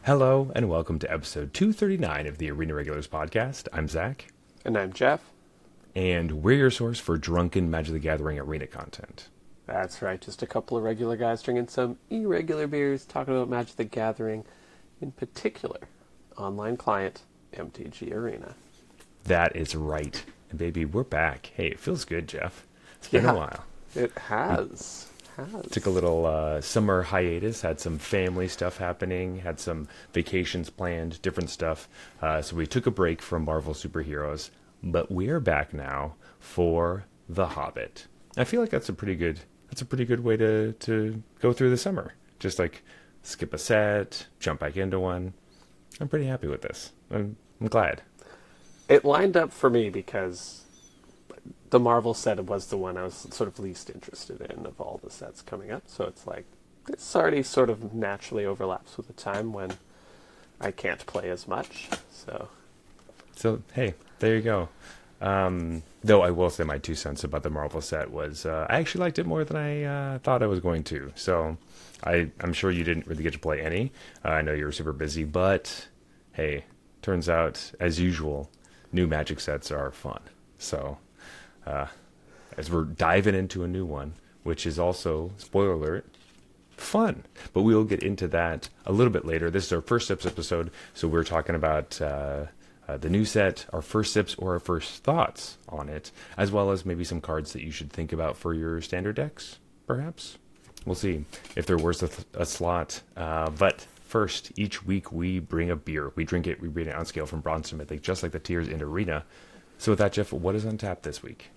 Hello, and welcome to episode 239 of the Arena Regulars podcast. I'm Zach, And I'm Jeff. and we're your source for drunken Magic the Gathering arena content. That's right, just a couple of regular guys drinking some irregular beers, talking about Magic the Gathering, in particular, online client, MTG Arena. That is right. And baby, we're back. Hey, it feels good, Jeff. It's been a while. It has. Took a little summer hiatus, had some family stuff happening, had some vacations planned, different stuff. So we took a break from Marvel superheroes, but we're back now for The Hobbit. I feel like that's a pretty good way to go through the summer. Just like skip a set, jump back into one. I'm pretty happy with this. I'm glad. It lined up for me because the Marvel set was the one I was sort of least interested in of all the sets coming up. So it's like, it's already sort of naturally overlaps with the time when I can't play as much. So Hey, there you go. Though I will say my 2 cents about the Marvel set was I actually liked it more than I thought I was going to. So I'm sure you didn't really get to play any. I know you were super busy, but hey, turns out, as usual, new Magic sets are fun. So as we're diving into a new one, which is also, spoiler alert, fun. But we will get into that a little bit later. This is our first sips episode, so we're talking about the new set, our first sips or our first thoughts on it, as well as maybe some cards that you should think about for your standard decks, perhaps. We'll see if they're worth a slot. But first, each week we bring a beer. We drink it, we rate it on scale from bronze to mythic, just like the tiers in Arena. So with that, Jeff, what is on tap this week?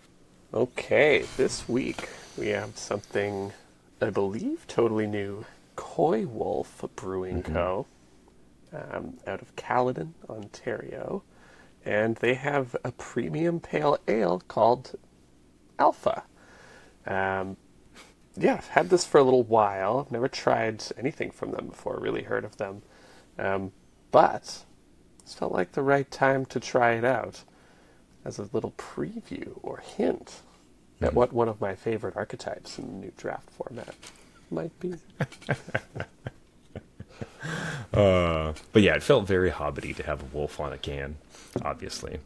Okay, this week we have something, I believe, totally new. Koi Wolf Brewing Co. Out of Caledon, Ontario. And they have a premium pale ale called Alpha. I've had this for a little while. I've never tried anything from them before, really heard of them. But this felt like the right time to try it out as a little preview or hint at what one of my favorite archetypes in the new draft format might be. But yeah, it felt very Hobbity to have a wolf on a can, obviously,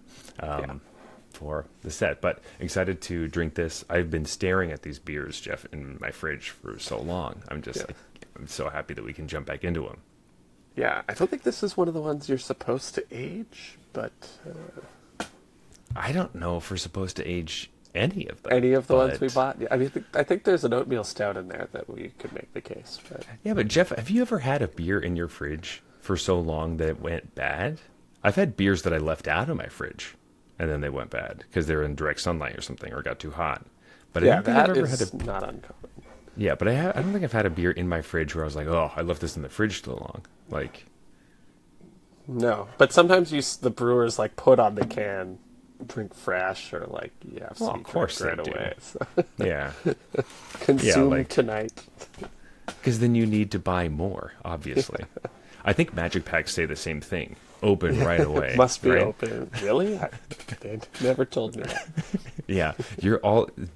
for the set. But excited to drink this. I've been staring at these beers, Jeff, in my fridge for so long. I'm so happy that we can jump back into them. Yeah, I don't think this is one of the ones you're supposed to age, but I don't know if we're supposed to age any of them. any of the ones we bought. Yeah, I think there's an oatmeal stout in there that we could make the case. But Yeah, but Jeff, have you ever had a beer in your fridge for so long that it went bad? I've had beers that I left out of my fridge, and then they went bad because they were in direct sunlight or something, or got too hot. But I yeah, don't think I've that ever is had not uncommon. Yeah, but I don't think I've had a beer in my fridge where I was like, oh, I left this in the fridge too long. Like, No, but sometimes the brewers like put on the can, drink fresh, or like well, of course drink they right do. away. So Yeah, consume tonight. because then you need to buy more, obviously. I think Magic Packs say the same thing. Open right away. Must be right? open. Really? They never told me that. Yeah,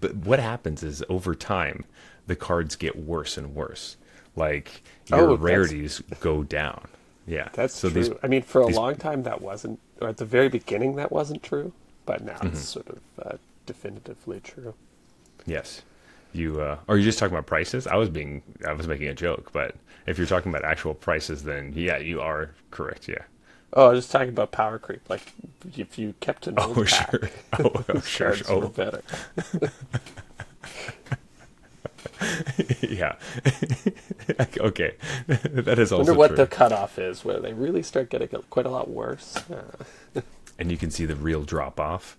but what happens is over time, the cards get worse and worse. Like your rarities go down. Yeah, That's so true. I mean, for a long time that wasn't, or at the very beginning that wasn't true, but now it's sort of definitively true. Yes. Are you just talking about prices? I was making a joke, but if you're talking about actual prices, then yeah, you are correct. Yeah. Oh, I was just talking about power creep. Like, if you kept an old pack, Sure. Sure. cards were better. Yeah. Okay. That is I also wonder what true. the cutoff is, where they really start getting quite a lot worse. And you can see the real drop off.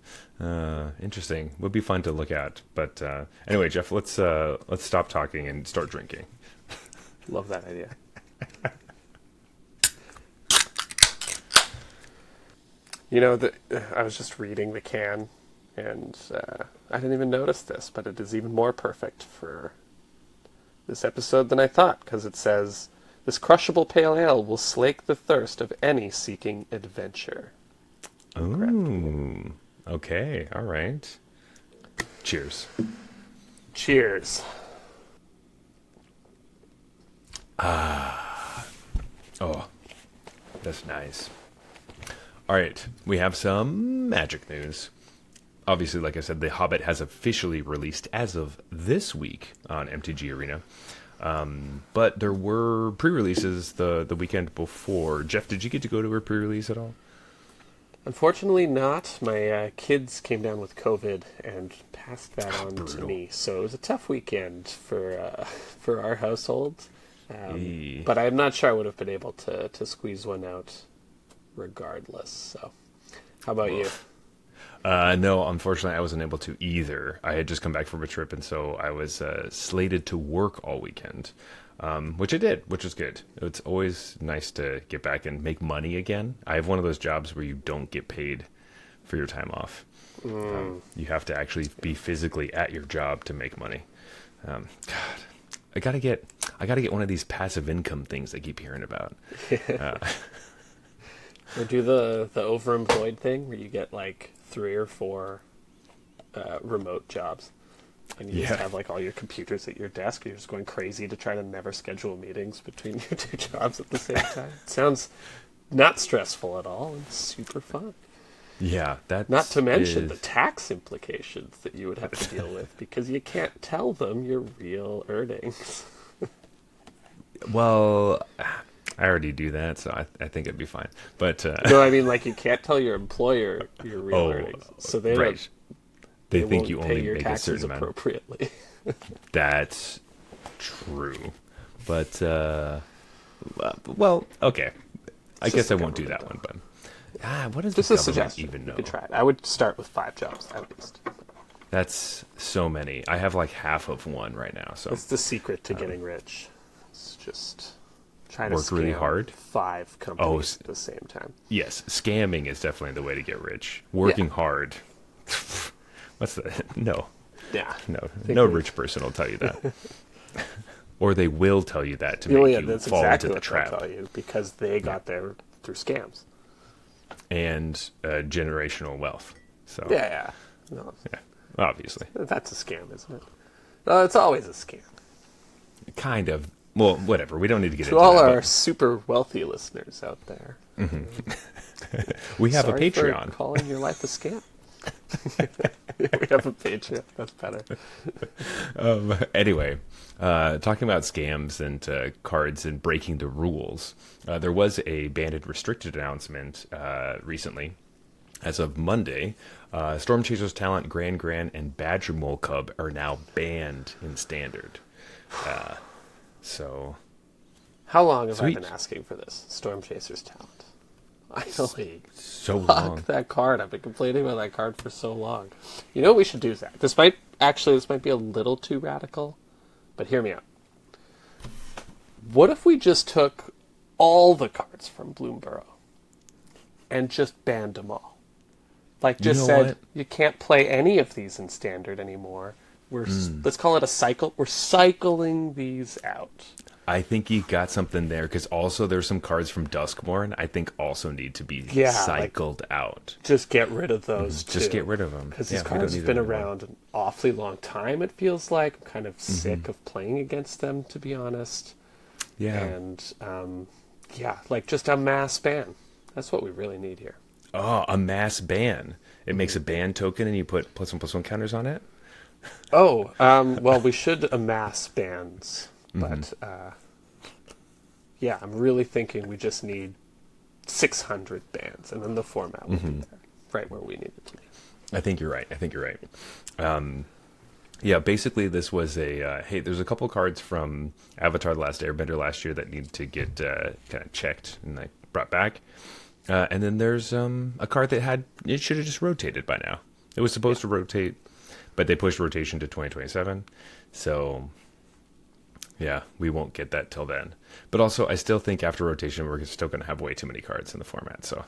Interesting. Would be fun to look at. But anyway, Jeff, let's stop talking and start drinking. Love that idea. You know, I was just reading the can, and I didn't even notice this, but it is even more perfect for this episode than I thought, because it says, "This crushable pale ale will slake the thirst of any seeking adventure." Ooh. Okay. All right. Cheers. Cheers. Oh, That's nice. All right, we have some Magic news. Obviously, like I said, The Hobbit has officially released as of this week on MTG Arena. But there were pre-releases the weekend before. Jeff, did you get to go to a pre-release at all? Unfortunately, not. My kids came down with COVID and passed that on to Brutal. me, so it was a tough weekend for our household. Eee. But I'm not sure I would have been able to squeeze one out regardless. So, how about you? No, unfortunately, I wasn't able to either. I had just come back from a trip, and so I was slated to work all weekend, which I did, which was good. It's always nice to get back and make money again. I have one of those jobs where you don't get paid for your time off. You have to actually be physically at your job to make money. God, I gotta get one of these passive income things I keep hearing about. Or do the overemployed thing where you get like 3 or 4 remote jobs, and you just have like all your computers at your desk. You're just going crazy to try to never schedule meetings between your 2 jobs at the same time. It sounds not stressful at all and super fun. Yeah, that's Not to mention the tax implications that you would have to deal with because you can't tell them your real earnings. Well, I already do that, so I think it'd be fine. But No, I mean like you can't tell your employer your real earnings, so they right. don't, They they think won't you pay only your make a taxes certain amount. appropriately. That's true. But well, okay. I guess I won't do that one. But what does Just the a government suggestion. even You know? could try it. I would start with 5 jobs at least. That's so many. I have like half of one right now. So That's the secret to getting rich. It's just trying to Work really scam hard? 5 Oh, companies at the same time. yes, scamming is definitely the way to get rich. Working Yeah. hard. What's that? No, Yeah. no we- rich person will tell you that. Or they will tell you that to Oh, make yeah, you that's fall exactly into the what they'll trap. tell you because they got there through scams. And generational wealth. So Yeah. No, yeah, obviously, that's a scam, isn't it? No, it's always a scam. kind of. Well, whatever. We don't need to get To into all that. our super wealthy listeners out there, But we have sorry a Patreon. for calling your life a scam. We have a Patreon. That's better. Anyway, talking about scams and cards and breaking the rules, there was a banned and restricted announcement recently. As of Monday, Storm Chasers Talent, Grand, and Badger Mole Cub are now banned in Standard. So, How long have Sweet. I been asking for this? Storm Chasers Talent. Finally. so Fuck long. that card. I've been complaining about that card for so long. You know what we should do, Zach? This might be a little too radical, but hear me out. What if we just took all the cards from Bloomborough and just banned them all? Like You just know said what? you can't play any of these in Standard anymore. Let's call it a cycle. We're cycling these out. I think you got something there because also there's some cards from Duskmourn I think also need to be Yeah, cycled out. Just get rid of those too. Just get rid of them. Because Yeah, these we don't cards need have been them anymore. around an awfully long time, it feels like. I'm kind of sick of playing against them, to be honest. Yeah. And, like just a mass ban. That's what we really need here. Oh, a mass ban. It makes a ban token and you put +1/+1 counters on it? Oh, well, we should amass bans. But, I'm really thinking we just need 600 bans, and then the format will be there, right where we need it to be. I think you're right. Yeah, basically this was hey, there's a couple cards from Avatar: The Last Airbender last year that need to get kind of checked and like brought back. And then there's a card that it should have just rotated by now. It was supposed to rotate, but they pushed rotation to 2027. So yeah, we won't get that till then. But also, I still think after rotation, we're still going to have way too many cards in the format. So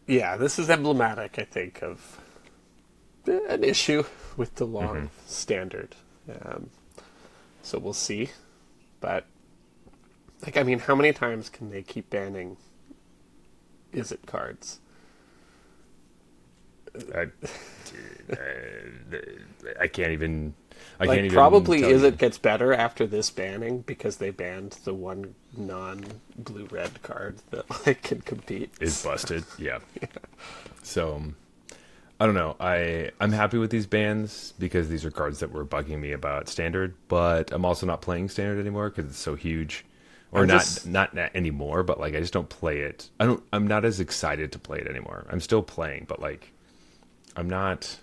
Yeah, this is emblematic, I think, of an issue with the long standard. So we'll see. But, how many times can they keep banning Is It cards? I, I can't even. I can't Like, even probably tell is you. it gets better after this banning because they banned the one non-blue red card that like can compete. Is busted. Yeah. So I don't know. I'm happy with these bans because these are cards that were bugging me about standard, but I'm also not playing standard anymore because it's so huge. Or I'm not, just not anymore, but like I just don't play it. I'm not as excited to play it anymore. I'm still playing, but like I'm not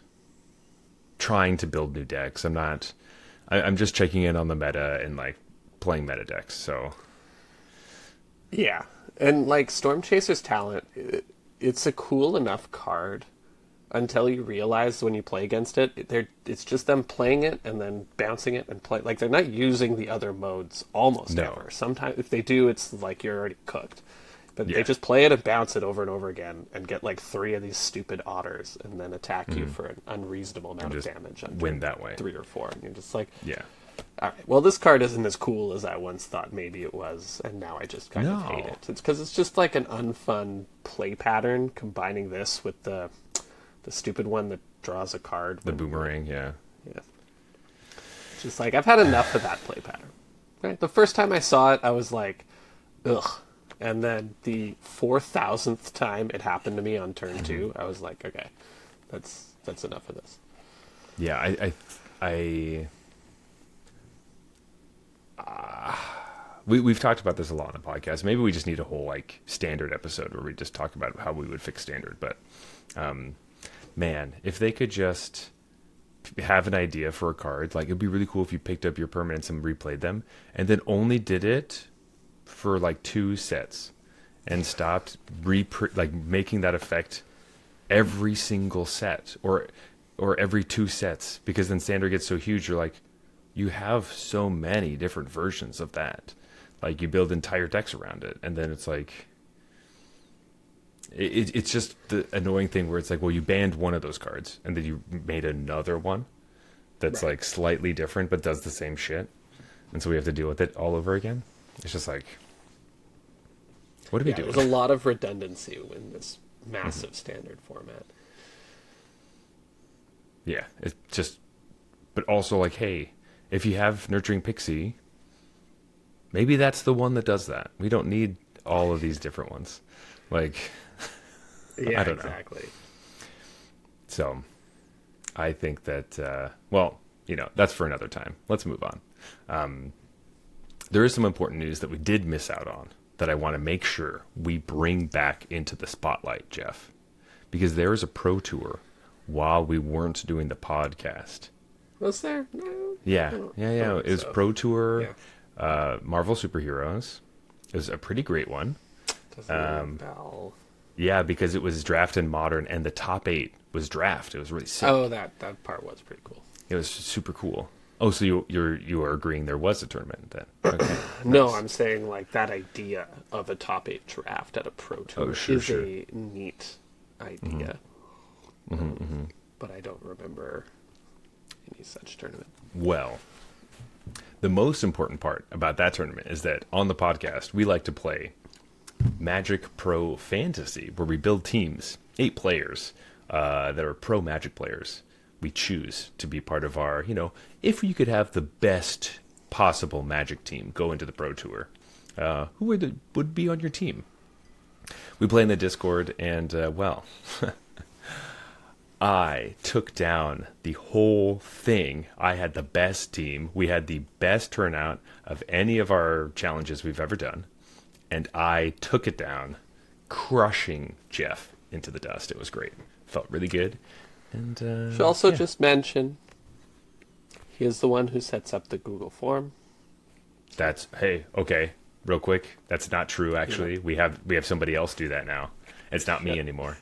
trying to build new decks. I'm just checking in on the meta and like playing meta decks. So yeah, and like Storm Chaser's talent, it's a cool enough card until you realize when you play against it, it's just them playing it and then bouncing it and play. Like they're not using the other modes almost no. ever. Sometimes if they do, it's like you're already cooked. But they Yeah. just play it and bounce it over and over again and get like three of these stupid otters and then attack you for an unreasonable amount And of just damage on win that way. three or four. And you're just like, Yeah. all right, well, this card isn't as cool as I once thought maybe it was, and now I just kind of hate No. it. It's because it's just like an unfun play pattern combining this with the stupid one that draws a card. The boomerang, yeah. Yeah. Just like, I've had enough of that play pattern. Right? The first time I saw it, I was like, ugh. And then the 4,000th time it happened to me on turn two, I was like, okay, that's enough of this. Yeah, I we've talked about this a lot on the podcast. Maybe we just need a whole like standard episode where we just talk about how we would fix standard. But man, if they could just have an idea for a card, like it'd be really cool if you picked up your permanents and replayed them, and then only did it for like 2 sets, and stopped like making that effect every single set or every 2 sets, because then standard gets so huge. You're like, you have so many different versions of that. Like you build entire decks around it, and then it's like it's just the annoying thing where it's like, well, you banned one of those cards, and then you made another one that's Right. like slightly different but does the same shit, and so we have to deal with it all over again. It's just like, what are we Yeah, doing? there's a lot of redundancy in this massive standard format. Yeah, it's just, but also like, hey, if you have Nurturing Pixie, maybe that's the one that does that. We don't need all of these different ones. Like, Yeah, I don't know. exactly. So I think that, well, that's for another time. Let's move on. There is some important news that we did miss out on that I want to make sure we bring back into the spotlight, Jeff, because there is a pro tour while we weren't doing the podcast. Was there? No. Yeah, yeah. think It was so. Pro Tour, Yeah. Marvel Superheroes. It was a pretty great one. Doesn't ring a bell. Yeah, because it was draft and modern, and the top 8 was draft. It was really sick. Oh, that part was pretty cool. It was super cool. Oh, so you are agreeing there was a tournament then? Okay. No, Nice. I'm saying like that idea of a top 8 draft at a pro tour sure, is sure. a neat idea. But I don't remember any such tournament. Well, the most important part about that tournament is that on the podcast we like to play Magic Pro Fantasy, where we build teams, 8 players that are pro Magic players. We choose to be part of our, if you could have the best possible Magic team go into the Pro Tour, who would be on your team? We play in the Discord, and well, I took down the whole thing. I had the best team. We had the best turnout of any of our challenges we've ever done, and I took it down, crushing Jeff into the dust. It was great. Felt really good. And Should also yeah. just mention he is the one who sets up the Google form. That's hey, okay, real quick. That's not true. Actually, we have somebody else do that now. It's not me anymore.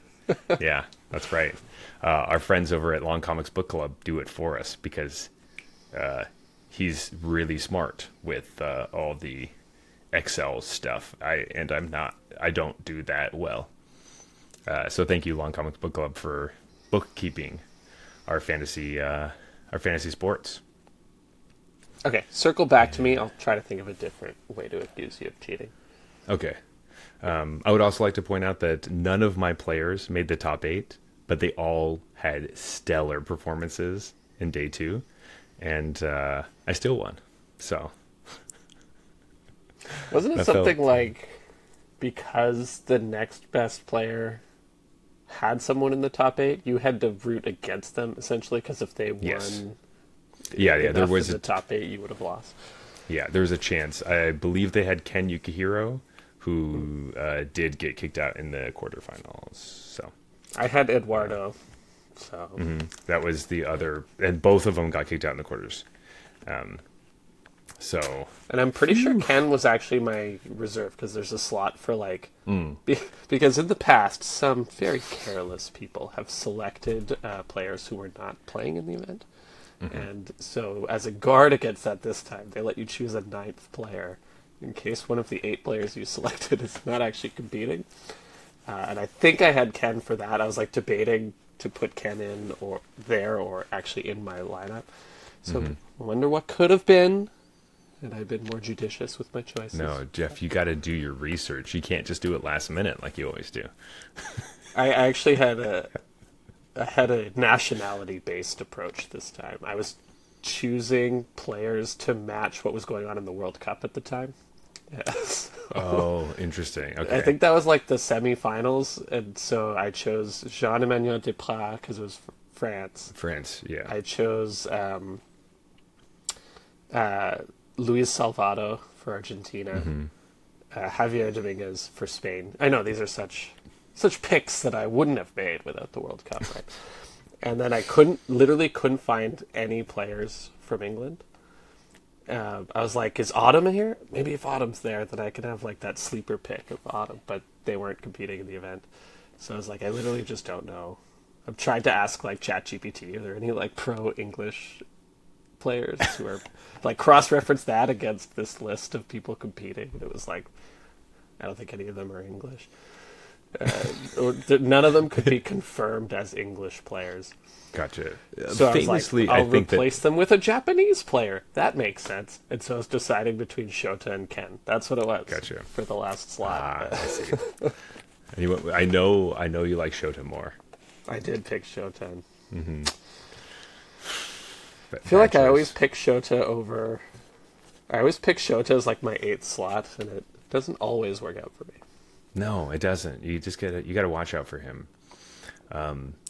Yeah, that's right. Our friends over at Long Comics Book Club do it for us because he's really smart with all the Excel stuff. I'm not. I don't do that well. So thank you, Long Comics Book Club, for bookkeeping our fantasy sports. Okay, circle back to me. I'll try to think of a different way to accuse you of cheating. Okay. I would also like to point out that none of my players made the top 8, but they all had stellar performances in day two, and I still won. So Wasn't it I felt something like because the next best player had someone in the top eight, you had to root against them essentially because if they yes, won yeah. There enough was in the top eight, you would have lost. there was a chance. I believe they had Ken Yukihiro, who did get kicked out in the quarterfinals. So I had Eduardo, so that was the other, and both of them got kicked out in the quarters. Um, so and I'm pretty sure Ken was actually my reserve because there's a slot for like because in the past some very careless people have selected players who were not playing in the event. And so, as a guard against that this time, they let you choose a ninth player in case one of the 8 players you selected is not actually competing. And I think I had Ken for that. I was like debating to put Ken in or there or actually in my lineup. So I wonder what could have been. And I've been more judicious with my choices. no, Jeff, you got to do your research. You can't just do it last minute like you always do. I actually had a nationality-based approach this time. I was choosing players to match what was going on in the World Cup at the time. Yes. Oh, interesting. Okay. I think that was like the semifinals, and so I chose Jean-Emmanuel Deprat because it was France. France, yeah. I chose Luis Salvado for Argentina, Javier Dominguez for Spain. I know these are such picks that I wouldn't have made without the World Cup, right? And then I literally couldn't find any players from England. I was like, is Autumn here? Maybe if Autumn's there, then I can have like that sleeper pick of Autumn, but they weren't competing in the event. So I was like, I literally just don't know. I've tried to ask like ChatGPT, are there any like pro English players who are like cross-reference that against this list of people competing? And it was like, I don't think any of them are English. None of them could be confirmed as English players. Gotcha. So Famously, I was like, I'll I think replace them with a Japanese player. That makes sense. And so I was deciding between Shota and Ken. That's what it was. Gotcha. For the last slot. I see. I know you like Shota more. I did pick Shota. But I feel like bad I always choice. pick Shota over. I always pick Shota as like my 8th slot, and it doesn't always work out for me. No, it doesn't. You just gotta watch out for him.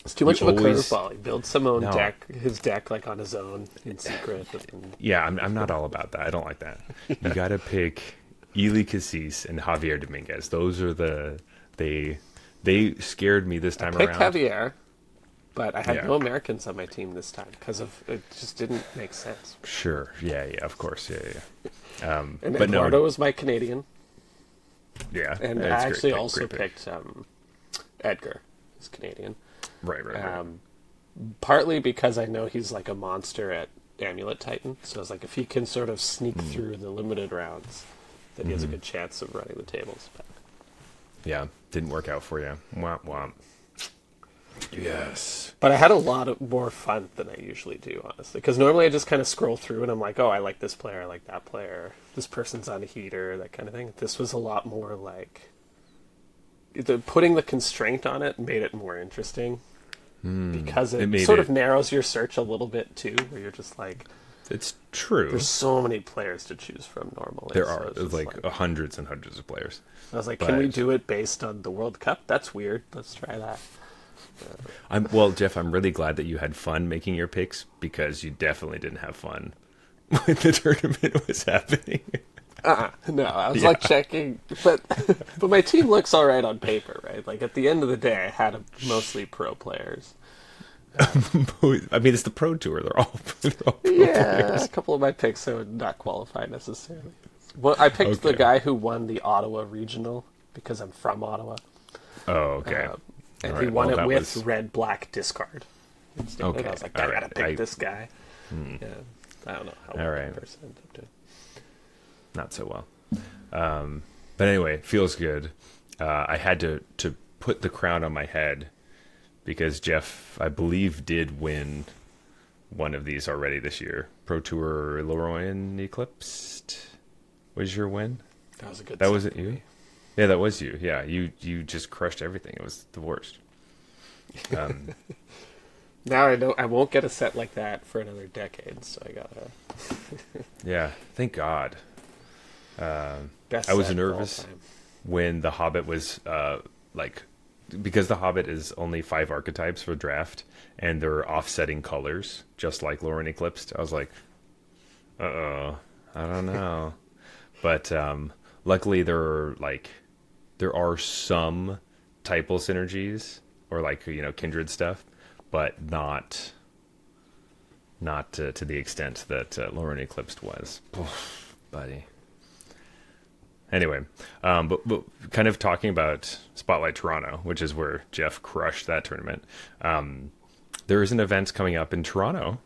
It's too much You of a always- curveball. He builds some own No. his deck like on his own in secret. And Yeah, I'm not all about that. I don't like that. You gotta pick Ely Cassis and Javier Dominguez. Those are they scared me this time pick around. Javier, but I had Yeah. no Americans on my team this time because of it just didn't make sense. Sure. Yeah, of course. Yeah. And But no, Eduardo was my Canadian, yeah. and I it's great actually pick, also great pick. picked Edgar, who's Canadian. Right. Partly because I know he's like a monster at Amulet Titan, so it's like if he can sort of sneak through the limited rounds, then he has a good chance of running the tables. But Yeah, didn't work out for you. Womp womp. Yes. I had a lot of more fun than I usually do, honestly, because normally I just kind of scroll through and I'm like, oh, I like this player, I like that player, this person's on a heater, that kind of thing. This was a lot more like putting the constraint on it made it more interesting. Because it made sort of it- narrows your search a little bit too, where you're just like, It's true. there's so many players to choose from normally. There so are it's just like hundreds and hundreds of players. I was like, can we but- do it based on the World Cup? That's weird. Let's try that. Well, Jeff, I'm really glad that you had fun making your picks because you definitely didn't have fun when the tournament was happening. No, I was like checking, but my team looks all right on paper, right? Like at the end of the day, I had mostly pro players. I mean, it's the Pro Tour. They're all pro Yeah, players. a couple of my picks I would not qualify necessarily. Well, I picked the Okay. guy who won the Ottawa regional because I'm from Ottawa. Oh, okay. And All he right, won well, it that with was- red-black discard. Instead. And Okay, I was like, all I gotta right. pick this guy. Yeah, I don't know how All well right. that person ended up doing. Not so well. But anyway, feels good. I had to put the crown on my head because Jeff, I believe, did win one of these already this year. Pro Tour Leroyan Eclipsed was your win. That was a good. That was set it. for You? me. Yeah, that was you. Yeah, you just crushed everything. It was the worst. Um, Now I know I won't get a set like that for another decade, so I gotta yeah, thank God. Um, best I was set of all nervous time. when the Hobbit was like because the Hobbit is only 5 archetypes for draft, and they're offsetting colors, just like Lore and Eclipsed. I was like, I don't know. But luckily, there are some typal synergies or like kindred stuff, but not to the extent that Lore and Eclipsed was, buddy. Anyway, but kind of talking about Spotlight Toronto, which is where Jeff crushed that tournament. There is an event coming up in Toronto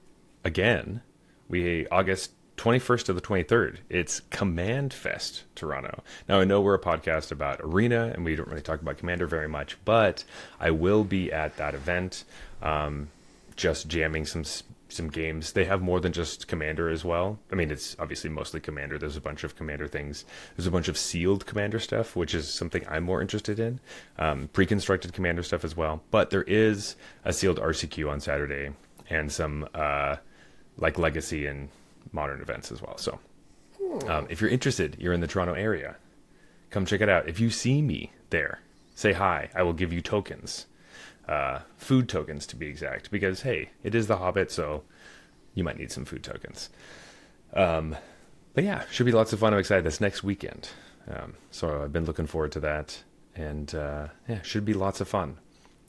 again. We August 21st to the 23rd. It's Command Fest Toronto. Now I know we're a podcast about Arena and we don't really talk about Commander very much, but I will be at that event, just jamming some games. They have more than just Commander as well. I mean, it's obviously mostly Commander. There's a bunch of Commander things. There's a bunch of sealed Commander stuff, which is something I'm more interested in. Pre-constructed Commander stuff as well. But there is a sealed RCQ on Saturday and some like Legacy and Modern events as well. So if you're interested, you're in the Toronto area, come check it out. If you see me there, say hi. I will give you tokens. Food tokens to be exact, because hey, it is the Hobbit, so you might need some food tokens. But yeah, should be lots of fun. I'm excited. That's next weekend, so I've been looking forward to that, and yeah, should be lots of fun.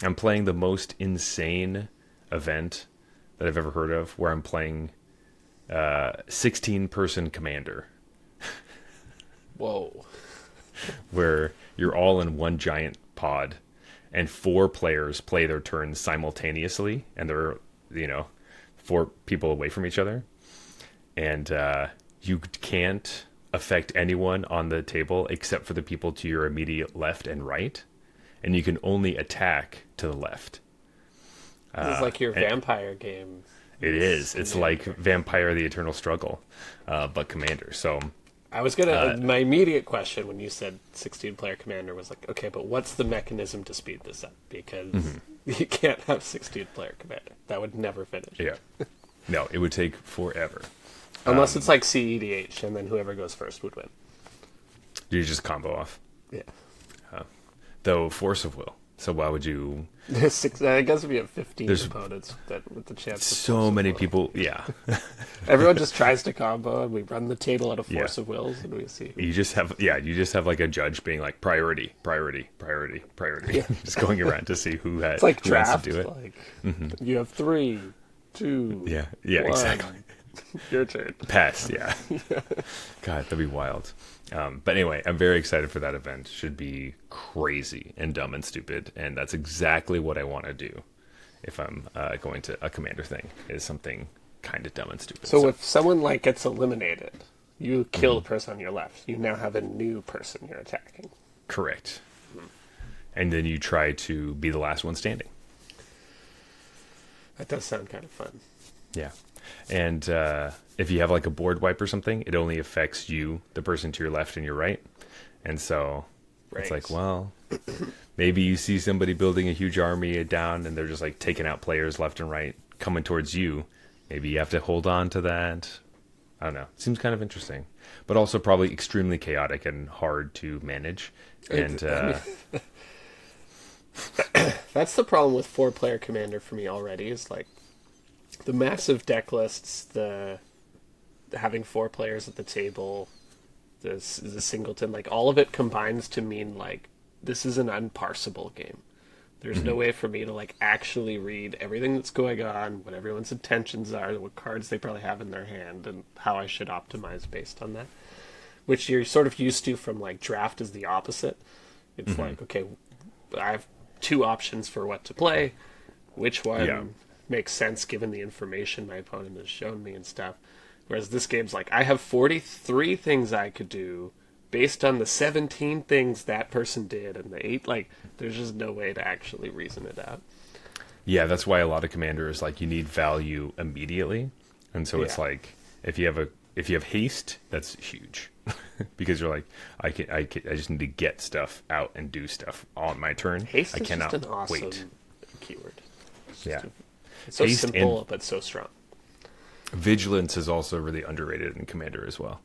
I'm playing the most insane event that I've ever heard of, where I'm playing 16-person commander, Whoa. where you're all in one giant pod and 4 players play their turns simultaneously, and they're 4 people away from each other, and you can't affect anyone on the table except for the people to your immediate left and right, and you can only attack to the left. This is like your vampire game. It is. It's like Vampire: The Eternal Struggle, but Commander. So I was gonna. My immediate question when you said 16-player commander was like, okay, but what's the mechanism to speed this up? Because you can't have 16-player commander. That would never finish. yeah, no, it would take forever. Unless it's like CEDH, and then whoever goes first would win. You just combo off. Yeah. Though Force of Will. So why would you? I guess if you have 15 There's opponents, that with the chance. Of So Force of many Will. people. Yeah. Everyone just tries to combo, and we run the table out of Force Yeah. of Wills, and we see. You just have like a judge being like priority, priority, priority, priority, just going around to see who has It's like who draft. wants to do it. Like you have 3, 2. Yeah, 1. exactly. Your turn. Pass, yeah. God, that'd be wild. But anyway, I'm very excited for that event. Should be crazy and dumb and stupid, and that's exactly what I want to do if I'm going to a commander thing, is something kind of dumb and stupid. So if someone like gets eliminated, you kill the person on your left. You now have a new person you're attacking. Correct. And then you try to be the last one standing. That does sound kind of fun. Yeah. And if you have like a board wipe or something, it only affects you, the person to your left and your right. And so it's like, well, maybe you see somebody building a huge army down and they're just like taking out players left and right coming towards you. Maybe you have to hold on to that. I don't know. Seems kind of interesting, but also probably extremely chaotic and hard to manage. And That's the problem with 4-player commander for me already, is like the massive deck lists, the having 4 players at the table, the singleton, like all of it combines to mean like this is an unparsable game. There's no way for me to like actually read everything that's going on, what everyone's intentions are, what cards they probably have in their hand, and how I should optimize based on that. Which you're sort of used to from like draft is the opposite. It's like, okay, I have 2 options for what to play. Which one makes sense given the information my opponent has shown me and stuff. Whereas this game's like, I have 43 things I could do based on the 17 things that person did and the 8, like, there's just no way to actually reason it out. yeah, that's why a lot of commanders, like, you need value immediately. And so it's like, if you have haste, that's huge. Because you're like, I just need to get stuff out and do stuff on my turn. Haste I is cannot just an awesome wait. keyword. Yeah. It's so Haste simple, and but so strong. vigilance is also really underrated in Commander as well,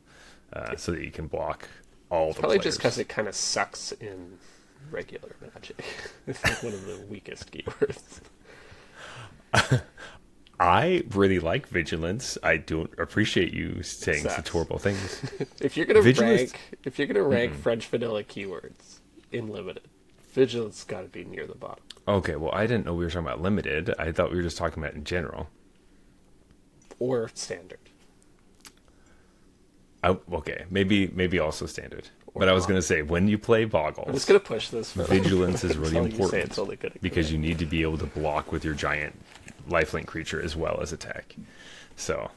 so that you can block all the Probably players. just because it kind of sucks in regular Magic. It's like one of the weakest keywords. I really like vigilance. I don't appreciate you saying such Sucks. horrible things. If you're gonna Vigilance. rank French vanilla keywords in limited, vigilance got to be near the bottom. Okay, well, I didn't know we were talking about limited. I thought we were just talking about in general. Or standard. Okay, maybe also standard. Or But I was not. going to say, when you play I'm Boggles, just gonna push this for vigilance is really until you say important it's only good at because you command. need to be able to block with your giant lifelink creature as well as attack. So,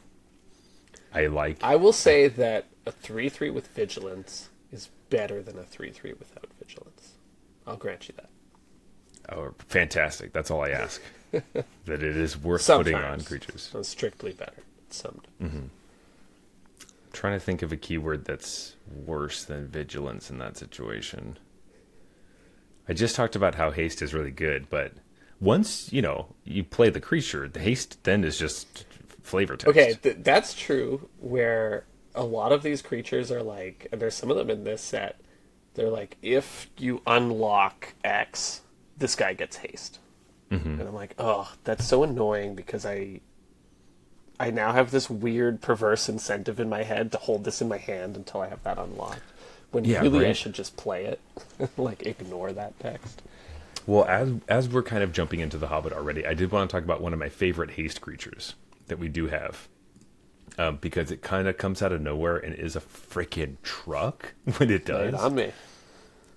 I will say that a 3/3 with vigilance is better than a 3/3 without vigilance. I'll grant you that. Oh, fantastic. That's all I ask. That it is worth putting on Sometimes. creatures. Not strictly better. Sometimes. Trying to think of a keyword that's worse than vigilance in that situation. I just talked about how haste is really good, but once, you play the creature, the haste then is just flavor text. Okay, that's true. Where a lot of these creatures are like, and there's some of them in this set. They're like, if you unlock X, this guy gets haste, and I'm like, oh, that's so annoying because I now have this weird perverse incentive in my head to hold this in my hand until I have that unlocked. When Yeah, really I right. should just play it, like ignore that text. Well, as we're kind of jumping into the Hobbit already, I did want to talk about one of my favorite haste creatures that we do have. Because it kind of comes out of nowhere and is a freaking truck when it Lay it does. on me.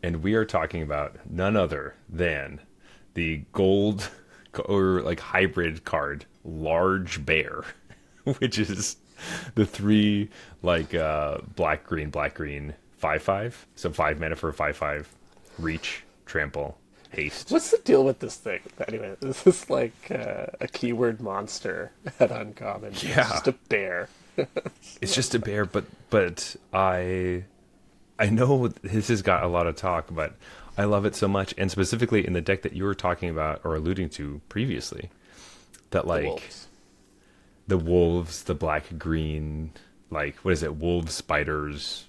And we are talking about none other than the gold or like hybrid card, Large Bear, which is the 3 like black green 5/5. So 5 mana for a 5/5, reach, trample, haste. What's the deal with this thing? Anyway, this is like a keyword monster at uncommon. Yeah. It's just a bear. It's just a bear, but I know this has got a lot of talk, but I love it so much, and specifically in the deck that you were talking about or alluding to previously, that like Wolves. the wolves, the black green, like what is it? Wolves, spiders,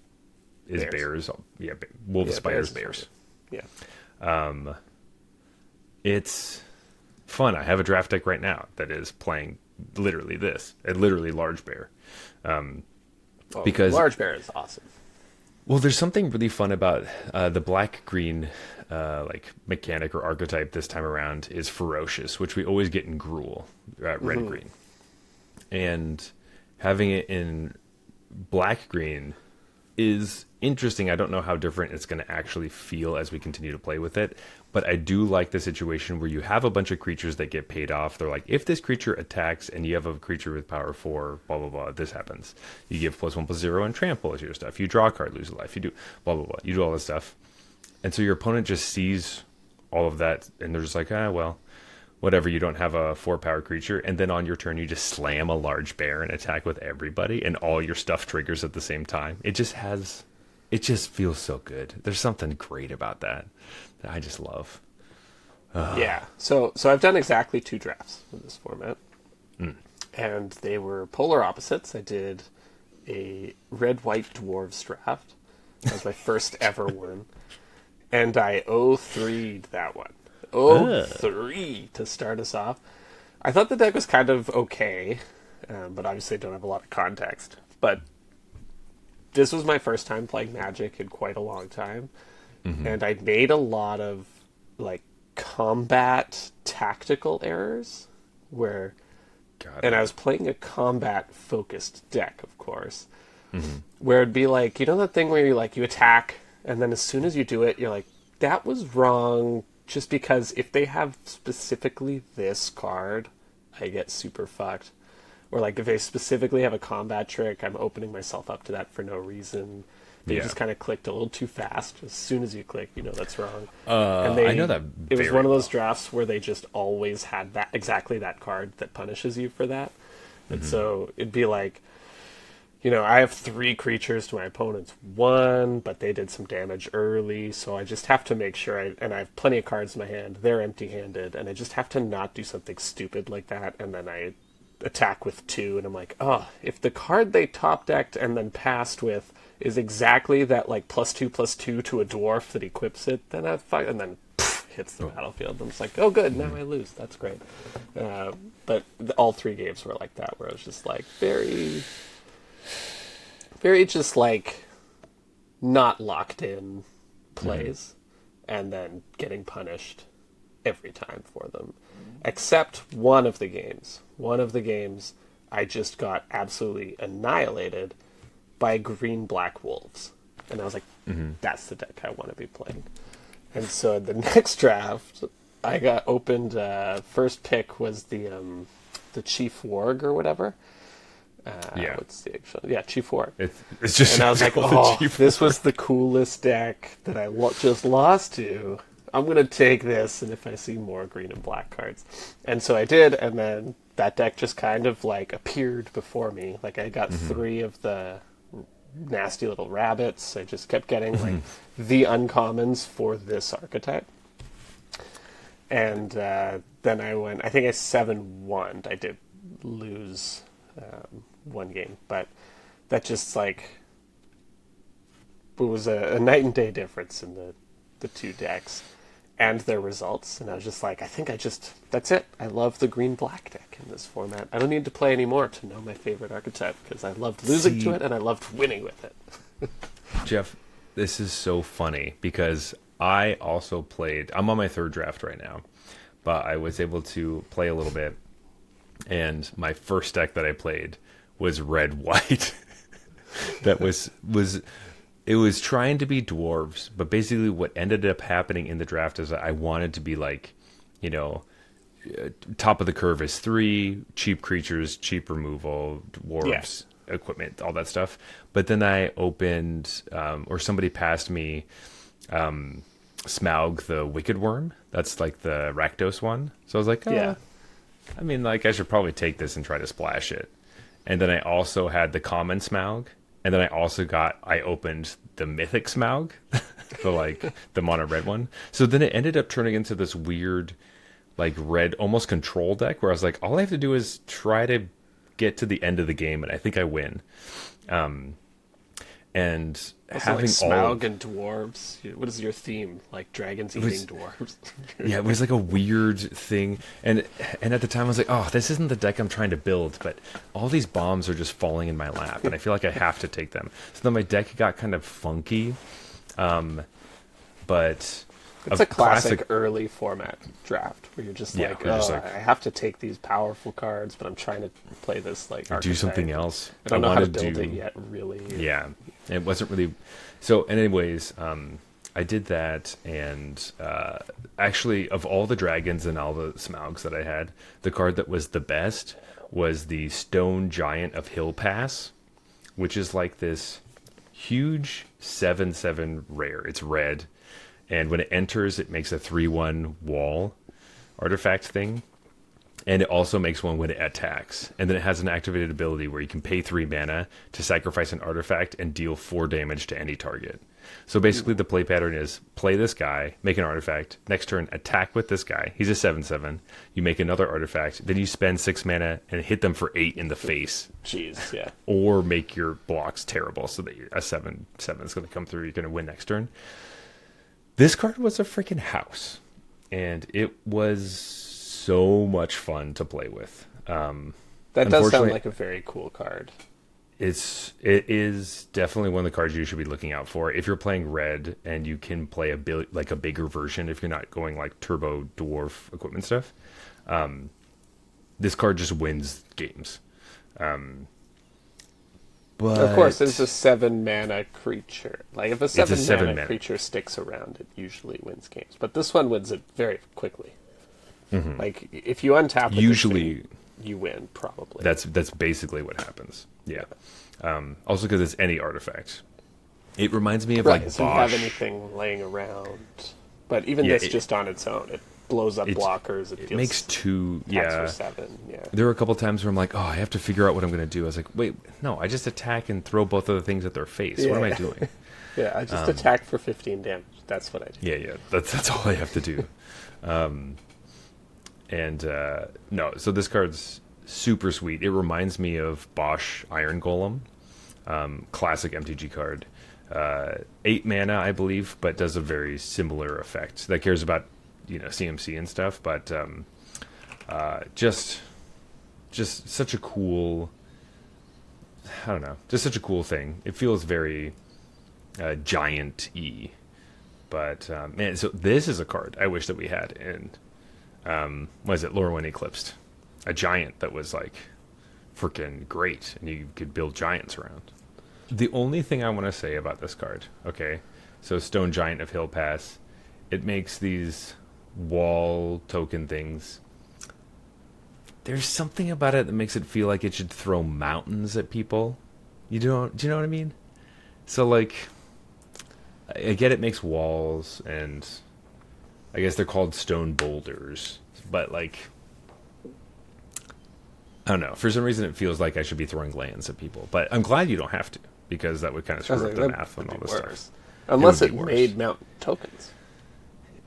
is Bears. bears? Yeah, wolves, Yeah, spiders, bears is bears. Yeah. It's fun. I have a draft deck right now that is playing literally this, a literally large bear. Oh, Because- large bear is awesome. Well, there's something really fun about the black-green like mechanic or archetype this time around is ferocious, which we always get in Gruul, red-green. And having it in black-green is interesting. I don't know how different it's going to actually feel as we continue to play with it, but I do like the situation where you have a bunch of creatures that get paid off. They're like, if this creature attacks and you have a creature with power 4, blah, blah, blah, this happens. You give +1/+0 and trample as your stuff. You draw a card, lose a life. You do blah, blah, blah. You do all this stuff. And so your opponent just sees all of that, and they're just like, well, whatever, you don't have a 4-power creature. And then on your turn, you just slam a large bear and attack with everybody, and all your stuff triggers at the same time. It just feels so good. There's something great about that I just love. Yeah. So I've done exactly 2 drafts in this format. And they were polar opposites. I did a red-white dwarves draft. That was my first ever one. And I 0-3'd that one. 0-3 to start us off. I thought the deck was kind of okay, but obviously I don't have a lot of context. But this was my first time playing Magic in quite a long time. And I made a lot of like combat tactical errors where and I was playing a combat focused deck, of course, where it'd be like, that thing where you attack, and then as soon as you do it, you're like, that was wrong, just because if they have specifically this card, I get super fucked. Or like if they specifically have a combat trick, I'm opening myself up to that for no reason. They just kind of clicked a little too fast. As soon as you click, that's wrong. And I know that it was very one of those well. drafts where they just always had exactly that card that punishes you for that. And so it'd be like, I have 3 creatures to my opponent's 1, but they did some damage early, so I just have to make sure and I have plenty of cards in my hand. They're empty-handed, and I just have to not do something stupid like that, and then I attack with 2, and I'm like, oh, if the card they top decked and then passed with is exactly that, like, +2/+2 to a dwarf that equips it, then and then hits the battlefield. I'm just like, oh, good, now I lose. That's great. But all 3 games were like that, where I was just like very, very just like not locked in plays, and then getting punished every time for them. Except one of the games. One of the games, I just got absolutely annihilated by green-black wolves. And I was like, that's the deck I want to be playing. And so the next draft, I got opened. First pick was the Chief Warg or whatever. What's the actual? Yeah, Chief Warg. It's just. And I was like, oh, this was the coolest deck that I just lost to. I'm going to take this, and if I see more green and black cards. And so I did, and then that deck just kind of like appeared before me. Like I got 3 of the nasty little rabbits. I just kept getting like the uncommons for this archetype. And then I think I 7-1. I did lose one game, but that just like it was a night and day difference in the 2 decks and their results. And I was just like, that's it. I love the green-black deck in this format. I don't need to play anymore to know my favorite archetype, because I loved losing to it and I loved winning with it. Jeff, this is so funny because I also played. I'm on my 3rd draft right now, but I was able to play a little bit, and my first deck that I played was red-white. That was it was trying to be dwarves, but basically what ended up happening in the draft is that I wanted to be like, top of the curve is 3 cheap creatures, cheap removal, dwarves, equipment, all that stuff. But then I opened, or somebody passed me Smaug the Wicked Worm. That's like the Rakdos one. So I was like, I mean, like, I should probably take this and try to splash it. And then I also had the common Smaug. And then I opened the Mythic Smaug, the mono red one. So then it ended up turning into this weird, like, red, almost control deck where I was like, all I have to do is try to get to the end of the game, and I think I win. And also having like Smaug all and dwarves. What is your theme? Like dragons eating dwarves? Yeah, it was like a weird thing, and at the time I was like, oh, this isn't the deck I'm trying to build, but all these bombs are just falling in my lap, and I feel like I have to take them. So then my deck got kind of funky, but it's a classic early format draft where you're just I have to take these powerful cards, but I'm trying to play this like do something else. I don't know how to build it yet, really. Yeah, it wasn't really. So, anyways, I did that, and actually, of all the dragons and all the Smaugs that I had, the card that was the best was the Stone Giant of Hill Pass, which is like this huge 7/7 rare. It's red. And when it enters, it makes a 3/1 wall artifact thing. And it also makes one when it attacks. And then it has an activated ability where you can pay 3 mana to sacrifice an artifact and deal 4 damage to any target. So basically the play pattern is play this guy, make an artifact, next turn attack with this guy. He's a 7/7. You make another artifact, then you spend 6 mana and hit them for 8 in the face. Jeez, yeah. Or make your blocks terrible so that a 7/7 is going to come through. You're going to win next turn. This card was a freaking house, and it was so much fun to play with. That does sound like a very cool card. It is definitely one of the cards you should be looking out for if you're playing red and you can play a bigger version. If you're not going like turbo dwarf equipment stuff, this card just wins games. But of course, it's a 7 mana creature. Like if a 7 mana creature sticks around, it usually wins games. But this one wins it very quickly. Mm-hmm. Like if you untap it, usually you win. Probably that's basically what happens. Yeah. Also, because it's any artifact. It reminds me of like Bosch. If you have anything laying around, but even this just on its own, blows up It blockers. it makes two. Attacks for Yeah, 7. Yeah. there were a couple times where I'm like, oh, I have to figure out what I'm going to do. I was like, wait, no, I just attack and throw both of the things at their face. What am I doing? Yeah, I just attack for 15 damage. That's what I do. Yeah, that's all I have to do. No, so this card's super sweet. It reminds me of Bosch Iron Golem, classic MTG card. 8 mana, I believe, but does a very similar effect. That cares about CMC and stuff, but just such a cool. I don't know, just such a cool thing. It feels very giant-y. But man, so this is a card I wish that we had in what is it, Lorwyn Eclipsed, a giant that was like freaking great, and you could build giants around. The only thing I want to say about this card, okay, so Stone Giant of Hill Pass, it makes these wall token things. There's something about it that makes it feel like it should throw mountains at people. Do you know what I mean? So like, I get it makes walls, and I guess they're called stone boulders, but like, I don't know. For some reason, it feels like I should be throwing lands at people, but I'm glad you don't have to, because that would kind of screw up the math and all this stuff. Unless it made mountain tokens.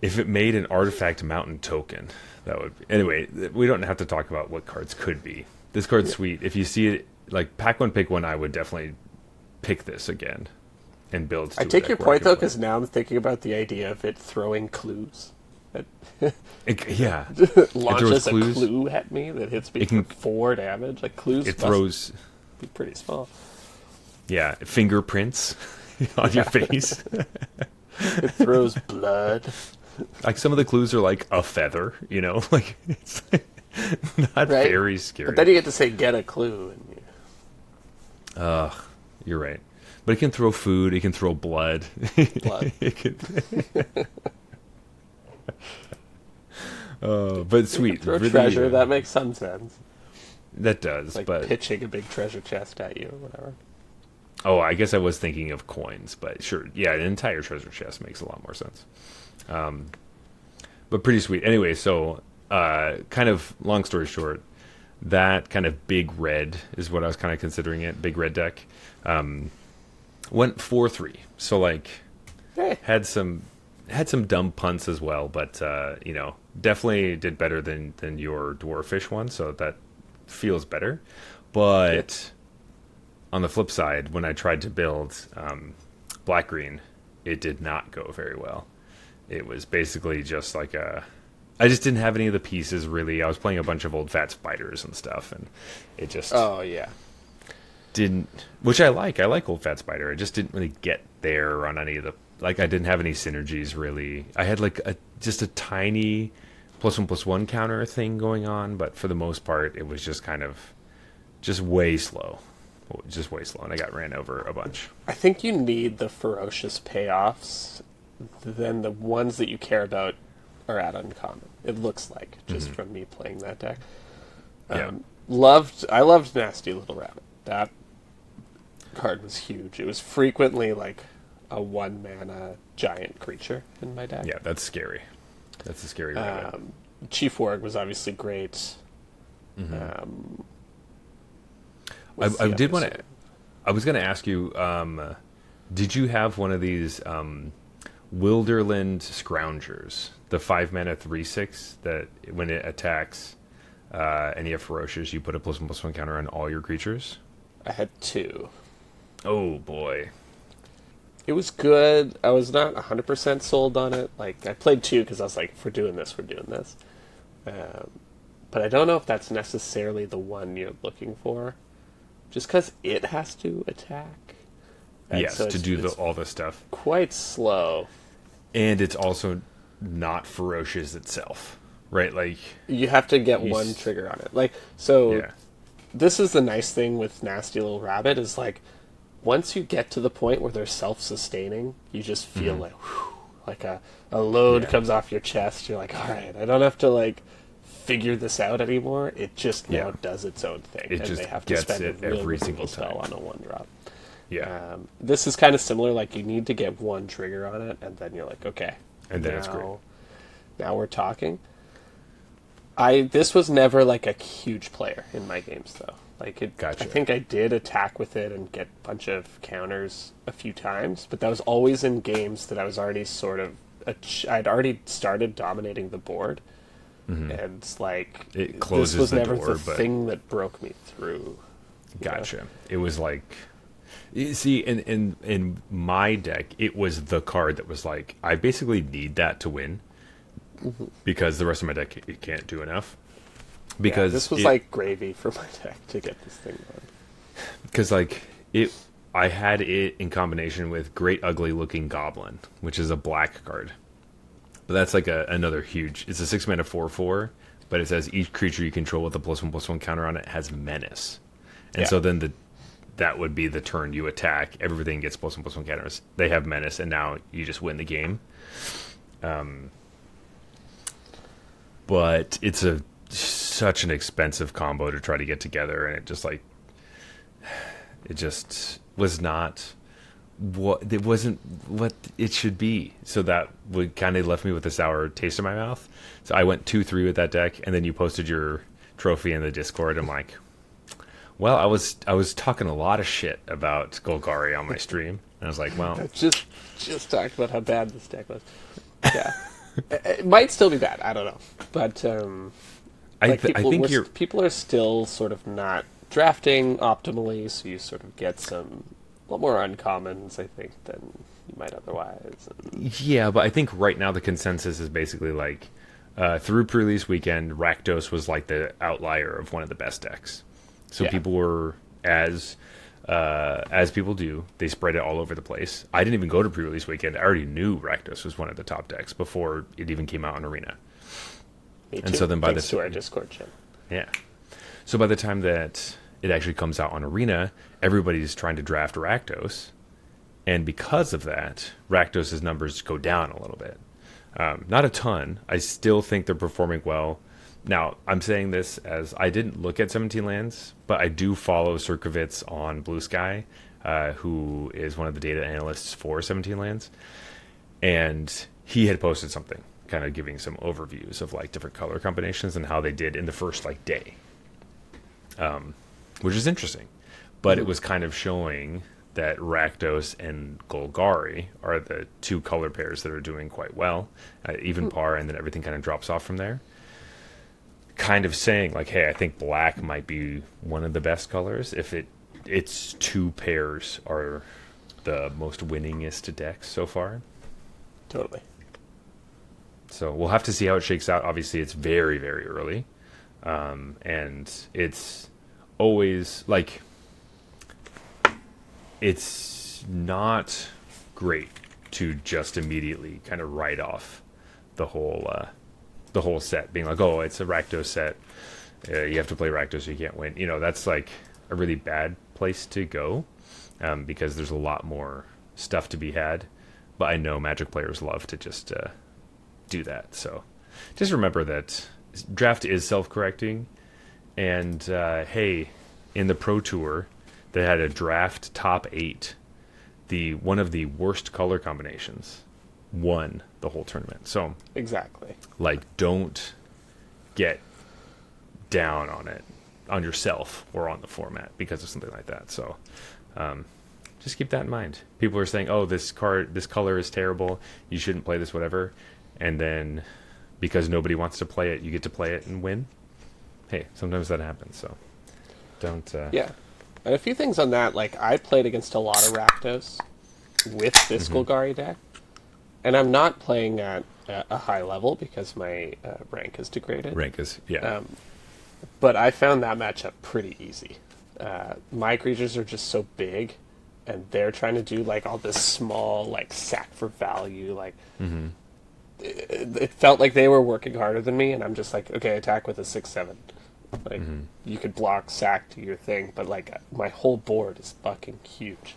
If it made an artifact mountain token, that would be... Anyway, we don't have to talk about what cards could be. This card's sweet. If you see it, like, pack one, pick one, I would definitely pick this again and build. I take your point, though, because now I'm thinking about the idea of it throwing clues. Yeah. Launches a clue at me that hits me for 4 damage. Like, clues it throws... be pretty small. Yeah, fingerprints on your face. It throws blood. Like, some of the clues are like a feather, like, it's not very scary. But then you get to say, get a clue. And you're right. But it can throw food, it can throw blood. It can... but sweet. Throw really, treasure, that makes some sense. That does, like but... pitching a big treasure chest at you or whatever. Oh, I guess I was thinking of coins, but sure. Yeah, an entire treasure chest makes a lot more sense. But pretty sweet. Anyway, so kind of long story short, that kind of big red is what I was kind of considering it. Big red deck went 4-3. So like had some dumb punts as well, but definitely did better than your Dwarfish one. So that feels better. But on the flip side, when I tried to build black green, it did not go very well. It was basically just like I just didn't have any of the pieces, really. I was playing a bunch of old fat spiders and stuff, and it just... Oh, yeah. Didn't... Which I like. I like old fat spider. I just didn't really get there on any of the... Like, I didn't have any synergies, really. I had, like, just a tiny +1/+1 counter thing going on, but for the most part, it was just kind of... Just way slow. Just way slow, and I got ran over a bunch. I think you need the ferocious payoffs, then the ones that you care about are at uncommon. It looks like, just from me playing that deck. I loved Nasty Little Rabbit. That card was huge. It was frequently like a 1-mana giant creature in my deck. Yeah, that's scary. That's a scary rabbit. Chief Warg was obviously great. I did want to... I was going to ask you, did you have one of these Wilderland Scroungers, the 5-mana 3/6 that when it attacks and you have Ferocious, you put a +1/+1 counter on all your creatures? I had 2. Oh boy, it was good. I was not 100% sold on it. Like, I played 2 because I was like, if we're doing this, we're doing this. But I don't know if that's necessarily the one you're looking for, just because it has to attack. And yes, so to do all this stuff. Quite slow. And it's also not Ferocious itself, right? Like, you have to get one trigger on it. Like, so this is the nice thing with Nasty Little Rabbit is, like, once you get to the point where they're self-sustaining, you just feel like, whew, like a load comes off your chest. You're like, all right, I don't have to, like, figure this out anymore. It just now does its own thing. It just they have to spend a real every single spell on a 1-drop. Yeah. This is kind of similar. Like, you need to get one trigger on it, and then you're like, okay. And then it's great. now we're talking. This was never like a huge player in my games though. Like it, Gotcha. I think I did attack with it and get a bunch of counters a few times, but that was always in games that I was already sort of I'd already started dominating the board, and like It closes this was the never door, the but thing that broke me through. gotcha. It was like, you see, in my deck, it was the card that was like, I basically need that to win because the rest of my deck it can't do enough. Because this was like gravy for my deck to get this thing done. Because like I had it in combination with Great Ugly Looking Goblin, which is a black card. But that's like another huge. It's a 6-mana 4/4, but it says each creature you control with a +1/+1 counter on it has menace, and so then that would be the turn you attack. Everything gets +1/+1 counters. They have menace, and now you just win the game. But it's such an expensive combo to try to get together, and it just was not what it wasn't what it should be. So that would kind of left me with a sour taste in my mouth. So I went 2-3 with that deck, and then you posted your trophy in the Discord. I'm like, well, I was talking a lot of shit about Golgari on my stream, and I was like, well, I just talked about how bad this deck was. Yeah, it might still be bad. I don't know, but I think people are still sort of not drafting optimally, so you sort of get a lot more uncommons, I think, than you might otherwise. Yeah, but I think right now the consensus is basically like through pre-release weekend, Rakdos was like the outlier of one of the best decks. So people were as people do, they spread it all over the place. I didn't even go to pre-release weekend. I already knew Rakdos was one of the top decks before it even came out in Arena. Me too. And so then by to our Discord channel. Yeah. So by the time that it actually comes out on Arena, everybody's trying to draft Rakdos. And because of that, Rakdos' numbers go down a little bit. Not a ton. I still think they're performing well. Now, I'm saying this as I didn't look at 17 lands, but I do follow Sirkovitz on Blue Sky, who is one of the data analysts for 17 lands. And he had posted something kind of giving some overviews of like different color combinations and how they did in the first like day, which is interesting. But it was kind of showing that Rakdos and Golgari are the two color pairs that are doing quite well, even par, and then everything kind of drops off from there. Kind of saying like, hey, I think black might be one of the best colors if its two pairs are the most winningest decks so far. Totally. So we'll have to see how it shakes out. Obviously, it's very, very early. And it's always, like, it's not great to just immediately kind of write off the whole set, being like, oh, it's a Rakdos set. You have to play Rakdos or you can't win. You know, that's, like, a really bad place to go because there's a lot more stuff to be had. But I know Magic players love to just do that. So just remember that draft is self-correcting. And hey, in the Pro Tour, they had a draft top 8. One of the worst color combinations won the whole tournament. So exactly, like, don't get down on it, on yourself or on the format because of something like that. So just keep that in mind. People are saying, oh, this color is terrible, you shouldn't play this, whatever. And then because nobody wants to play it, you get to play it and win. Hey, sometimes that happens. So don't. Yeah. And a few things on that. Like, I played against a lot of Rakdos with this Golgari deck. And I'm not playing at a high level because my rank is degraded. But I found that matchup pretty easy. My creatures are just so big, and they're trying to do like all this small like sack for value. Like it felt like they were working harder than me, and I'm just like, okay, attack with a 6/7. Like you could block, sack, do your thing, but like my whole board is fucking huge.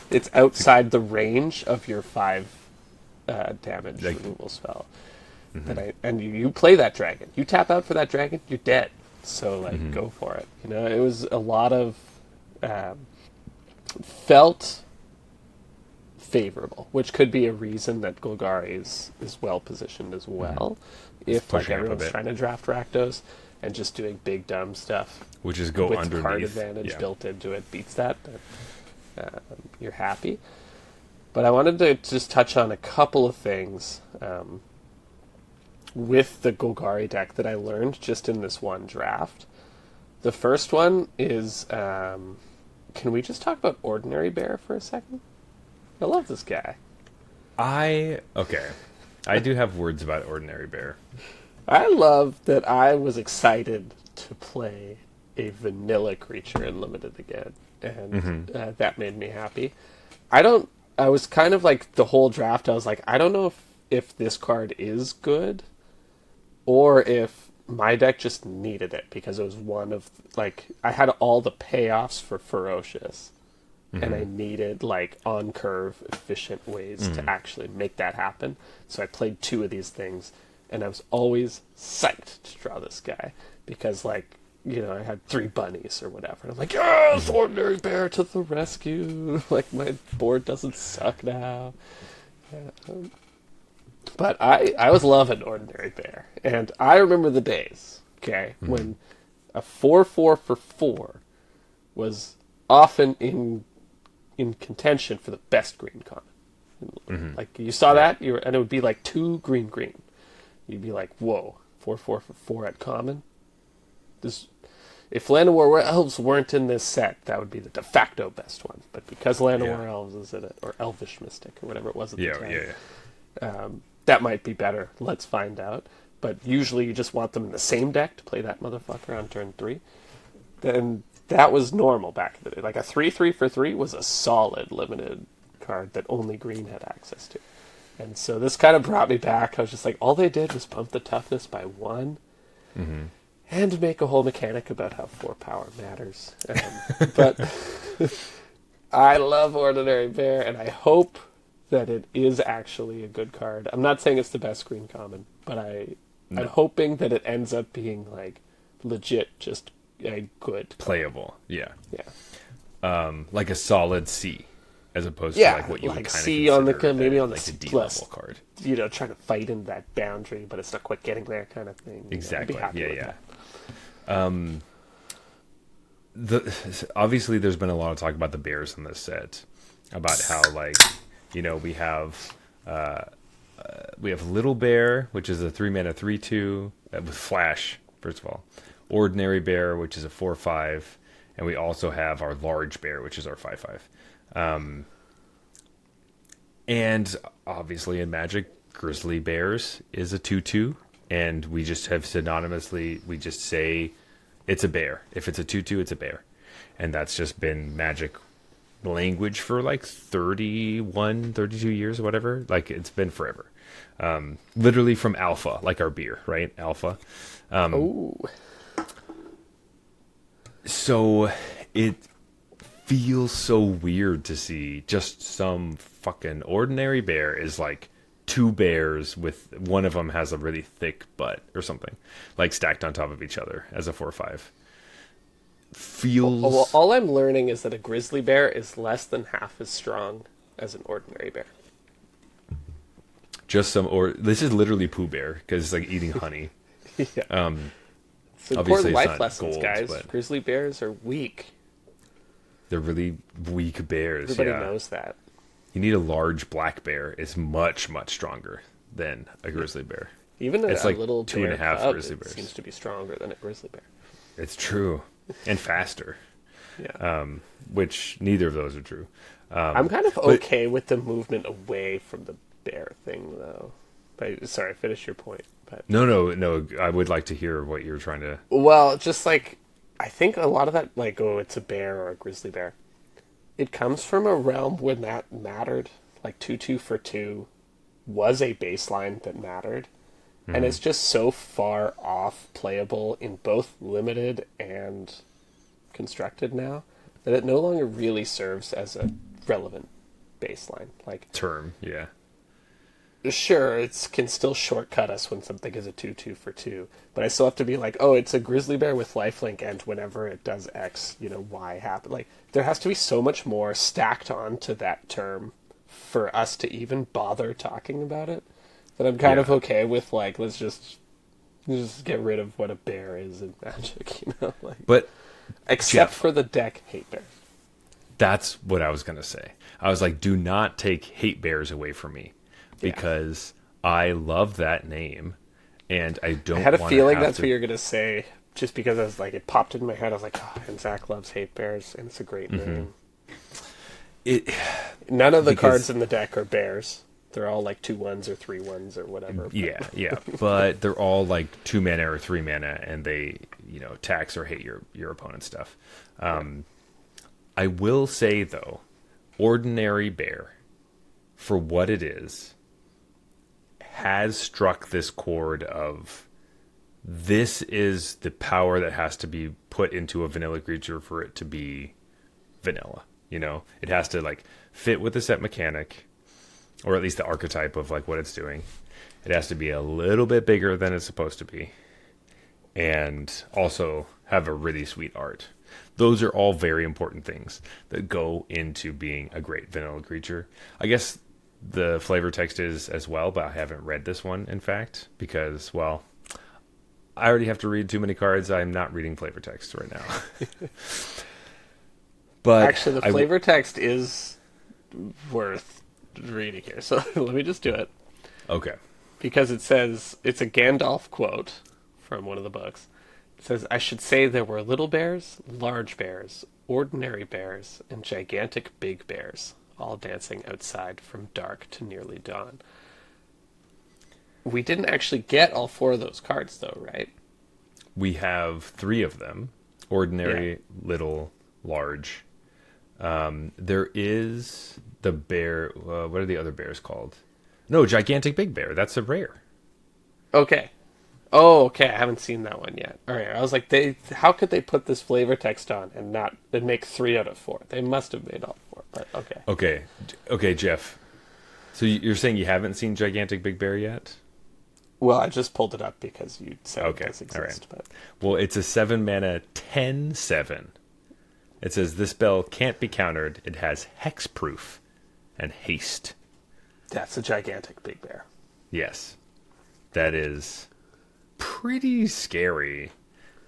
It's outside the range of your 5 damage removal spell. And you play that dragon. You tap out for that dragon, you're dead. So like go for it. You know, it was a lot of felt favorable, which could be a reason that Golgari is well positioned as well. If like pushing up a everyone's bit. trying to draft Rakdos and just doing big dumb stuff Which is go with underneath. card advantage Yeah. built into it beats that, then you're happy. But I wanted to just touch on a couple of things with the Golgari deck that I learned just in this one draft. The first one is, can we just talk about Ordinary Bear for a second? I love this guy. Okay. I do have words about Ordinary Bear. I love that I was excited to play a vanilla creature in Limited again, and that made me happy. I was kind of like the whole draft, I was like, I don't know if this card is good, or if my deck just needed it, because it was one of, like, I had all the payoffs for Ferocious, and I needed, like, on-curve, efficient ways to actually make that happen. So I played 2 of these things, and I was always psyched to draw this guy, because, like, you know, I had 3 bunnies or whatever. And I'm like, yes, Ordinary Bear to the rescue. Like, my board doesn't suck now. Yeah. But I was loving Ordinary Bear. And I remember the days, okay, when a 4/4 for 4 was often in contention for the best green common. Like, you saw that, and it would be like 2 green. You'd be like, whoa, 4/4 for 4 at common? If Land of War Elves weren't in this set, that would be the de facto best one. But because Land of War Elves is in it, or Elvish Mystic, or whatever it was at the time, that might be better. Let's find out. But usually you just want them in the same deck to play that motherfucker on turn 3. Then that was normal back in the day. Like a 3/3 for 3 was a solid limited card that only green had access to. And so this kind of brought me back. I was just like, all they did was bump the toughness by 1. And make a whole mechanic about how 4 power matters. But I love Ordinary Bear, and I hope that it is actually a good card. I'm not saying it's the best green common, but I'm hoping that it ends up being, like, legit just a good card. Playable, yeah. Yeah. Like a solid C, as opposed Yeah, to like what you like would kind of C on the consider maybe on the like a D plus level card. You know, trying to fight in that boundary, but it's not quite getting there, kind of thing. Exactly. You know, I'd be happy with that. Obviously there's been a lot of talk about the bears in this set, about how, like, you know, we have Little Bear, which is a 3-mana 3/2 with flash, first of all. Ordinary Bear, which is a 4/5, and we also have our Large Bear, which is our 5/5. And obviously in Magic, Grizzly Bears is a 2/2, and we just have synonymously, we just say it's a bear. If it's a 2/2, it's a bear. And that's just been Magic language for like 31, 32 years or whatever. Like, it's been forever. Literally from Alpha, like our beer, right? Alpha. So it feels so weird to see just some fucking Ordinary Bear is like 2 bears with one of them has a really thick butt or something, like stacked on top of each other as a 4/5. Feels Well, all I'm learning is that a Grizzly Bear is less than half as strong as an Ordinary Bear. just some, or this is literally Pooh Bear because it's like eating honey. Yeah. It's Obviously important it's life not lessons, gold, guys. but- Grizzly bears are weak. They're really weak bears. Everybody yeah. knows that. You need a large black bear. It's much, much stronger than a grizzly bear. Even It's a like little 2.5 bear cub, grizzly it bears. seems to be stronger than a grizzly bear. It's true. And faster. Yeah. Which neither of those are true. I'm kind of okay with the movement away from the bear thing, though. But, sorry, finish your point. But No. I would like to hear what you're trying to. well, just like, I think a lot of that, like, oh, it's a bear or a grizzly bear, it comes from a realm when that mattered. Like 2/2 for 2 was a baseline that mattered. And it's just so far off playable in both limited and constructed now that it no longer really serves as a relevant baseline. Like, Term, yeah. sure, it can still shortcut us when something is a 2/2 for 2, but I still have to be like, oh, it's a grizzly bear with lifelink, and whenever it does X, Y happen. Like, there has to be so much more stacked on to that term for us to even bother talking about it. That I'm kind Yeah. of okay with, like, let's just get rid of what a bear is in Magic, like, But except Jeff, for the deck hate bear. that's what I was going to say. I was like, do not take hate bears away from me Yeah. because I love that name and I I don't had a want to feeling have that's what to. you're gonna say, just because I was like, it popped in my head. I was like, oh, and Zach loves hate bears, and it's a great name. It None of the because cards in the deck are bears. They're all like 2/1s or 3/1s or whatever. yeah, but they're all like 2 mana or 3 mana, and they tax or hate your opponent's stuff. I will say though, ordinary bear, for what it is, has struck this chord of this is the power that has to be put into a vanilla creature for it to be vanilla. It has to like fit with the set mechanic, or at least the archetype of like what it's doing. It has to be a little bit bigger than it's supposed to be, and also have a really sweet art. Those are all very important things that go into being a great vanilla creature. I guess the flavor text is as well, but I haven't read this one, in fact, because, well, I already have to read too many cards. I'm not reading flavor text right now. But Actually, the flavor text is worth reading here. So let me just do it. Okay. Because it says, it's a Gandalf quote from one of the books. It says, I should say there were little bears, large bears, ordinary bears, and gigantic big bears, all dancing outside from dark to nearly dawn. We didn't actually get all 4 of those cards, though, right? We have 3 of them: ordinary, Yeah. little, large. There is the bear. What are the other bears called? No, gigantic big bear. That's a rare. Okay. Oh, okay. I haven't seen that one yet. All right. I was like, how could they put this flavor text on and make 3 out of 4? They must have made all 4. But okay. Okay, Jeff. So you're saying you haven't seen gigantic big bear yet? Well, I just pulled it up because you said Okay, it does exist. all right. But Well, it's a 7 mana 10/7. It says this spell can't be countered. It has hexproof and haste. that's a gigantic big bear. Yes, that is pretty scary,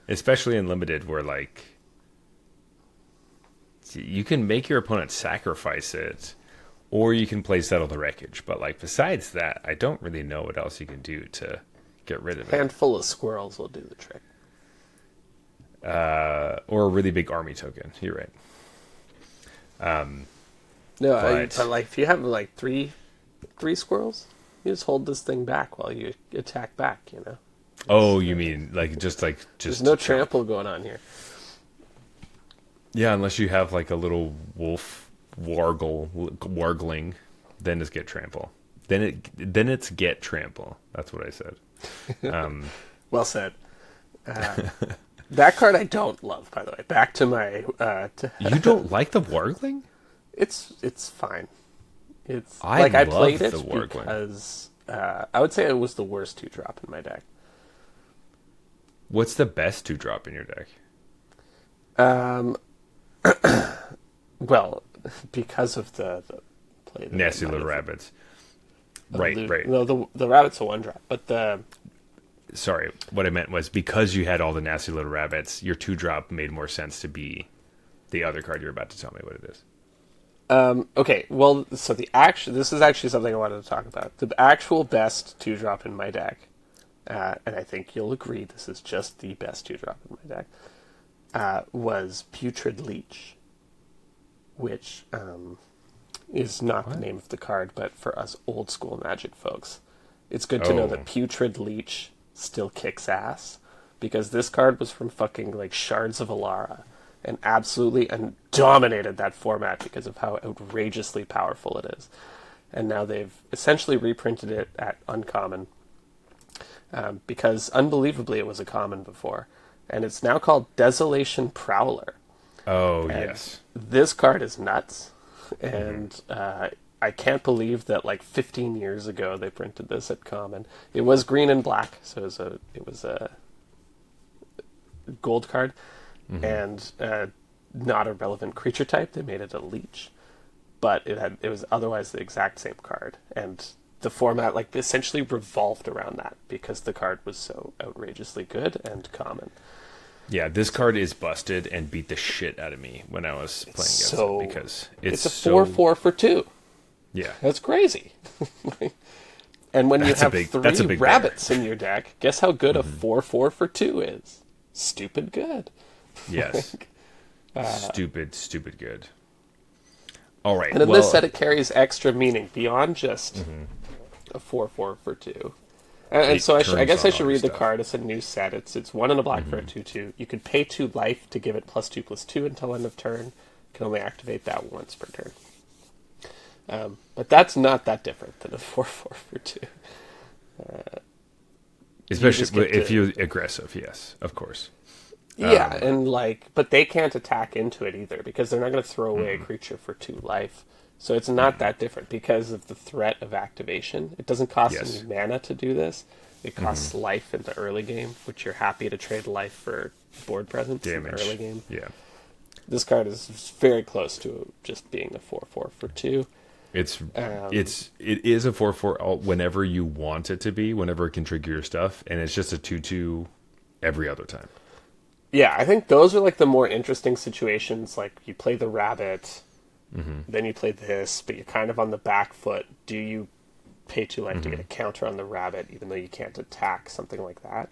especially in limited, where like you can make your opponent sacrifice it, or you can play Settle the Wreckage. But like besides that, I don't really know what else you can do to get rid of it. Handful of squirrels will do the trick. Or a really big army token. You're right. No, But- but like if you have like three squirrels, you just hold this thing back while you attack back. Oh, you mean just There's no trample going on here. Yeah, unless you have like a little wolf wargling, then it's get trample. Then it's get trample. That's what I said. Well said. That card I don't love, by the way. Back to my. You don't like the wargling? It's fine. It's I like I love played it the Wargling. because I would say it was the worst 2-drop in my deck. What's the best 2-drop in your deck? Well, because of the play. that Nasty I might Little have- Rabbits. Right. No, the rabbit's a 1-drop, but Sorry, what I meant was because you had all the Nasty Little Rabbits, your 2-drop made more sense to be the other card you're about to tell me what it is. okay. Well, so this is actually something I wanted to talk about. The actual best 2-drop in my deck, and I think you'll agree this is just the best 2-drop in my deck, was Putrid Leech, which is not the name of the card, but for us old school Magic folks, it's good to know Oh. that Putrid Leech still kicks ass, because this card was from fucking like Shards of Alara and absolutely dominated that format because of how outrageously powerful it is. And now they've essentially reprinted it at uncommon, because unbelievably it was a common before, and it's now called Desolation Prowler. Oh, And yes. this card is nuts, and I can't believe that like 15 years ago they printed this at common. It was green and black, so it was a gold card, and not a relevant creature type. They made it a leech, but it was otherwise the exact same card, and the format like essentially revolved around that because the card was so outrageously good and common. Yeah, this card is busted and beat the shit out of me when I was playing against it because it's a 4/4 for 2. Yeah, That's crazy. And when you have three rabbits in your deck, guess how good a 4/4 for 2 is? Stupid good. Yes. Stupid good. All right. And in this set, it carries extra meaning beyond just a 4/4 for 2. And so I guess I should read the card. It's a new set. It's 1 and a black for a 2/2. You could pay 2 life to give it +2/+2 until end of turn. You can only activate that once per turn. But that's not that different than a 4/4 for 2. Especially if you're aggressive, yes, of course. Yeah, and but they can't attack into it either because they're not going to throw away a creature for 2 life. So it's not that different because of the threat of activation. It doesn't cost any mana to do this. It costs life in the early game, which you're happy to trade life for board presence in the early game. Yeah. This card is very close to just being a 4/4 for 2. It is a 4/4 whenever you want it to be, whenever it can trigger your stuff, and it's just a 2/2 every other time. Yeah, I think those are like the more interesting situations. Like you play the rabbit, then you play this, but you're kind of on the back foot. Do you pay 2 life to get a counter on the rabbit, even though you can't attack, something like that?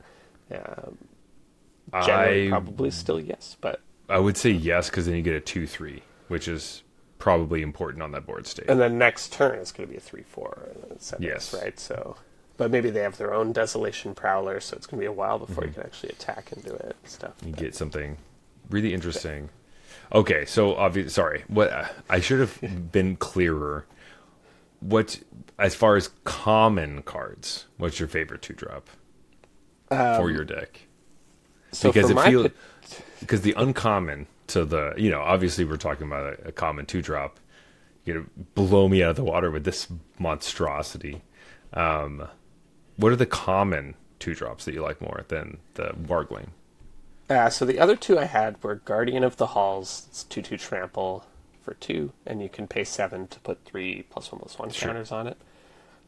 Generally, probably still yes, but I would say yes, because then you get a 2/3, which is probably important on that board state. And then next turn it's going to be a 3/4. Yes, right. So, but maybe they have their own Desolation Prowler, so it's going to be a while before you can actually attack into it and stuff. You get something really interesting. Okay, so sorry, what I should have been clearer. What, as far as common cards, what's your favorite 2-drop for your deck? So because because the uncommon to the, obviously we're talking about a common 2-drop. You're gonna blow me out of the water with this monstrosity. What are the common 2-drops that you like more than the Wargling? So the other 2 I had were Guardian of the Halls. It's 2/2 trample for 2, and you can pay 7 to put 3 +1/+1 counters on it.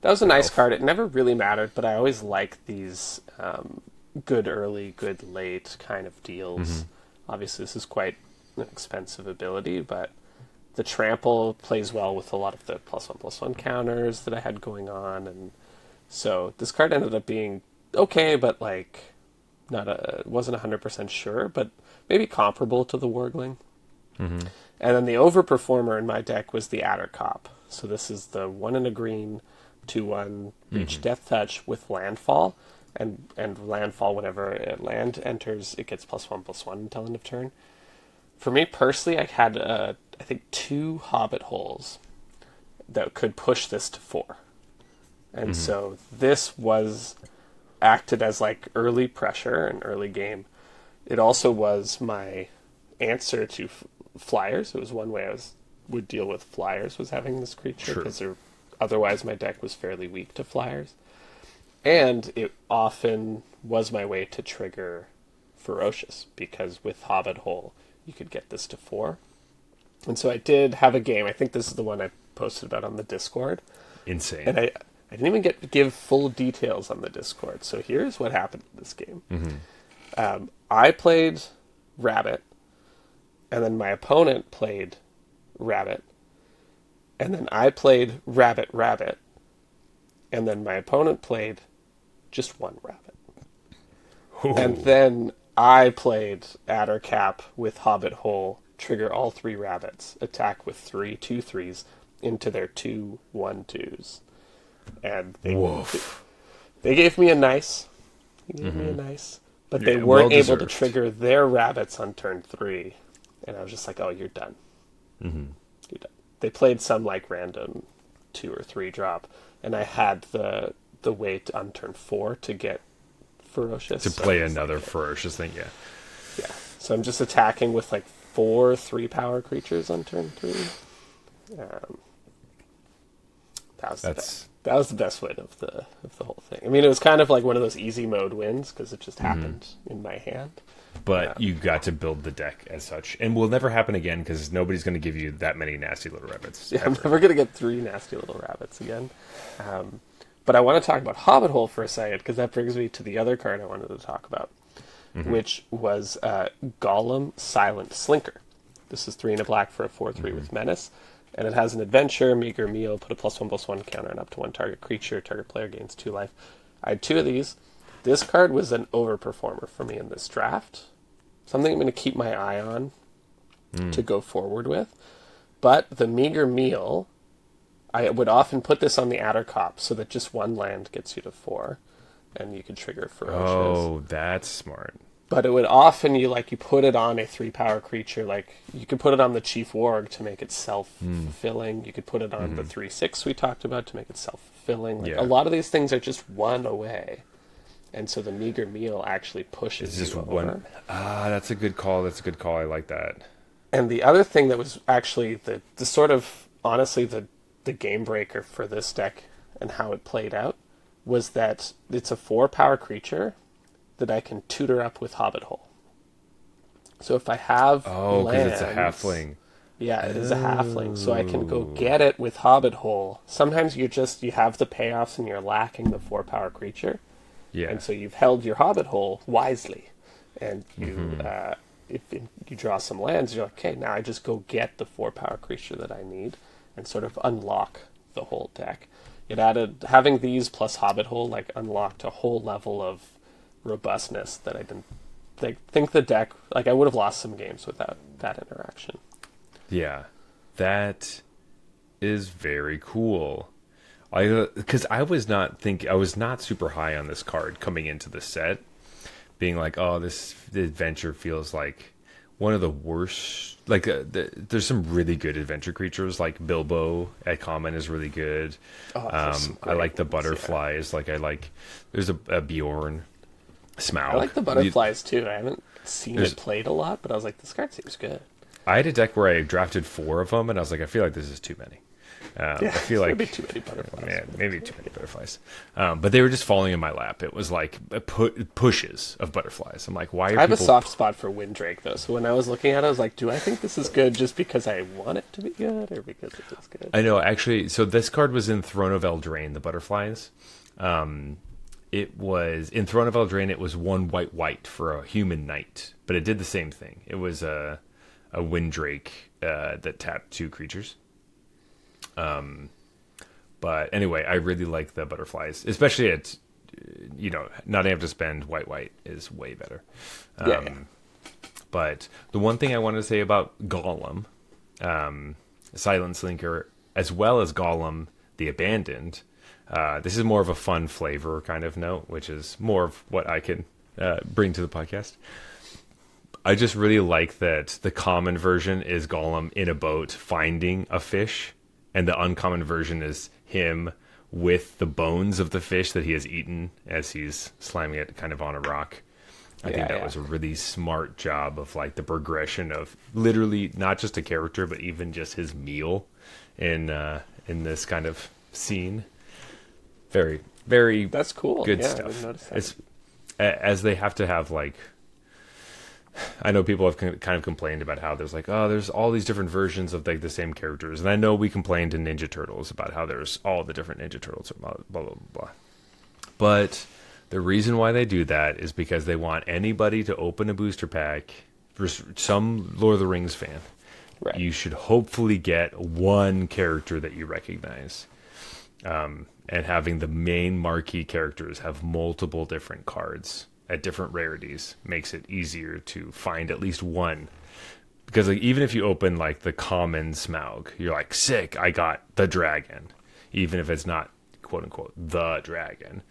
That was a nice card. It never really mattered, but I always like these good early, good late kind of deals. Obviously, this is quite an expensive ability, but the trample plays well with a lot of the +1/+1 counters that I had going on, and so this card ended up being okay, but wasn't 100% sure, but maybe comparable to the Wargling. And then the overperformer in my deck was the Adder Cop. So this is the 1 and a green 2/1 reach Death Touch with landfall, and landfall whenever a land enters, it gets +1/+1 until end of turn. For me personally, I had I think 2 Hobbit holes that could push this to 4, and so this acted as like early pressure and early game. It also was my answer to flyers. It was one way I would deal with flyers, was having this creature, because otherwise my deck was fairly weak to flyers. And it often was my way to trigger Ferocious, because with Hobbit Hole you could get this to 4. And so I did have a game. I think this is the one I posted about on the Discord. Insane. And I didn't even get to give full details on the Discord. So here's what happened in this game. I played Rabbit, and then my opponent played Rabbit, and then I played Rabbit, and then my opponent played just 1 rabbit. Ooh. And then I played Adder Cap with Hobbit Hole, trigger all 3 rabbits, attack with 3 2/3s into their 2/1/2s. And they gave me a nice. But they weren't able to trigger their rabbits on turn 3. And I was just like, oh, you're done. You're done. They played some random 2 or 3 drop, and I had the wait on turn 4 to get Ferocious. To play another Ferocious thing, yeah. Yeah. So I'm just attacking with 4 3-power creatures on turn 3. That was the best win of the whole thing. I mean, it was kind of like one of those easy mode wins because it just happened in my hand. but you got to build the deck as such, and will never happen again because nobody's going to give you that many nasty little rabbits. Yeah, I'm never going to get 3 nasty little rabbits again. But I want to talk about Hobbit Hole for a second, because that brings me to the other card I wanted to talk about, which was Gollum Silent Slinker. This is 3 and a black for a 4/3 with Menace, and it has an adventure, meager meal, put a +1/+1 counter on up to 1 target creature, target player gains 2 life. I had 2 of these. This card was an overperformer for me in this draft. Something I'm going to keep my eye on to go forward with. But the meager meal, I would often put this on the Adder Cop so that just 1 land gets you to 4, and you could trigger Ferocious. Oh, that's smart. But it would often, you put it on a 3-power creature, like you could put it on the Chief Warg to make it self-fulfilling. You could put it on the 3/6 we talked about to make it self-fulfilling. A lot of these things are just 1 away. And so the meager meal actually pushes It's just you one. over. That's a good call. That's a good call. I like that. And the other thing that was actually the sort of, honestly, the game breaker for this deck and how it played out was that it's a 4-power creature that I can tutor up with Hobbit Hole. So if I have because it's a lands- halfling. Yeah, it is a halfling, so I can go get it with Hobbit Hole. Sometimes you have the payoffs and you're lacking the 4-power creature. Yeah. And so you've held your Hobbit Hole wisely, and you if you draw some lands, you're like, okay, now I just go get the 4-power creature that I need, and sort of unlock the whole deck. It added, having these plus Hobbit Hole unlocked a whole level of robustness that I didn't think the deck, I would have lost some games without that interaction. Yeah, that is very cool. Because I was not super high on this card coming into the set, being like, oh, the adventure feels like one of the worst. There's some really good adventure creatures, like Bilbo at common is really good. I like the butterflies. Yeah. There's a Bjorn, Smaug. I like the butterflies too. I haven't seen it played a lot, but I was like, this card seems good. I had a deck where I drafted 4 of them, and I was like, I feel like this is too many. I feel like maybe too many butterflies. Yeah, maybe too many butterflies. But they were just falling in my lap. It was like pushes of butterflies. I'm like, why are I have people... a soft spot for Windrake, though. So when I was looking at it, I was like, do I think this is good just because I want it to be good, or because it is good? I know, actually. So this card was in Throne of Eldraine, the butterflies. It was in Throne of Eldraine. It was 1 white for a human knight, but it did the same thing. It was a Windrake that tapped 2 creatures. But anyway, I really like the butterflies, especially at, not having to spend white is way better. But the one thing I wanted to say about Gollum, Silent Slinker, as well as Gollum the Abandoned, this is more of a fun flavor kind of note, which is more of what I can bring to the podcast. I just really like that the common version is Gollum in a boat finding a fish, and the uncommon version is him with the bones of the fish that he has eaten as he's slamming it kind of on a rock. I think that was a really smart job of the progression of literally not just a character, but even just his meal in this kind of scene. Very, very that's cool. Good I stuff. didn't notice that. It's as they have to have I know people have kind of complained about how there's all these different versions of the same characters, and I know we complained in Ninja Turtles about how there's all the different Ninja Turtles, blah blah blah blah. But the reason why they do that is because they want anybody to open a booster pack. For some Lord of the Rings fan, Right. You should hopefully get 1 character that you recognize, and having the main marquee characters have multiple different cards at different rarities makes it easier to find at least 1, because even if you open the common Smaug, you're like, sick, I got the dragon, even if it's not quote unquote the dragon.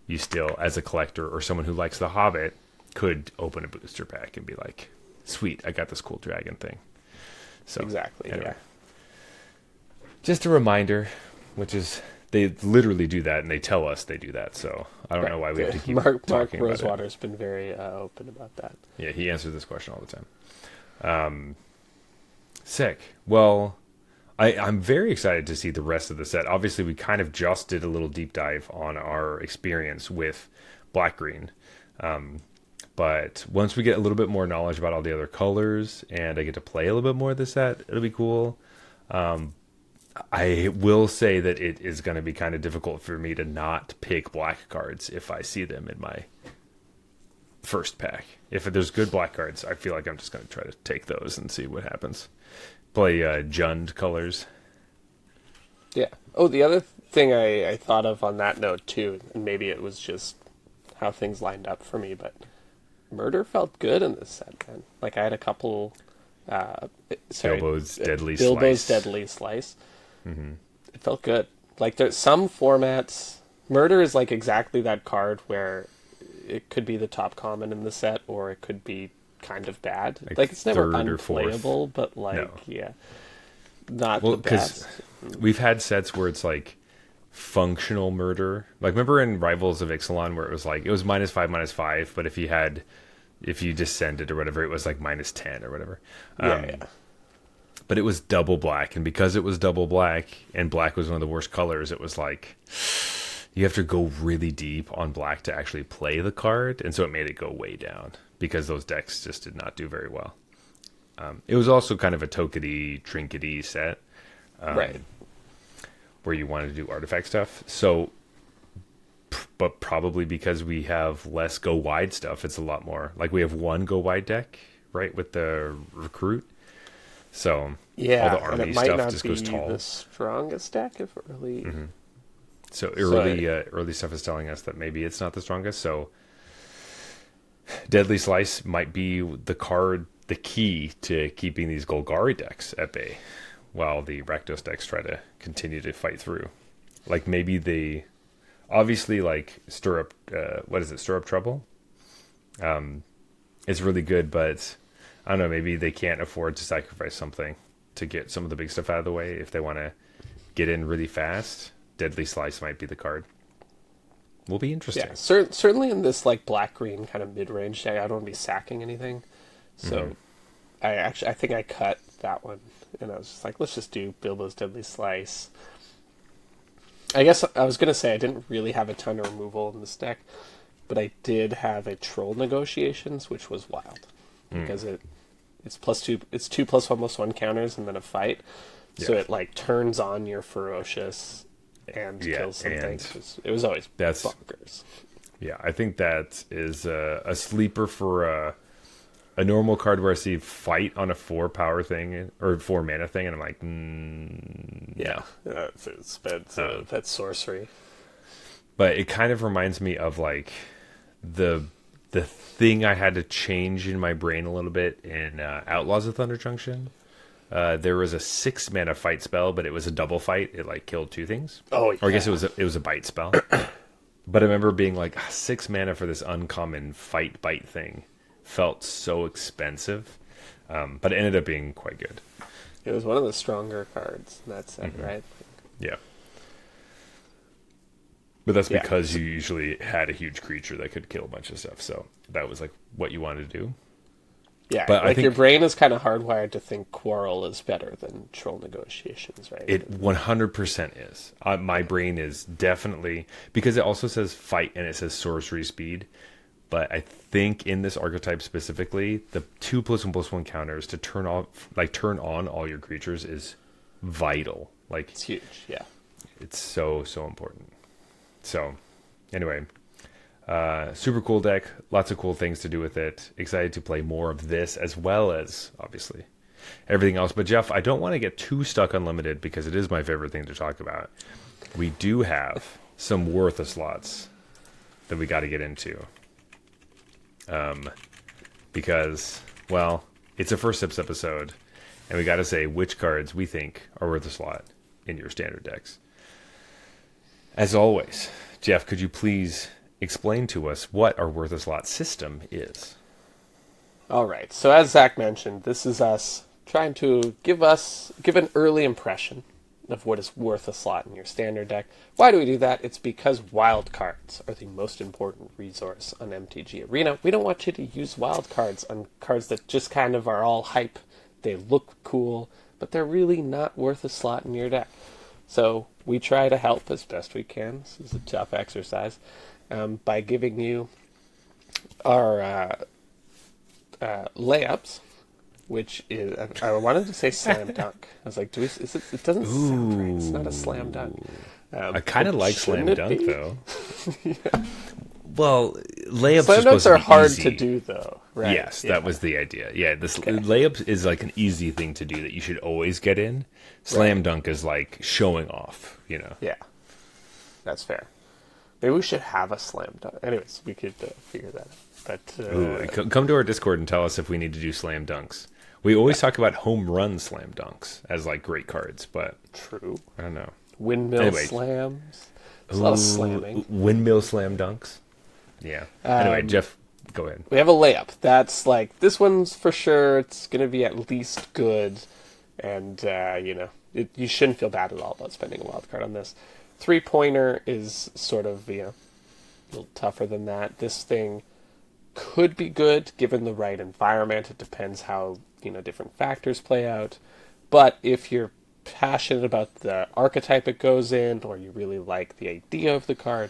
You still, as a collector or someone who likes the Hobbit, could open a booster pack and be like, sweet, I got this cool dragon thing. So Exactly. anyway, just a reminder, which is they literally do that, and they tell us they do that. So I don't know why we have to keep Mark talking about it. Rosewater's been very open about that. Yeah, he answers this question all the time. Sick. Well, I'm very excited to see the rest of the set. Obviously, we kind of just did a little deep dive on our experience with Black Green. But once we get a little bit more knowledge about all the other colors and I get to play a little bit more of the set, it'll be cool. I will say that it is going to be kind of difficult for me to not pick black cards if I see them in my first pack. If there's good black cards, I feel like I'm just going to try to take those and see what happens. Play Jund colors. Yeah. Oh, the other thing I thought of on that note too, and maybe it was just how things lined up for me, but murder felt good in this set, man. Like I had a couple. Bilbo's Deadly Bilbo's Slice. Deadly Slice. It felt good. Like there's some formats. Murder is like exactly that card where it could be the top common in the set, or it could be kind of bad. Like it's never third or fourth. unplayable, but like No. yeah, not Well, the because best. we've had sets where it's like functional murder. Like remember in Rivals of Ixalan where it was like it was -5/-5, but if you descended or whatever, it was like -10 or whatever. Yeah. But it was double black, and because it was double black and black was one of the worst colors, it was like you have to go really deep on black to actually play the card, and so it made it go way down because those decks just did not do very well. It was also kind of a tokety, trinkety set, Right. where you wanted to do artifact stuff. So, but probably because we have less go wide stuff, it's a lot more like we have one go wide deck, right, with the recruit. So Yeah, all the and army it might stuff not just be goes tall. the strongest deck if early. So early stuff is telling us that maybe it's not the strongest. So Deadly Slice might be the key to keeping these Golgari decks at bay, while the Rakdos decks try to continue to fight through. Like maybe they, obviously like Stir Up Trouble. It's really good, but I don't know. Maybe they can't afford to sacrifice something to get some of the big stuff out of the way if they want to get in really fast. Deadly Slice might be the card. Will be interesting. Yeah, certainly in this like black green kind of mid range deck, I don't want to be sacking anything. So I think I cut that one, and I was just like, let's just do Bilbo's Deadly Slice. I guess I was gonna say I didn't really have a ton of removal in this deck, but I did have a Troll Negotiations, which was wild because it's +2, it's 2+1/+1 counters and then a fight, so Yeah. it like turns on your Ferocious and kills some and things. It was always bonkers. Yeah, I think that is a sleeper for a normal card where I see fight on a 4 power thing or 4 mana thing, and I'm like, It's expensive. That's sorcery. But it kind of reminds me of like the thing I had to change in my brain a little bit in Outlaws of Thunder Junction. There was a 6 mana fight spell, but it was a double fight. It like killed 2 things. Oh, yeah. Or I guess it was a bite spell. But I remember being like 6 mana for this uncommon fight bite thing felt so expensive. But it ended up being quite good. It was one of the stronger cards in that set, right? Yeah. But that's because you usually had a huge creature that could kill a bunch of stuff. So that was like what you wanted to do. Yeah, But I like think your brain is kind of hardwired to think Quarrel is better than Troll Negotiations, right? it 100% is. My brain is definitely, because it also says fight and it says sorcery speed. But I think in this archetype specifically, the 2+1/+1 counters to turn on all your creatures is vital. Like It's huge, yeah. it's so important. So anyway, super cool deck, lots of cool things to do with it. Excited to play more of this as well as obviously everything else. But Jeff, I don't want to get too stuck on limited because it is my favorite thing to talk about. We do have some Wortha slots that we got to get into. Because, well, it's a First Sips episode, and we got to say which cards we think are worth a slot in your standard decks. As always, Jeff, could you please explain to us what our worth a slot system is? All right. So as Zach mentioned, this is us trying to give an early impression of what is worth a slot in your standard deck. Why do we do that? It's because wild cards are the most important resource on MTG Arena. We don't want you to use wild cards on cards that just kind of are all hype. They look cool, but they're really not worth a slot in your deck. So we try to help as best we can. This is a tough exercise by giving you are layups, which is I wanted to say slam dunk. I was like, it doesn't sound right. It's not a slam dunk. I kind of But like shouldn't slam it dunk be? though. Well, layups are Slam supposed dunks to are be hard easy. to do, though, right? Yes, Yeah. that was the idea. Yeah, this Okay. layup is like an easy thing to do that you should always get in. Slam Right. dunk is like showing off, you know. Yeah, that's fair. Maybe we should have a slam dunk. Anyways, we could figure that out. But Ooh, come to our Discord and tell us if we need to do slam dunks. We always talk about home run slam dunks as like great cards, but true. I don't know. Windmill Anyway. slams. There's a lot of slamming. Windmill slam dunks. Yeah. Anyway, Jeff, go ahead. We have a layup. That's like, this one's for sure. It's going to be at least good. And, you shouldn't feel bad at all about spending a wild card on this. 3-pointer is sort of, a little tougher than that. This thing could be good given the right environment. It depends how, different factors play out. But if you're passionate about the archetype it goes in, or you really like the idea of the card,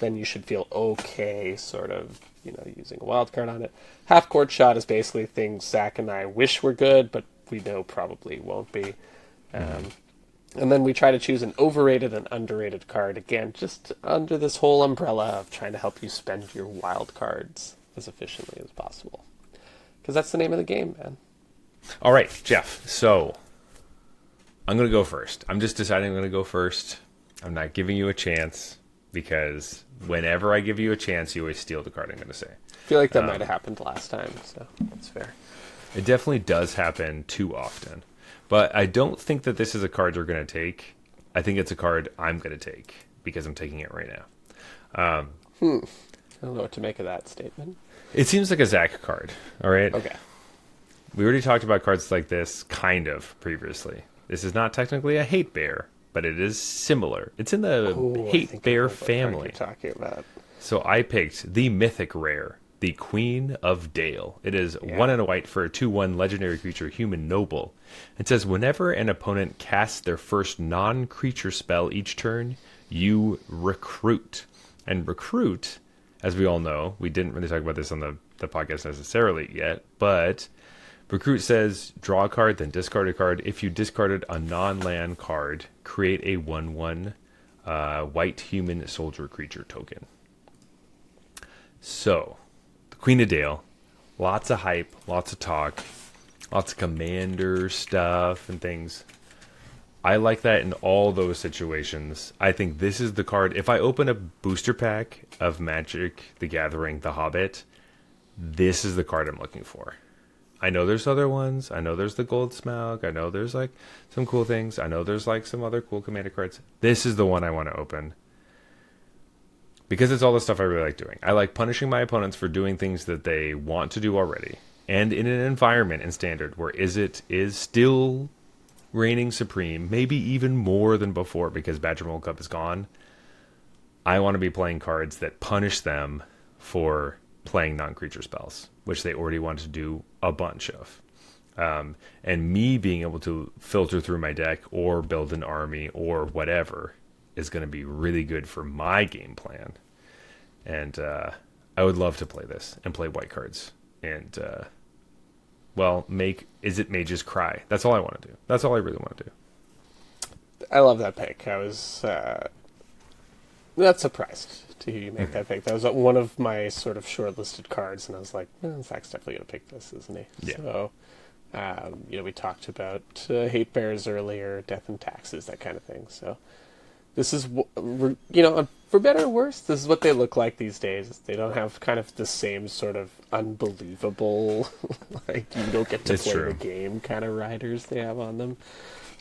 then you should feel okay sort of, using a wild card on it. Half court shot is basically things Zach and I wish were good, but we know probably won't be. And then we try to choose an overrated and underrated card, again, just under this whole umbrella of trying to help you spend your wild cards as efficiently as possible. Because that's the name of the game, man. All right, Jeff. So I'm going to go first. I'm just deciding I'm going to go first. I'm not giving you a chance because whenever I give you a chance, you always steal the card I'm going to say. I feel like that might have happened last time, so that's fair. It definitely does happen too often. But I don't think that this is a card you're going to take. I think it's a card I'm going to take because I'm taking it right now. I don't know what to make of that statement. It seems like a Zach card, all right? Okay. We already talked about cards like this, kind of, previously. This is not technically a hate bear, but it is similar. It's in the Ooh, I hate think I bear know what card family. you're talking about. So I picked the mythic rare, the Queen of Dale. It is 1 and a white for a 2/1 legendary creature, human noble. It says whenever an opponent casts their first non-creature spell each turn, you recruit. And recruit, as we all know, we didn't really talk about this on the podcast necessarily yet, but recruit says draw a card, then discard a card. If you discarded a non-land card, create a 1/1 white human soldier creature token. So, the Queen of Dale, lots of hype, lots of talk, lots of commander stuff and things. I like that in all those situations. I think this is the card. If I open a booster pack of Magic the Gathering, the Hobbit, this is the card I'm looking for. I know there's other ones. I know there's the Gold Smaug. I know there's like some cool things. I know there's like some other cool commander cards. This is the one I want to open. Because it's all the stuff I really like doing. I like punishing my opponents for doing things that they want to do already. And in an environment in Standard where it is still reigning supreme, maybe even more than before because Badger World Cup is gone, I want to be playing cards that punish them for playing non-creature spells, which they already want to do a bunch of. And me being able to filter through my deck or build an army or whatever is going to be really good for my game plan. And I would love to play this and play white cards. And, make Izzet Mages cry. That's all I want to do. That's all I really want to do. I love that pick. I was not surprised to hear you make that pick. That was one of my sort of shortlisted cards, and I was like, Zach's definitely going to pick this, isn't he? Yeah. So, we talked about hate bears earlier, death and taxes, that kind of thing. So this is, for better or worse, this is what they look like these days. They don't have kind of the same sort of unbelievable, like you don't get to It's play true. the game kind of riders they have on them.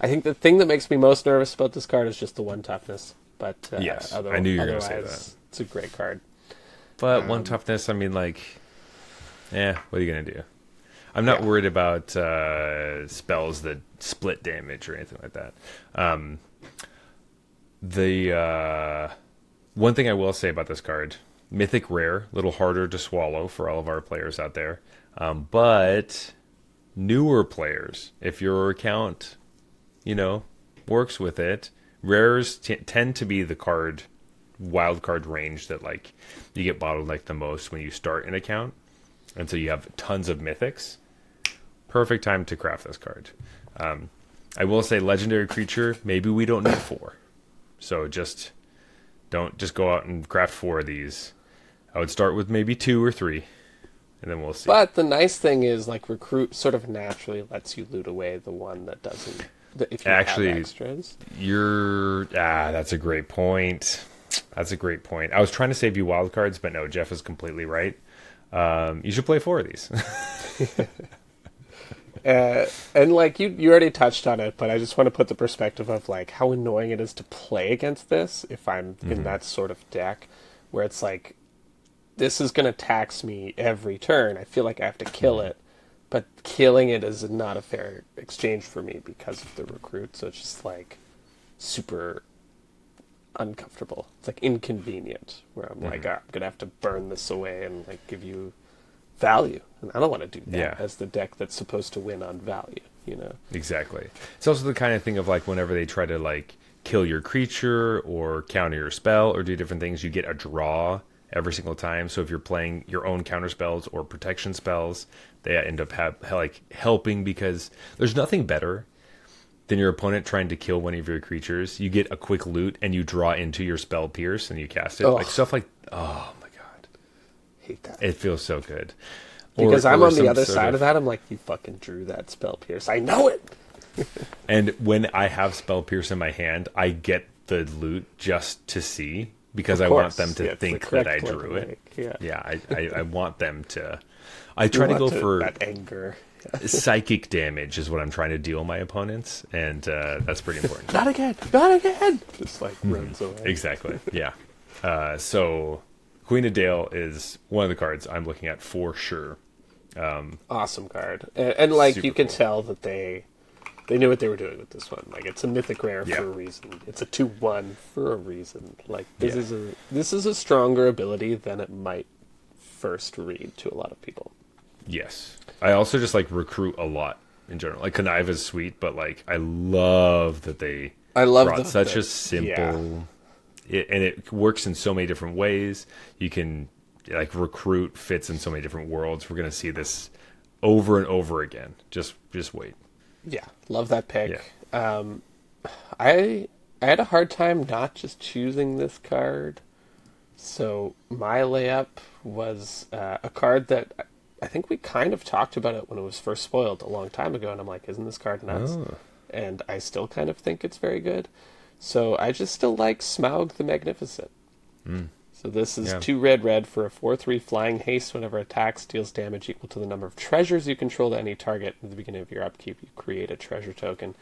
I think the thing that makes me most nervous about this card is just the 1 toughness. But Yes, I knew you were gonna say otherwise, it's a great card. But 1 toughness, I mean, like, what are you going to do? I'm not worried about spells that split damage or anything like that. The one thing I will say about this card, mythic rare, a little harder to swallow for all of our players out there. But newer players, if your account, works with it, rares tend to be the card wildcard range that like you get bottlenecked the most when you start an account, and so you have tons of mythics. Perfect time to craft this card. I will say legendary creature, maybe we don't need 4. So don't just go out and craft 4 of these. I would start with maybe 2 or 3, and then we'll see. But the nice thing is, like, recruit sort of naturally lets you loot away the one that doesn't. If you Actually, have extras. That's a great point. That's a great point. I was trying to save you wild cards, but no, Jeff is completely right. You should play 4 of these. And like you already touched on it, but I just want to put the perspective of like how annoying it is to play against this if I'm in that sort of deck where it's like this is going to tax me every turn. I feel like I have to kill it, but killing it is not a fair exchange for me because of the recruit. So it's just like super uncomfortable. It's like inconvenient where I'm like, I'm going to have to burn this away and like give you value, and I don't want to do that as the deck that's supposed to win on value, you know. Exactly. It's also the kind of thing of like whenever they try to like kill your creature or counter your spell or do different things, you get a draw every single time. So if you're playing your own counter spells or protection spells, they end up like helping, because there's nothing better than your opponent trying to kill one of your creatures. You get a quick loot and you draw into your spell pierce and you cast it. Like stuff like Hate that. it feels so good. Because I'm on the other side of that. I'm like, you fucking drew that spell pierce. I know it. And when I have spell pierce in my hand, I get the loot just to see, because I want them to think that I drew it. I want them to. I try to go for that anger. Psychic damage is what I'm trying to deal my opponents, and that's pretty important. Not again. Not again. Just like runs away. Exactly. Yeah. So Queen of Dale is one of the cards I'm looking at for sure. Awesome card, and like you can cool. tell that they knew what they were doing with this one. Like it's a mythic rare for a reason. It's a 2/1 for a reason. Like this is a stronger ability than it might first read to a lot of people. Yes. I also just like recruit a lot in general. Like Connive is sweet, but like I love that they brought such a simple. And it works in so many different ways. You can like recruit fits in so many different worlds. We're gonna see this over and over again. Just wait. Yeah, love that pick. Yeah. I had a hard time not just choosing this card. So my layup was a card that I think we kind of talked about it when it was first spoiled a long time ago, and I'm like, isn't this card nuts? Oh. And I still kind of think it's very good. So I just still like Smaug the Magnificent. So this is 2 red for a 4/3 flying haste. Whenever attacks, deals damage equal to the number of treasures you control to any target. At the beginning of your upkeep, you create a treasure token.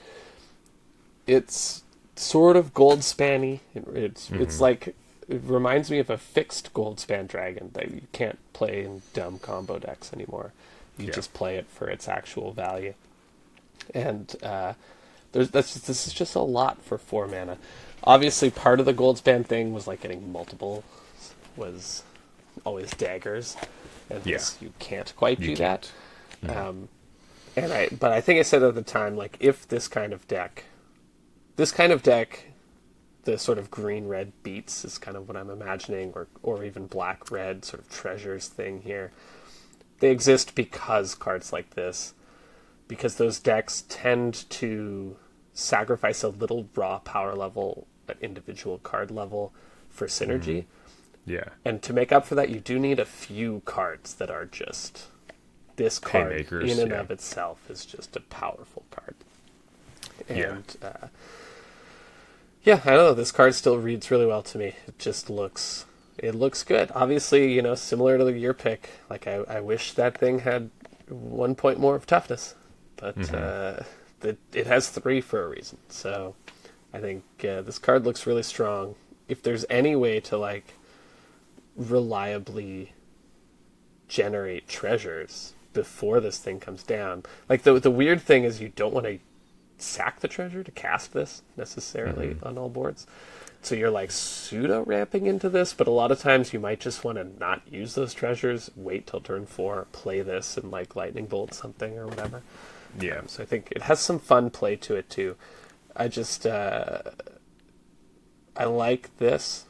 It's sort of gold spanny. It's like, it reminds me of a fixed gold span dragon that you can't play in dumb combo decks anymore. You just play it for its actual value. And this is just a lot for 4 mana. Obviously, part of the gold span thing was like getting multiple, was always daggers, and this, you can't quite do that. But I think I said at the time, like, if this kind of deck, the sort of green-red beats is kind of what I'm imagining, or even black-red sort of treasures thing here. They exist because cards like this, because those decks tend to sacrifice a little raw power level at individual card level for synergy. Yeah. And to make up for that, you do need a few cards that are just... This card in and of itself is just a powerful card. And, I don't know, this card still reads really well to me. It looks good. Obviously, similar to your pick, like I wish that thing had 1 point more of toughness. But it has 3 for a reason. So I think this card looks really strong. If there's any way to like reliably generate treasures before this thing comes down, like the weird thing is you don't want to sack the treasure to cast this necessarily on all boards. So you're like pseudo ramping into this, but a lot of times you might just want to not use those treasures, wait till turn 4, play this and like lightning bolt something or whatever. Yeah. So I think it has some fun play to it too. I just I like this.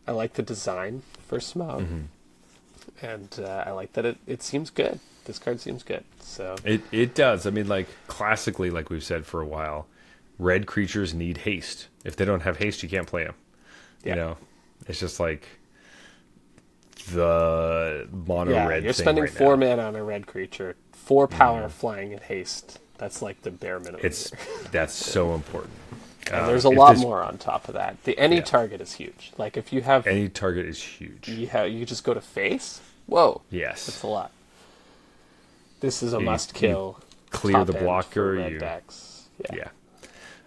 I like the design for Smaug, and I like that it seems good. This card seems good. So It does. I mean, like classically, like we've said for a while, red creatures need haste. If they don't have haste, you can't play them. yeah. You know, it's just like the mono Yeah, red. you're thing spending right 4 now. mana on a red creature, 4 power, flying and haste. That's like the bare minimum. It's here. that's so important. And there's a If lot this- more on top of that. The any Yeah. target is huge. Like if you have Any target is huge. you just go to face. Whoa, Yes. that's a lot. This is a You- must kill. clear top the end blocker. for red You decks. Yeah.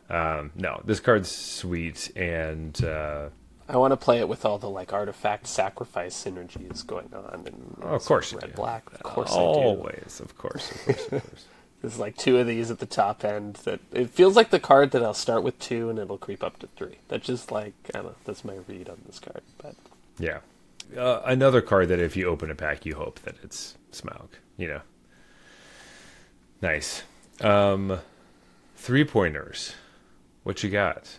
yeah. No, this card's sweet, and I want to play it with all the like artifact sacrifice synergies going on, and of course you red do. black. Of course, I do. Always, of course, of course, of course. There's like 2 of these at the top end. That it feels like the card that I'll start with 2 and it'll creep up to 3. That's just like I don't know. That's my read on this card. But Yeah. Another card that if you open a pack, you hope that it's Smaug. You know. Nice. 3-pointers. What you got?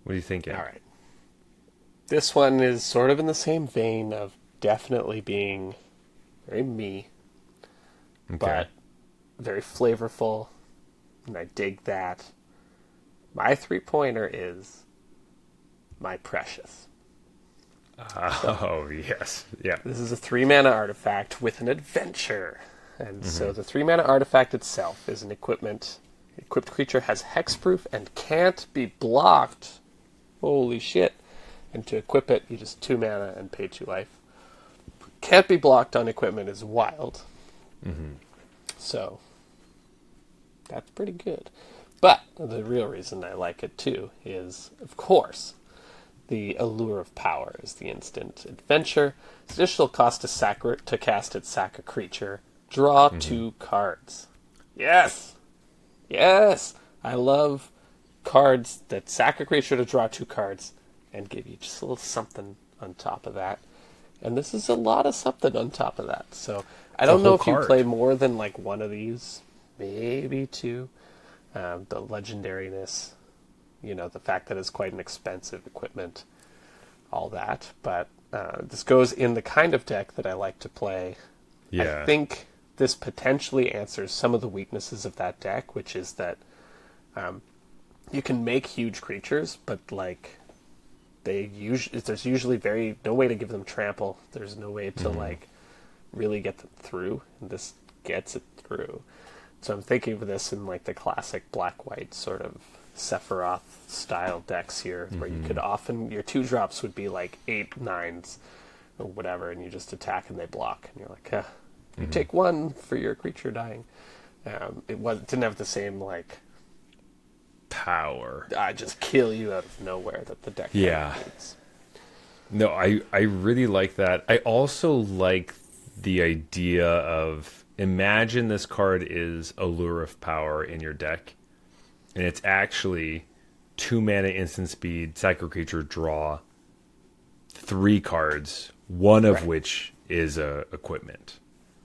What are you thinking? all right, this one is sort of in the same vein of definitely being very me, Okay. but very flavorful, and I dig that. My 3-pointer is my precious. Oh, yes. Yeah. This is a 3-mana artifact with an adventure. And so the 3-mana artifact itself is an equipment. The equipped creature has hexproof and can't be blocked. Holy shit. And to equip it, you just 2 mana and pay 2 life. Can't be blocked on equipment is wild. So, that's pretty good. But the real reason I like it too is, of course, the Allure of Power is the instant adventure. It's additional cost to cast it, sack a creature. Draw 2 cards. Yes! Yes! I love cards that sack a creature to draw 2 cards and give you just a little something on top of that. And this is a lot of something on top of that. So I don't know whole if you card. play more than like 1 of these, maybe 2. The legendariness, the fact that it's quite an expensive equipment, all that. But this goes in the kind of deck that I like to play. Yeah. I think this potentially answers some of the weaknesses of that deck, which is that you can make huge creatures, but like there's usually no way to give them trample. There's no way to like really get them through, and this gets it through. So I'm thinking of this in like the classic black-white sort of Sephiroth style decks here, where you could often your 2-drops would be like 8/9s or whatever, and you just attack and they block, and you're like, you take 1 for your creature dying. Didn't have the same like Power. I just kill you out of nowhere that the deck Yeah. needs. No, I really like that. I also like the idea of imagine this card is Allure of Power in your deck, and it's actually 2 mana instant speed, sack a creature, draw 3 cards, one of Right. which is a equipment.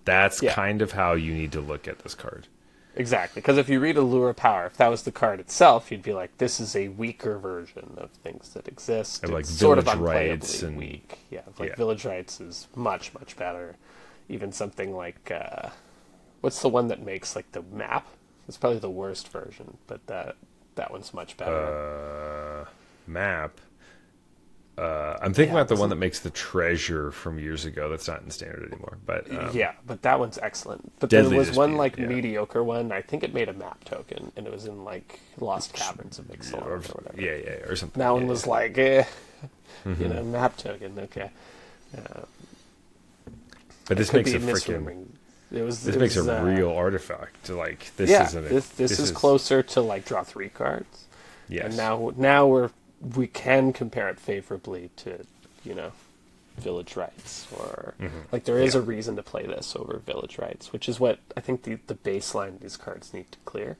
That's Yeah. kind of how you need to look at this card. Exactly, because if you read Allure of Power, if that was the card itself, you'd be like, this is a weaker version of things that exist. Of, like, It's sort of Village unplayably Rights and- weak. Yeah, like yeah. Village Rights is much, much better. Even something like, what's the one that makes like the map? It's probably the worst version, but that one's much better. Map. I'm thinking Yeah, about the one wasn't- that makes the treasure from years ago. That's not in standard anymore. But Yeah, but that one's excellent. But Deadly there was one Dispute, like yeah. mediocre one. I think it made a map token, and it was in like Lost Caverns of Ixalan or whatever. yeah, or something. That one Yeah, was yeah. like, map token. Okay. But this Could makes be a freaking. misremembering. This This makes a real artifact. Like this Yeah, isn't. this is closer to like draw 3 cards. Yes. And now we can compare it favorably to Village Rights, or like there is a reason to play this over Village Rights, which is what I think the baseline these cards need to clear.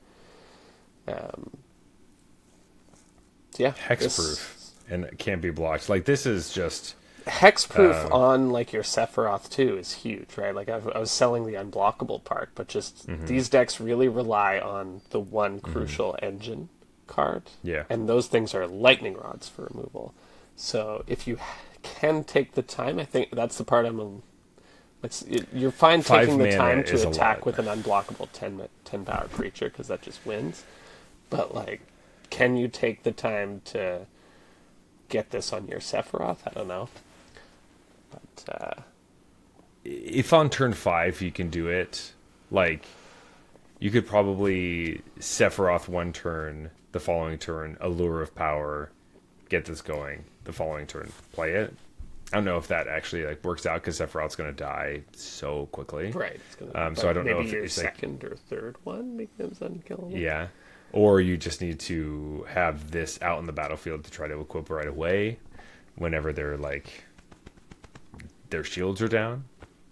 Yeah, hexproof and it can't be blocked. Like this is just. Hexproof on like your Sephiroth too is huge, right? Like I was selling the unblockable part, but just these decks really rely on the one crucial engine card. Yeah. And those things are lightning rods for removal. So if you can take the time, I think that's the part you're fine Five taking the mana time is to a attack lot. with an unblockable 10 power creature because that just wins. But like, can you take the time to get this on your Sephiroth? I don't know. But If on turn 5 you can do it, like you could probably Sephiroth one turn, the following turn, Allure of Power, get this going, the following turn, play it. I don't know if that actually like works out because Sephiroth's going to die so quickly. right, So I don't know maybe if your it's like, second or third one becomes unkillable. yeah, or you just need to have this out in the battlefield to try to equip right away whenever they're like their shields are down.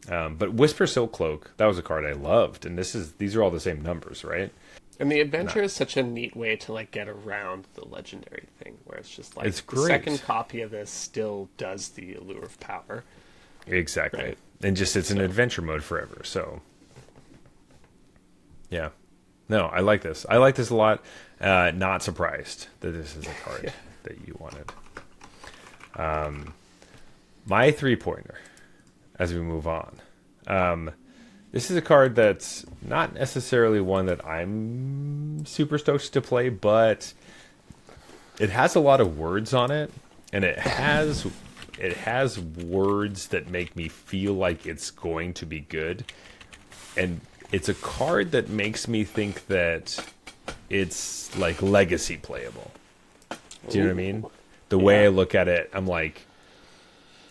But Whisper Silk Cloak, that was a card I loved, and these are all the same numbers, right? And the adventure is such a neat way to like get around the legendary thing, where it's just like It's the great. second copy of this still does the Allure of Power. Exactly. Right. And just it's in adventure mode forever. So yeah. No, I like this. I like this a lot. Not surprised that this is a card that you wanted. My 3-pointer as we move on. This is a card that's not necessarily one that I'm super stoked to play, but it has a lot of words on it, and it has words that make me feel like it's going to be good. And it's a card that makes me think that it's like legacy playable. Do you know what I mean? The way I look at it, I'm like,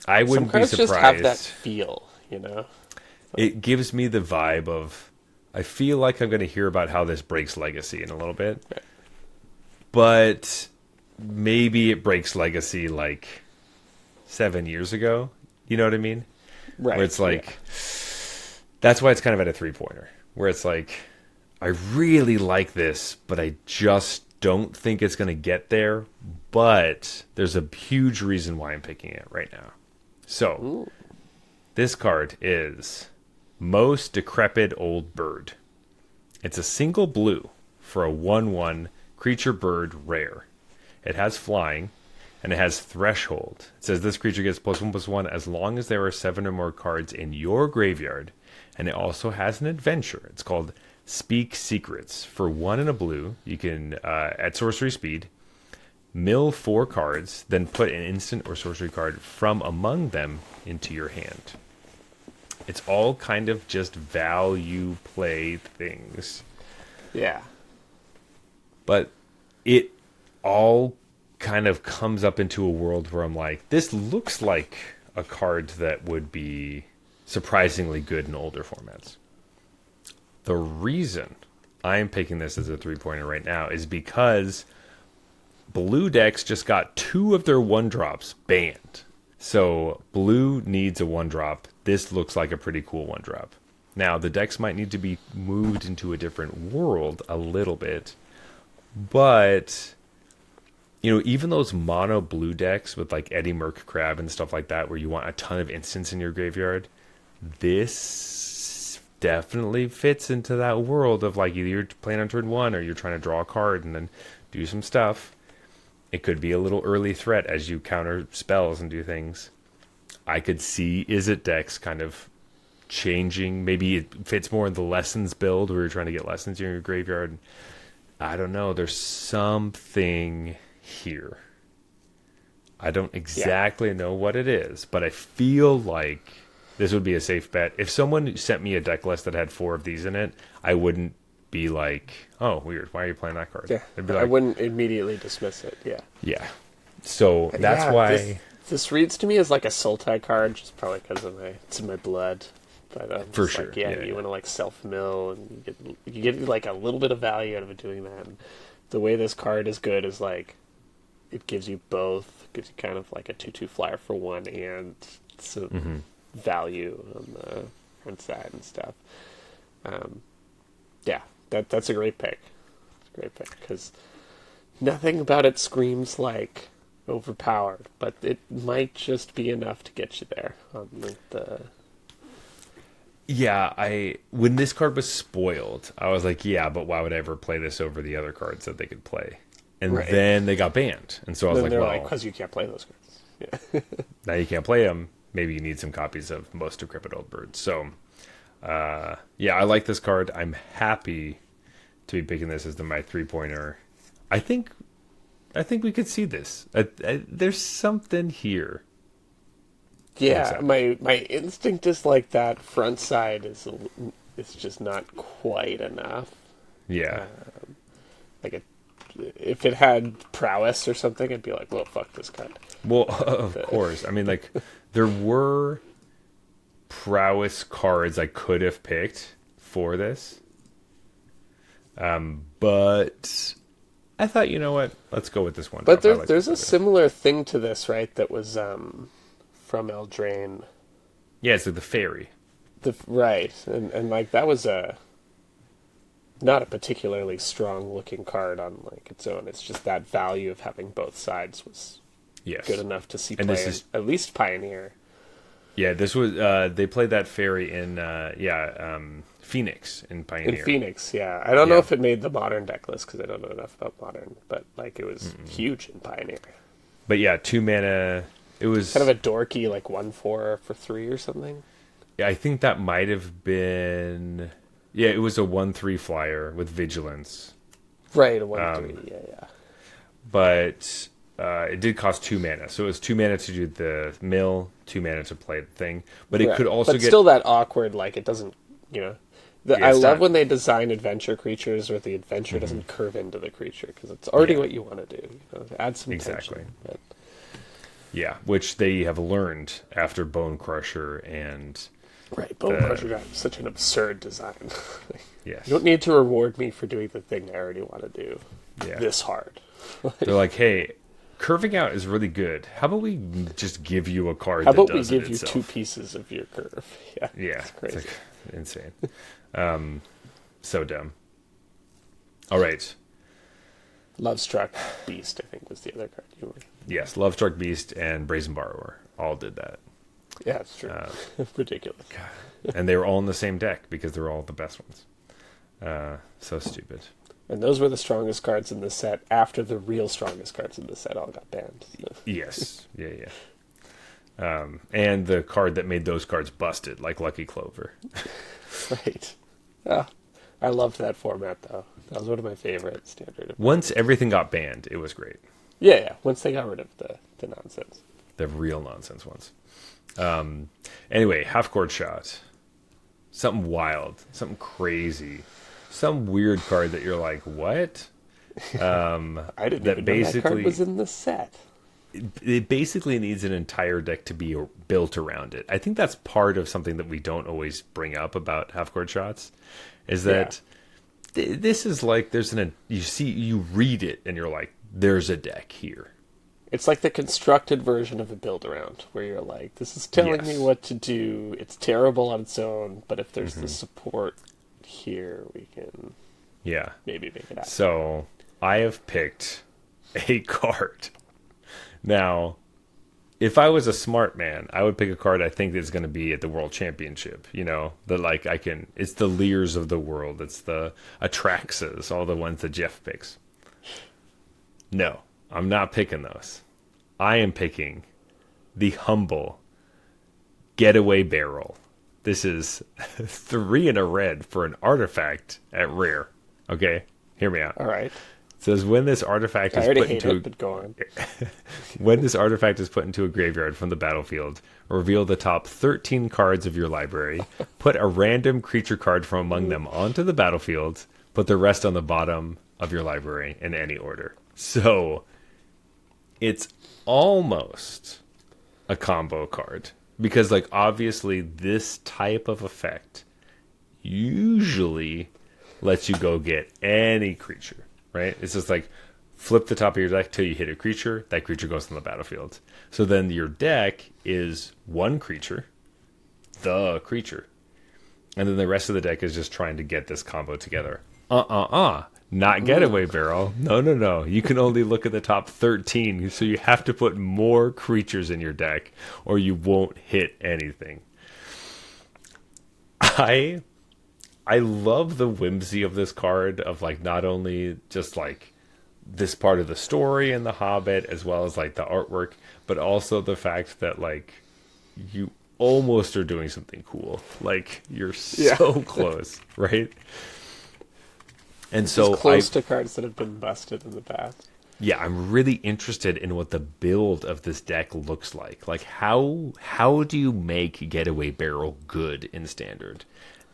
I wouldn't be cards surprised. just have that feel, you know? It gives me the vibe of, I feel like I'm going to hear about how this breaks legacy in a little bit. Right. But maybe it breaks legacy like 7 years ago. You know what I mean? Right. Where it's like, that's why it's kind of at a 3-pointer. Where it's like, I really like this, but I just don't think it's going to get there. But there's a huge reason why I'm picking it right now. So, this card is Most Decrepit Old Bird. It's a single blue for a 1/1 creature bird rare. It has flying, and it has Threshold. It says this creature gets +1/+1 as long as there are 7 or more cards in your graveyard, and it also has an adventure. It's called Speak Secrets. For 1 and a blue, you can, at sorcery speed, mill 4 cards, then put an instant or sorcery card from among them into your hand. It's all kind of just value play things. Yeah. But it all kind of comes up into a world where I'm like, this looks like a card that would be surprisingly good in older formats. The reason I'm picking this as a 3-pointer right now is because blue decks just got 2 of their 1-drops banned. So blue needs a 1-drop. This looks like a pretty cool 1-drop. Now, the decks might need to be moved into a different world a little bit. But, you know, even those mono blue decks with like Eddie Merc Crab and stuff like that, where you want a ton of instants in your graveyard, this definitely fits into that world of like either you're playing on turn 1 or you're trying to draw a card and then do some stuff. It could be a little early threat as you counter spells and do things. I could see Izzet decks kind of changing. Maybe it fits more in the lessons build where you're trying to get lessons in your graveyard. I don't know. There's something here. I don't exactly know what it is, but I feel like this would be a safe bet. If someone sent me a deck list that had 4 of these in it, I wouldn't be like, oh, weird. Why are you playing that card? Yeah. I'd be like, I wouldn't immediately dismiss it. Yeah. yeah. So that's why. This reads to me as like a Sultai card, just probably because it's in my blood. But For just sure. like, Yeah, you want to like self mill and you get like a little bit of value out of it doing that. And the way this card is good is like it gives you both. It gives you kind of like a 2/2 flyer for 1 and some value on the front side and stuff. Yeah, that's a great pick. It's a great pick because nothing about it screams like overpowered, but it might just be enough to get you there on the Yeah, when this card was spoiled, I was like, yeah, but why would I ever play this over the other cards that they could play? And Right. then they got banned, and so I was then like, they're well, like, because you can't play those cards. Now you can't play them. Maybe you need some copies of Most Decrepit Old Bird. So, yeah, I like this card. I'm happy to be picking this as my 3-pointer. I think we could see this. There's something here. Yeah, my instinct is like that front side is just not quite enough. Yeah. Like if it had prowess or something, I'd be like, well, fuck this card. Well, of course. I mean, like, there were prowess cards I could have picked for this. But I thought, you know what? Let's go with this one. But there's a similar thing to this, right? That was from Eldraine. Yeah, it's like the fairy. Right, and like that was not a particularly strong looking card on like its own. It's just that value of having both sides was good enough to see play at least Pioneer. Yeah, this was they played that fairy in Phoenix in Pioneer. In Phoenix, yeah. I don't know if it made the Modern deck list because I don't know enough about Modern, but like it was huge in Pioneer. But yeah, 2 mana. It was kind of a dorky like 1/4 for 3 or something. Yeah, I think that might have been. Yeah, it was a 1/3 flyer with vigilance. Right, a 1/3. Yeah. But it did cost 2 mana, so it was 2 mana to do the mill, 2 mana to play the thing. But it could also but get still that awkward. Like it doesn't, you know. I love not... when they design adventure creatures where the adventure doesn't curve into the creature because it's already what you want to do. You know, add some tension. But... Yeah, which they have learned after Bone Crusher and. Right, Bone Crusher got such an absurd design. Yes. You don't need to reward me for doing the thing I already want to do this hard. They're like, hey, curving out is really good. How about we just give you a card How that about does we it give you itself? 2 pieces of your curve? Yeah, it's crazy. It's like insane. So dumb. All right. Lovestruck Beast, I think, was the other card you were... Yes, Lovestruck Beast and Brazen Borrower all did that. Yeah, it's true. Ridiculous. God. And they were all in the same deck because they're all the best ones. So stupid. And those were the strongest cards in the set after the real strongest cards in the set all got banned. So. Yes. Yeah. And the card that made those cards busted, like Lucky Clover. Right. Oh, I loved that format, though. That was one of my favorite standard. Once everything got banned, it was great. Yeah. Once they got rid of the nonsense. The real nonsense ones. Anyway, half-court shot. Something wild. Something crazy. Some weird card that you're like, what? I didn't even know that card was in the set. It basically needs an entire deck to be built around it. I think that's part of something that we don't always bring up about half-court shots, is that this is like you read it and you're like, there's a deck here. It's like the constructed version of a build-around, where you're like, this is telling me what to do. It's terrible on its own, but if there's the support here, we can maybe make it happen. So I have picked a card. Now, if I was a smart man, I would pick a card I think is going to be at the World Championship. You know, it's the Lears of the world. It's the Atraxas, all the ones that Jeff picks. No, I'm not picking those. I am picking the humble Getaway Barrel. This is 3 in a red for an artifact at rare. Okay, hear me out. All right. It says when this artifact is put into but go on. when this artifact is put into a graveyard from the battlefield, reveal the top 13 cards of your library, put a random creature card from among them onto the battlefield, put the rest on the bottom of your library in any order. So it's almost a combo card because, like, obviously this type of effect usually lets you go get any creature, right? It's just like flip the top of your deck till you hit a creature, that creature goes on the battlefield. So then your deck is one creature, the creature, and then the rest of the deck is just trying to get this combo together. Not Getaway Barrel. No. You can only look at the top 13, so you have to put more creatures in your deck, or you won't hit anything. I love the whimsy of this card, of like not only just like this part of the story in the Hobbit, as well as like the artwork, but also the fact that like you almost are doing something cool. Like you're Yeah. so close, right? And This is so close to cards that have been busted in the past. yeah, I'm really interested in what the build of this deck looks like. Like how do you make Getaway Barrel good in standard?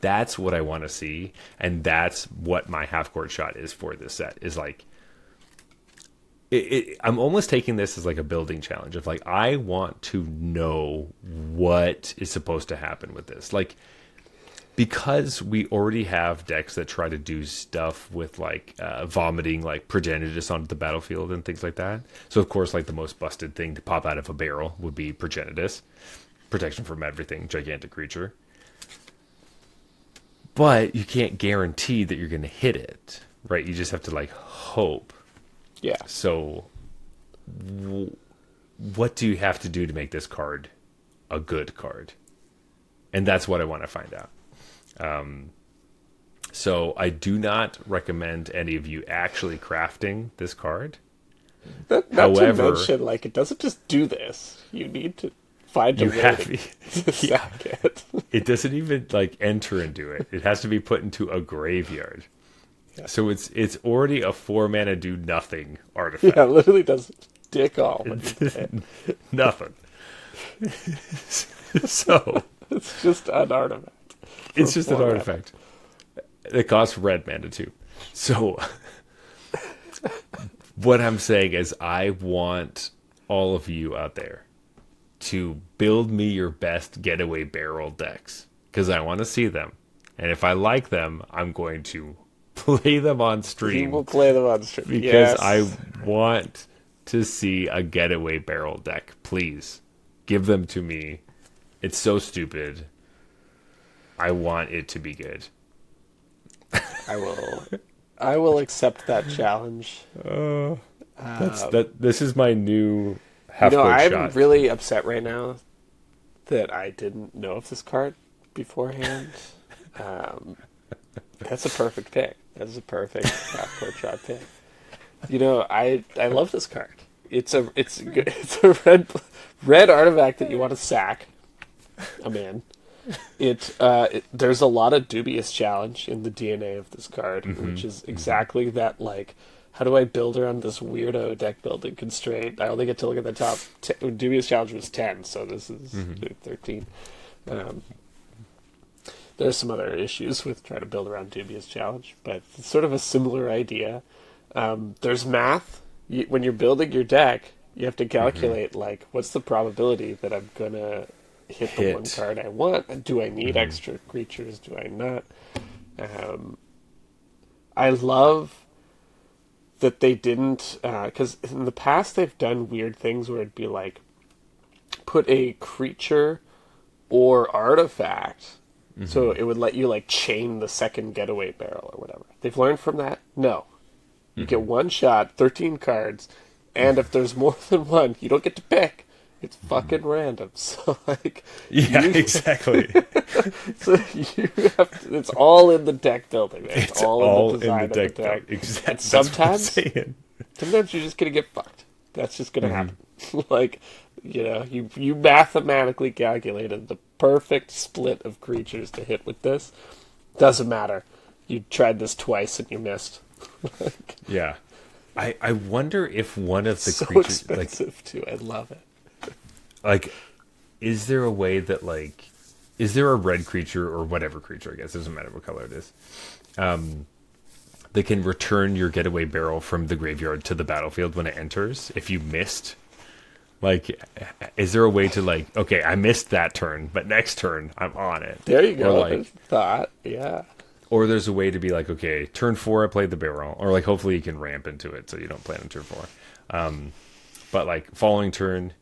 That's what I want to see, and that's what my half court shot is for this set. Is like I'm almost taking this as like a building challenge of like I want to know what is supposed to happen with this. Like because we already have decks that try to do stuff with like vomiting like Progenitus onto the battlefield and things like that. So of course like the most busted thing to pop out of a barrel would be Progenitus. Protection from everything, gigantic creature. But you can't guarantee that you're going to hit it, right? You just have to like hope. Yeah. So, what do you have to do to make this card a good card? And that's what I want to find out. So, I do not recommend any of you actually crafting this card. Not However, to mention, like, it doesn't just do this. You need to find a you way have to sack it. it doesn't even like enter into it. It has to be put into a graveyard. Yeah. So it's already a 4-mana do nothing artifact. Yeah, literally does dick all when you play it. Nothing. So It's just an artifact. it's just an 4 mana. artifact. It costs red mana too. So what I'm saying is I want all of you out there to build me your best Getaway Barrel decks because I want to see them. And if I like them, I'm going to play them on You stream will play them on stream. because Yes. I want to see a Getaway Barrel deck. Please give them to me. It's so stupid. I want it to be good. I will accept that challenge. This is my new half court I'm shot. really upset right now that I didn't know of this card beforehand. That's a perfect pick. That's a perfect half court shot pick. I love this card. It's a red artifact that you want to sack. I'm in. There's a lot of dubious challenge in the DNA of this card, which is exactly that. Like, how do I build around this weirdo deck building constraint? I only get to look at the top. Dubious challenge was 10, so this is 13. There's some other issues with trying to build around dubious challenge, but it's sort of a similar idea. There's math. When you're building your deck, you have to calculate like what's the probability that I'm gonna hit the one card I want. Do I need extra creatures? Do I not? I love that they didn't, because in the past they've done weird things where it'd be like put a creature or artifact, so it would let you like chain the second Getaway Barrel or whatever. They've learned from that. No, you get one shot, 13 cards, and if there's more than one, you don't get to pick. It's fucking random. So like, Yeah, exactly. so you have to, it's all in the deck building. Man. It's all in the design in the deck. of the deck. Exactly. And sometimes you're just gonna get fucked. That's just gonna happen. Like, you mathematically calculated the perfect split of creatures to hit with this. Doesn't matter. You tried this twice and you missed. Yeah. I wonder if one of the So creatures expensive too. I love it. like is there a way that like is there a red creature or whatever creature, I guess it doesn't matter what color it is, that can return your Getaway Barrel from the graveyard to the battlefield when it enters if you missed? Like, is there a way to like, okay, I missed that turn, but next turn I'm on it? There you go. Or like, There's thought. Yeah. or there's a way to be like, okay, turn 4 I played the barrel, or like hopefully you can ramp into it so you don't play it on turn 4. But like following turn,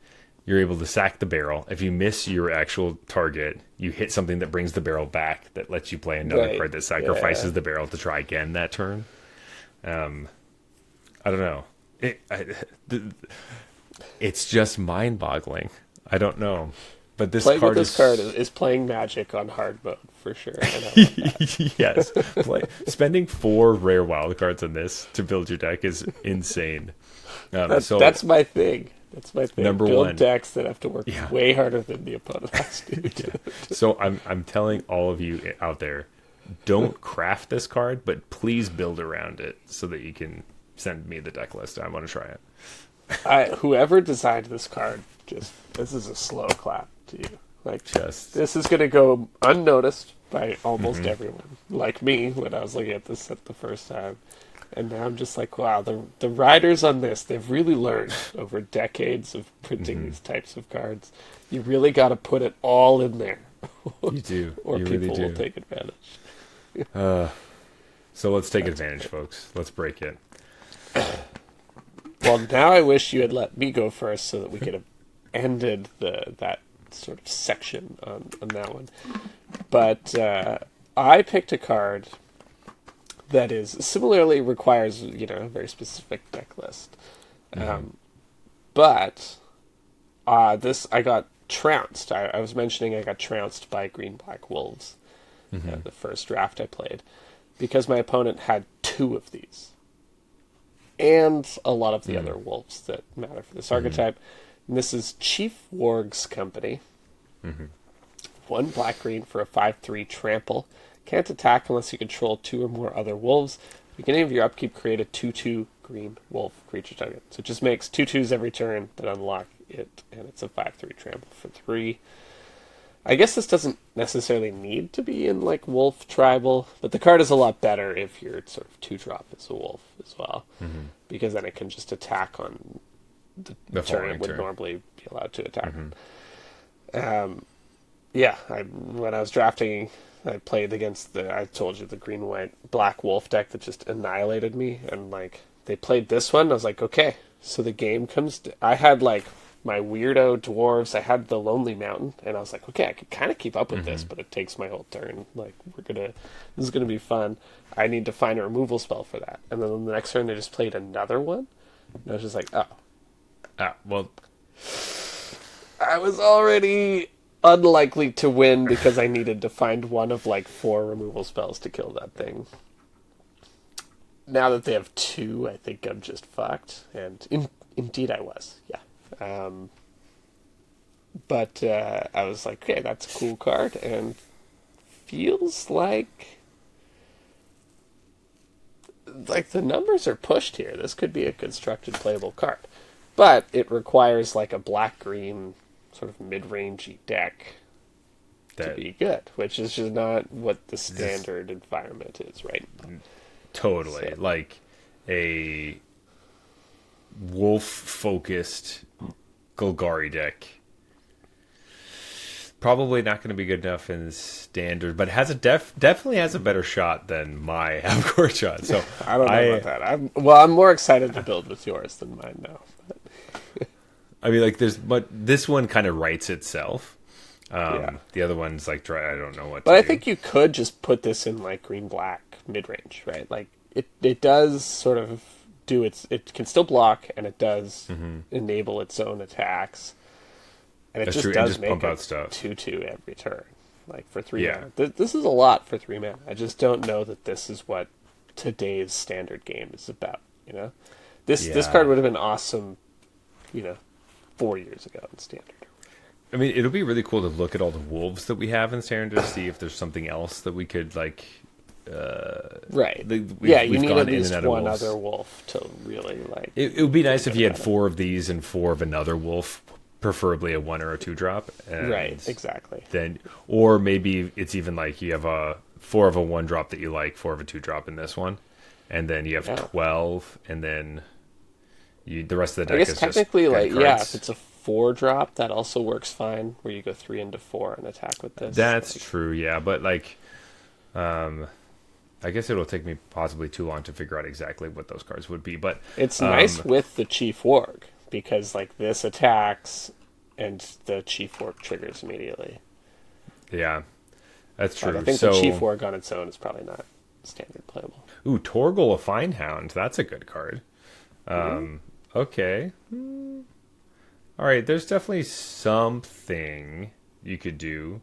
you're able to sack the barrel. If you miss your actual target, you hit something that brings the barrel back that lets you play another card that sacrifices the barrel to try again that turn. I don't know. It's just mind-boggling. I don't know. but this Playing with card this card is is playing Magic on hard mode for sure, and I love that. yes. Spending 4 rare wild cards on this to build your deck is insane. So That's my thing. That's my thing. number Build one, decks that have to work yeah, way harder than the opponent has to. yeah. So I'm telling all of you out there, don't craft this card, but please build around it so that you can send me the deck list. I want to try it. Whoever designed this card, this is a slow clap to you. Like, Just this is going to go unnoticed by almost everyone, like me when I was looking at this set the first time. And now I'm just like, wow, the writers on this, they've really learned over decades of printing these types of cards. You really got to put it all in there. you do, or you people really do. will take advantage. So let's take advantage, folks. Let's break it. Well, now I wish you had let me go first so that we could have ended that sort of section on that one. But I picked a card that is similarly requires, a very specific deck list. But this, I got trounced. I was mentioning I got trounced by Green Black Wolves the first draft I played, because my opponent had 2 of these. And a lot of the other wolves that matter for this archetype. And this is Chief Warg's Company. 1 black-green for a 5/3 trample. Can't attack unless you control 2 or more other wolves. Beginning of your upkeep, create a 2/2 green wolf creature target. So it just makes 2/2s every turn that unlock it, and it's a 5/3 trample for 3. I guess this doesn't necessarily need to be in like wolf tribal, but the card is a lot better if you're sort of 2-drop as a wolf as well, because then it can just attack on the turn it would normally be allowed to attack. When I was drafting, I played against I told you, the green white black wolf deck that just annihilated me, and like they played this one. I was like, okay, so the game comes. I had like my weirdo dwarves. I had the Lonely Mountain, and I was like, okay, I could kind of keep up with this, but it takes my whole turn. Like this is gonna be fun. I need to find a removal spell for that, and then the next turn they just played another one. And I was just like, well, I was already unlikely to win because I needed to find one of like 4 removal spells to kill that thing. Now that they have 2, I think I'm just fucked. And indeed I was, yeah. But I was like, okay, that's a cool card, and feels like the numbers are pushed here. This could be a constructed playable card. But it requires like a black-green sort of mid-rangey deck to be good, which is just not what the standard environment is right now. Totally. So. Like a wolf-focused Golgari deck. Probably not going to be good enough in standard, but has definitely has a better shot than my half-court shot. So I don't know about that. I'm more excited to build with yours than mine now. I mean, like but this one kind of writes itself. The other one's like dry. I don't know what. But I think you could just put this in like green black mid range, right? Like it does sort of do it can still block, and it does enable its own attacks, and it does make pump out stuff 2/2 every turn, like for 3 mana. This is a lot for 3 mana. I just don't know that this is what today's standard game is about. This card would have been awesome, 4 years ago in standard. I mean, it'll be really cool to look at all the wolves that we have in standard to see if there's something else that we could like. Right. You need at least one other wolf to really like. It would be nice if you had 4 of these and 4 of another wolf, preferably a 1 or a 2 drop. Right. Exactly. Or maybe it's even like you have 4 of a 1 drop that you like, 4 of a 2 drop in this one, and then you have 12, and then the rest of the deck is just technically if it's a 4 drop, that also works fine, where you go 3 into 4 and attack with this. That's true, yeah, but I guess it'll take me possibly too long to figure out exactly what those cards would be, but it's nice with the Chief Warg, because like this attacks and the Chief Warg triggers immediately. Yeah, that's true. But I think the Chief Warg on its own is probably not standard playable. Ooh, Torgal a Finehound. That's a good card. Okay. All right, there's definitely something you could do.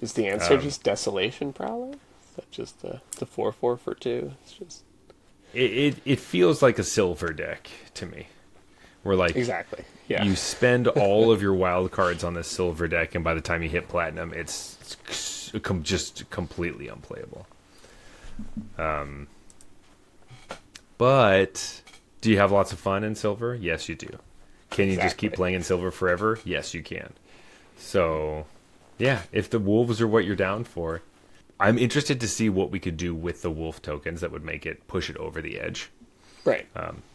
Is the answer just Desolation Prowler? Is that just the 4/4 for 2? It's just It feels like a silver deck to me. Where like exactly. Yeah. you spend all of your wild cards on this silver deck, and by the time you hit platinum, it's just completely unplayable. But do you have lots of fun in silver? Yes, you do. Can you just keep playing in silver forever? Yes, you can. So, yeah, if the wolves are what you're down for, I'm interested to see what we could do with the wolf tokens that would make it push it over the edge. Right.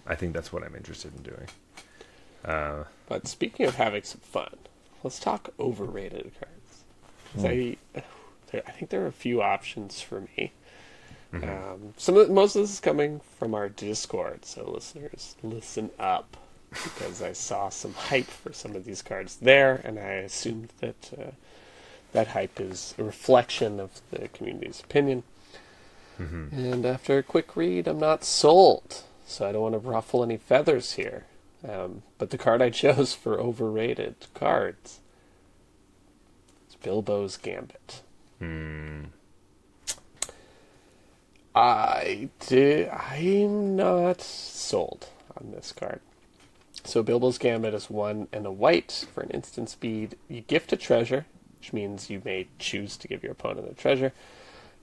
I think that's what I'm interested in doing. But speaking of having some fun, let's talk overrated cards. I think there are a few options for me. Most of this is coming from our Discord, so listeners, listen up, because I saw some hype for some of these cards there, and I assumed that that hype is a reflection of the community's opinion. And after a quick read, I'm not sold, so I don't want to ruffle any feathers here. But the card I chose for overrated cards is Bilbo's Gambit. I'm not sold on this card. So Bilbo's Gambit is 1 and a white for an instant speed. You gift a treasure, which means you may choose to give your opponent a treasure.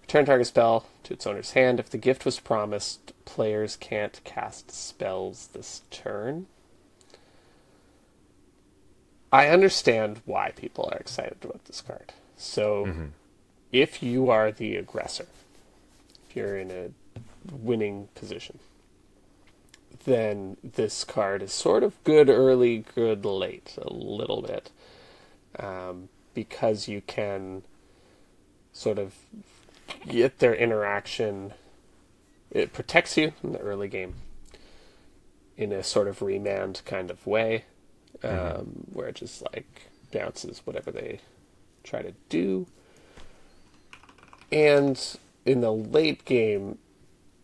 Return target spell to its owner's hand. If the gift was promised, players can't cast spells this turn. I understand why people are excited about this card. So if you are the aggressor, if you're in a winning position, then this card is sort of good early, good late, a little bit. Because you can sort of get their interaction. It protects you in the early game in a sort of remand kind of way, where it just like bounces whatever they try to do. And in the late game,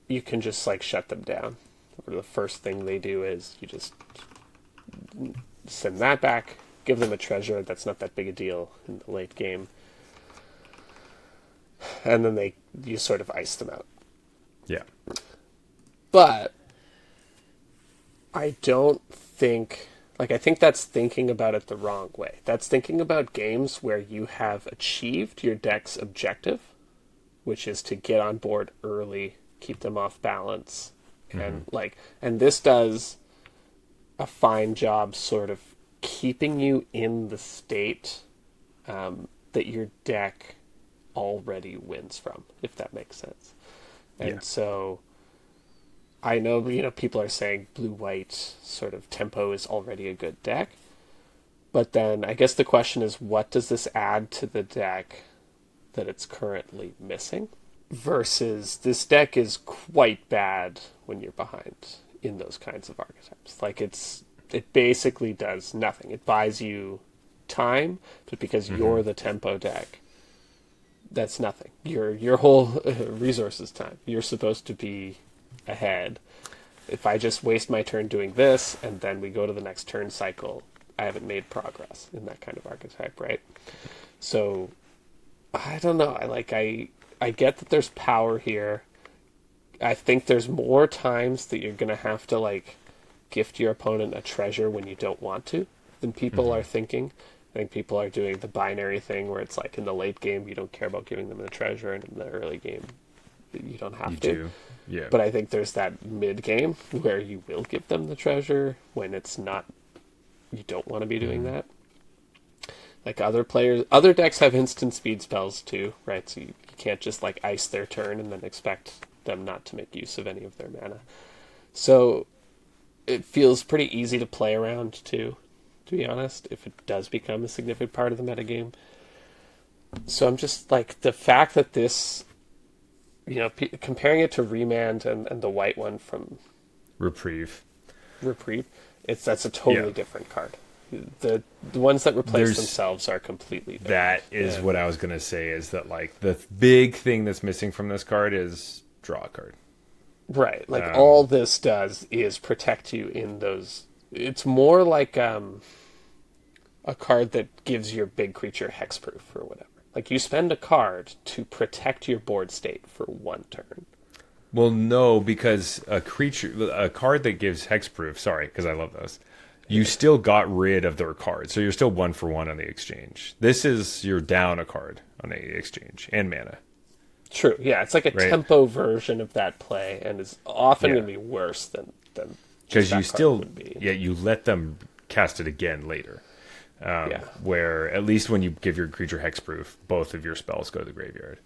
you can just like shut them down. Or the first thing they do is you just send that back, give them a treasure. That's not that big a deal in the late game. And then you sort of ice them out. Yeah. But I don't think... I think that's thinking about it the wrong way. That's thinking about games where you have achieved your deck's objective, which is to get on board early, keep them off balance, and this does a fine job sort of keeping you in the state that your deck already wins from, if that makes sense. And so I know, people are saying blue-white sort of tempo is already a good deck. But then I guess the question is, what does this add to the deck that it's currently missing? Versus this deck is quite bad when you're behind in those kinds of archetypes. It basically does nothing. It buys you time, but because you're the tempo deck, that's nothing. Your whole resource is time. You're supposed to be ahead. If I just waste my turn doing this, and then we go to the next turn cycle, I haven't made progress in that kind of archetype, right? So, I don't know. I get that there's power here. I think there's more times that you're going to have to, gift your opponent a treasure when you don't want to than people are thinking. I think people are doing the binary thing where it's in the late game, you don't care about giving them a treasure, and in the early game, you don't have to. Do. Yeah. But I think there's that mid-game where you will give them the treasure when it's not... You don't want to be doing that. Other decks have instant speed spells too, right? So you can't just ice their turn and then expect them not to make use of any of their mana. So it feels pretty easy to play around too, to be honest, if it does become a significant part of the metagame. So I'm just the fact that this, comparing it to Remand and the white one from Reprieve, that's a totally different card. The ones that replace themselves are completely different. That is what I was going to say, is that the big thing that's missing from this card is draw a card. Right. All this does is protect you in those... It's more a card that gives your big creature hexproof or whatever. Like you spend a card to protect your board state for one turn. Well, no, because a card that gives hexproof. Sorry, because I love those. You still got rid of their card, so you're still 1 for 1 on the exchange. This is you're down a card on the exchange and mana, True, yeah, it's like a right? tempo version of that play, and is often Yeah, going to be worse than just because you that card still would be. yeah you let them cast it again later. Yeah, Where at least when you give your creature hexproof, both of your spells go to the graveyard,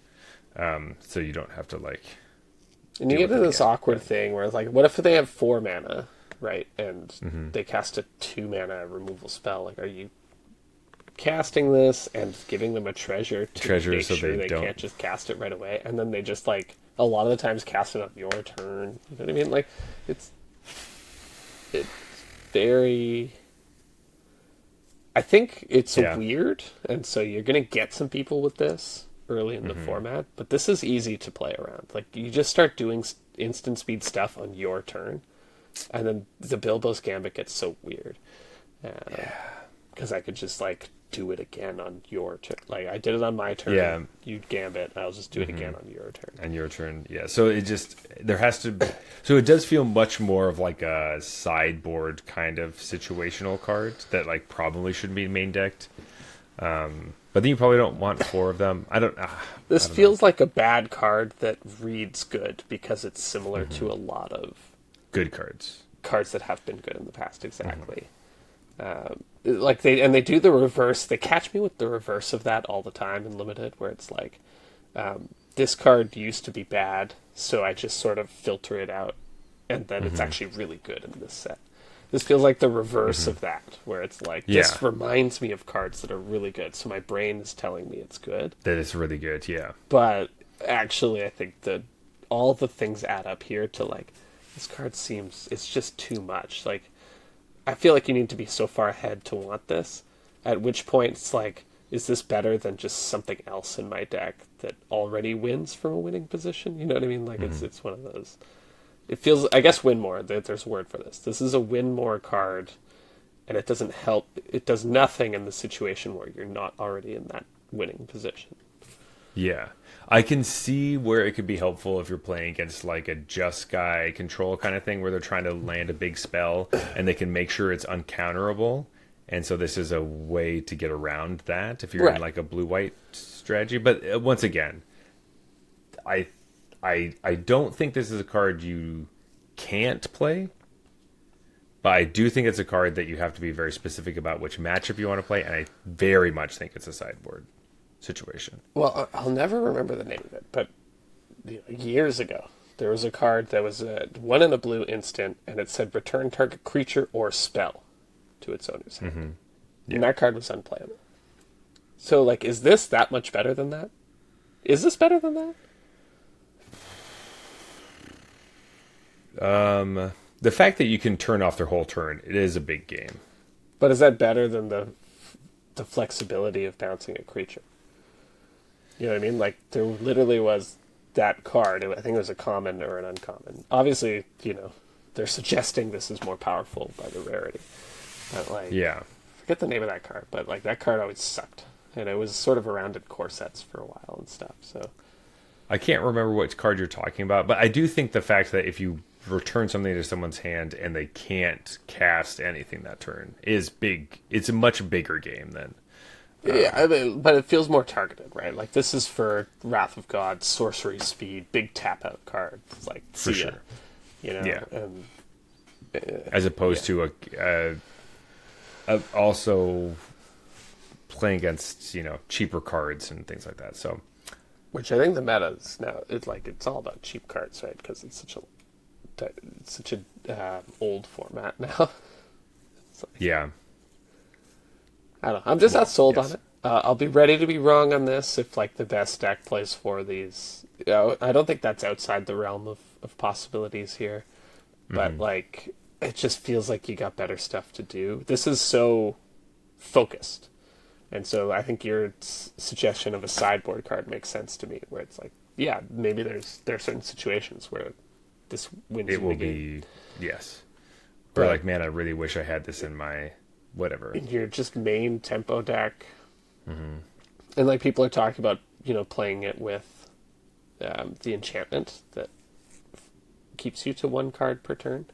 so you don't have to like and you deal get with into it this again. awkward But thing where it's like, what if they have 4 mana, right? And they cast a 2 mana removal spell. Like, are you casting this and giving them a treasure to treasure, make so sure they they don't. can't just cast it right away? And then they just like a lot of the times cast it on your turn. You know what I mean? Like, it's it's very. I think it's Yeah. weird, and so you're gonna get some people with this early in the format. But this is easy to play around. Like you just start doing instant speed stuff on your turn, and then the Bilbo's Gambit gets so weird. Because I could just like do it again on your turn. Like I did it on my turn. Yeah. You Gambit. I'll just do it again on your turn. And your turn, yeah. So it just there has to, so it does feel much more of like a sideboard kind of situational card that like probably should be main decked. But then you probably don't want 4 of them. This I don't know. feels like a bad card that reads good because it's similar to a lot of Good cards. cards that have been good in the past. Exactly. Like they do the reverse. They catch me with the reverse of that all the time in limited, where it's like this card used to be bad, so I just sort of filter it out, and then it's actually really good in this set. This feels like the reverse of that, where it's like Yeah, this reminds me of cards that are really good, so my brain is telling me it's good, that is really good. Yeah, but actually I think that all the things add up here to like this card seems it's just too much. Like I feel like you need to be so far ahead to want this, at which point it's like, is this better than just something else in my deck that already wins from a winning position? You know what I mean? Like it's one of those. It feels, I guess, win more. There's a word for this. This is a win more card, and it doesn't help. It does nothing in the situation where you're not already in that winning position. yeah. I can see where it could be helpful if you're playing against like a just guy control kind of thing, where they're trying to land a big spell and they can make sure it's uncounterable. And so this is a way to get around that if you're in Right. like a blue white strategy. But once again, I I don't think this is a card you can't play, but I do think it's a card that you have to be very specific about which matchup you want to play, and I very much think it's a sideboard situation. Well, I'll never remember the name of it, but years ago, there was a card that was a 1 in a blue instant, and it said return target creature or spell to its owner's hand. Yeah. And that card was unplayable. So, like, is this that much better than that? Is this better than that? The fact that you can turn off their whole turn, it is a big game. But is that better than the flexibility of bouncing a creature? You know what I mean? Like, there literally was that card. I think it was a common or an uncommon. Obviously, they're suggesting this is more powerful by the rarity. But, like, Yeah. forget the name of that card, but, like, that card always sucked. And it was sort of around in core sets for a while and stuff, so... I can't remember which card you're talking about, but I do think the fact that if you return something to someone's hand and they can't cast anything that turn is big. It's a much bigger game than... Yeah, I mean, but it feels more targeted, right? Like, this is for Wrath of God, sorcery speed, big tap-out card. It's like, For see ya, sure. Yeah. As opposed to a also playing against, cheaper cards and things like that. So... Which I think the meta is now, it's all about cheap cards, right? Because it's such a old format now. Yeah. I don't know. I'm just not sold yes. on it. I'll be ready to be wrong on this if, like, the best deck plays 4 of these. I don't think that's outside the realm of possibilities here. But, like, it just feels like you got better stuff to do. This is so focused. And so I think your suggestion of a sideboard card makes sense to me, where it's like, yeah, maybe there are certain situations where this wins It you will the game. be, yes. Or Right. like, man, I really wish I had this in my whatever. in your just main tempo deck. And like people are talking about, playing it with the enchantment that keeps you to 1 card per turn.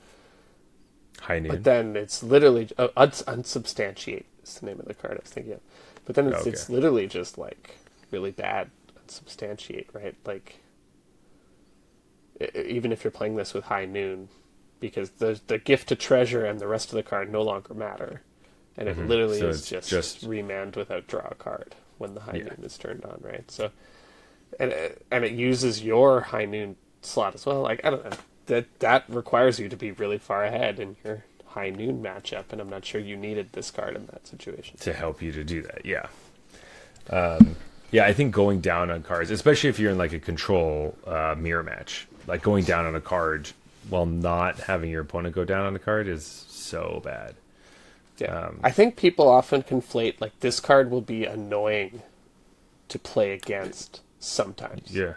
High Noon. But then it's literally unsubstantiate is the name of the card I was thinking of. But then it's literally just like really bad unsubstantiate, right? Like even if you're playing this with High Noon, because the gift to treasure and the rest of the card no longer matter, and it literally is just remand without draw a card when the High Noon is turned on, right? So and it uses your High Noon slot as well. Like I don't know. That requires you to be really far ahead in your High Noon matchup, and I'm not sure you needed this card in that situation. To help you to do that, yeah. Yeah, I think going down on cards, especially if you're in like a control mirror match, like going down on a card while not having your opponent go down on the card is so bad. Yeah, I think people often conflate, like, this card will be annoying to play against sometimes. Yeah.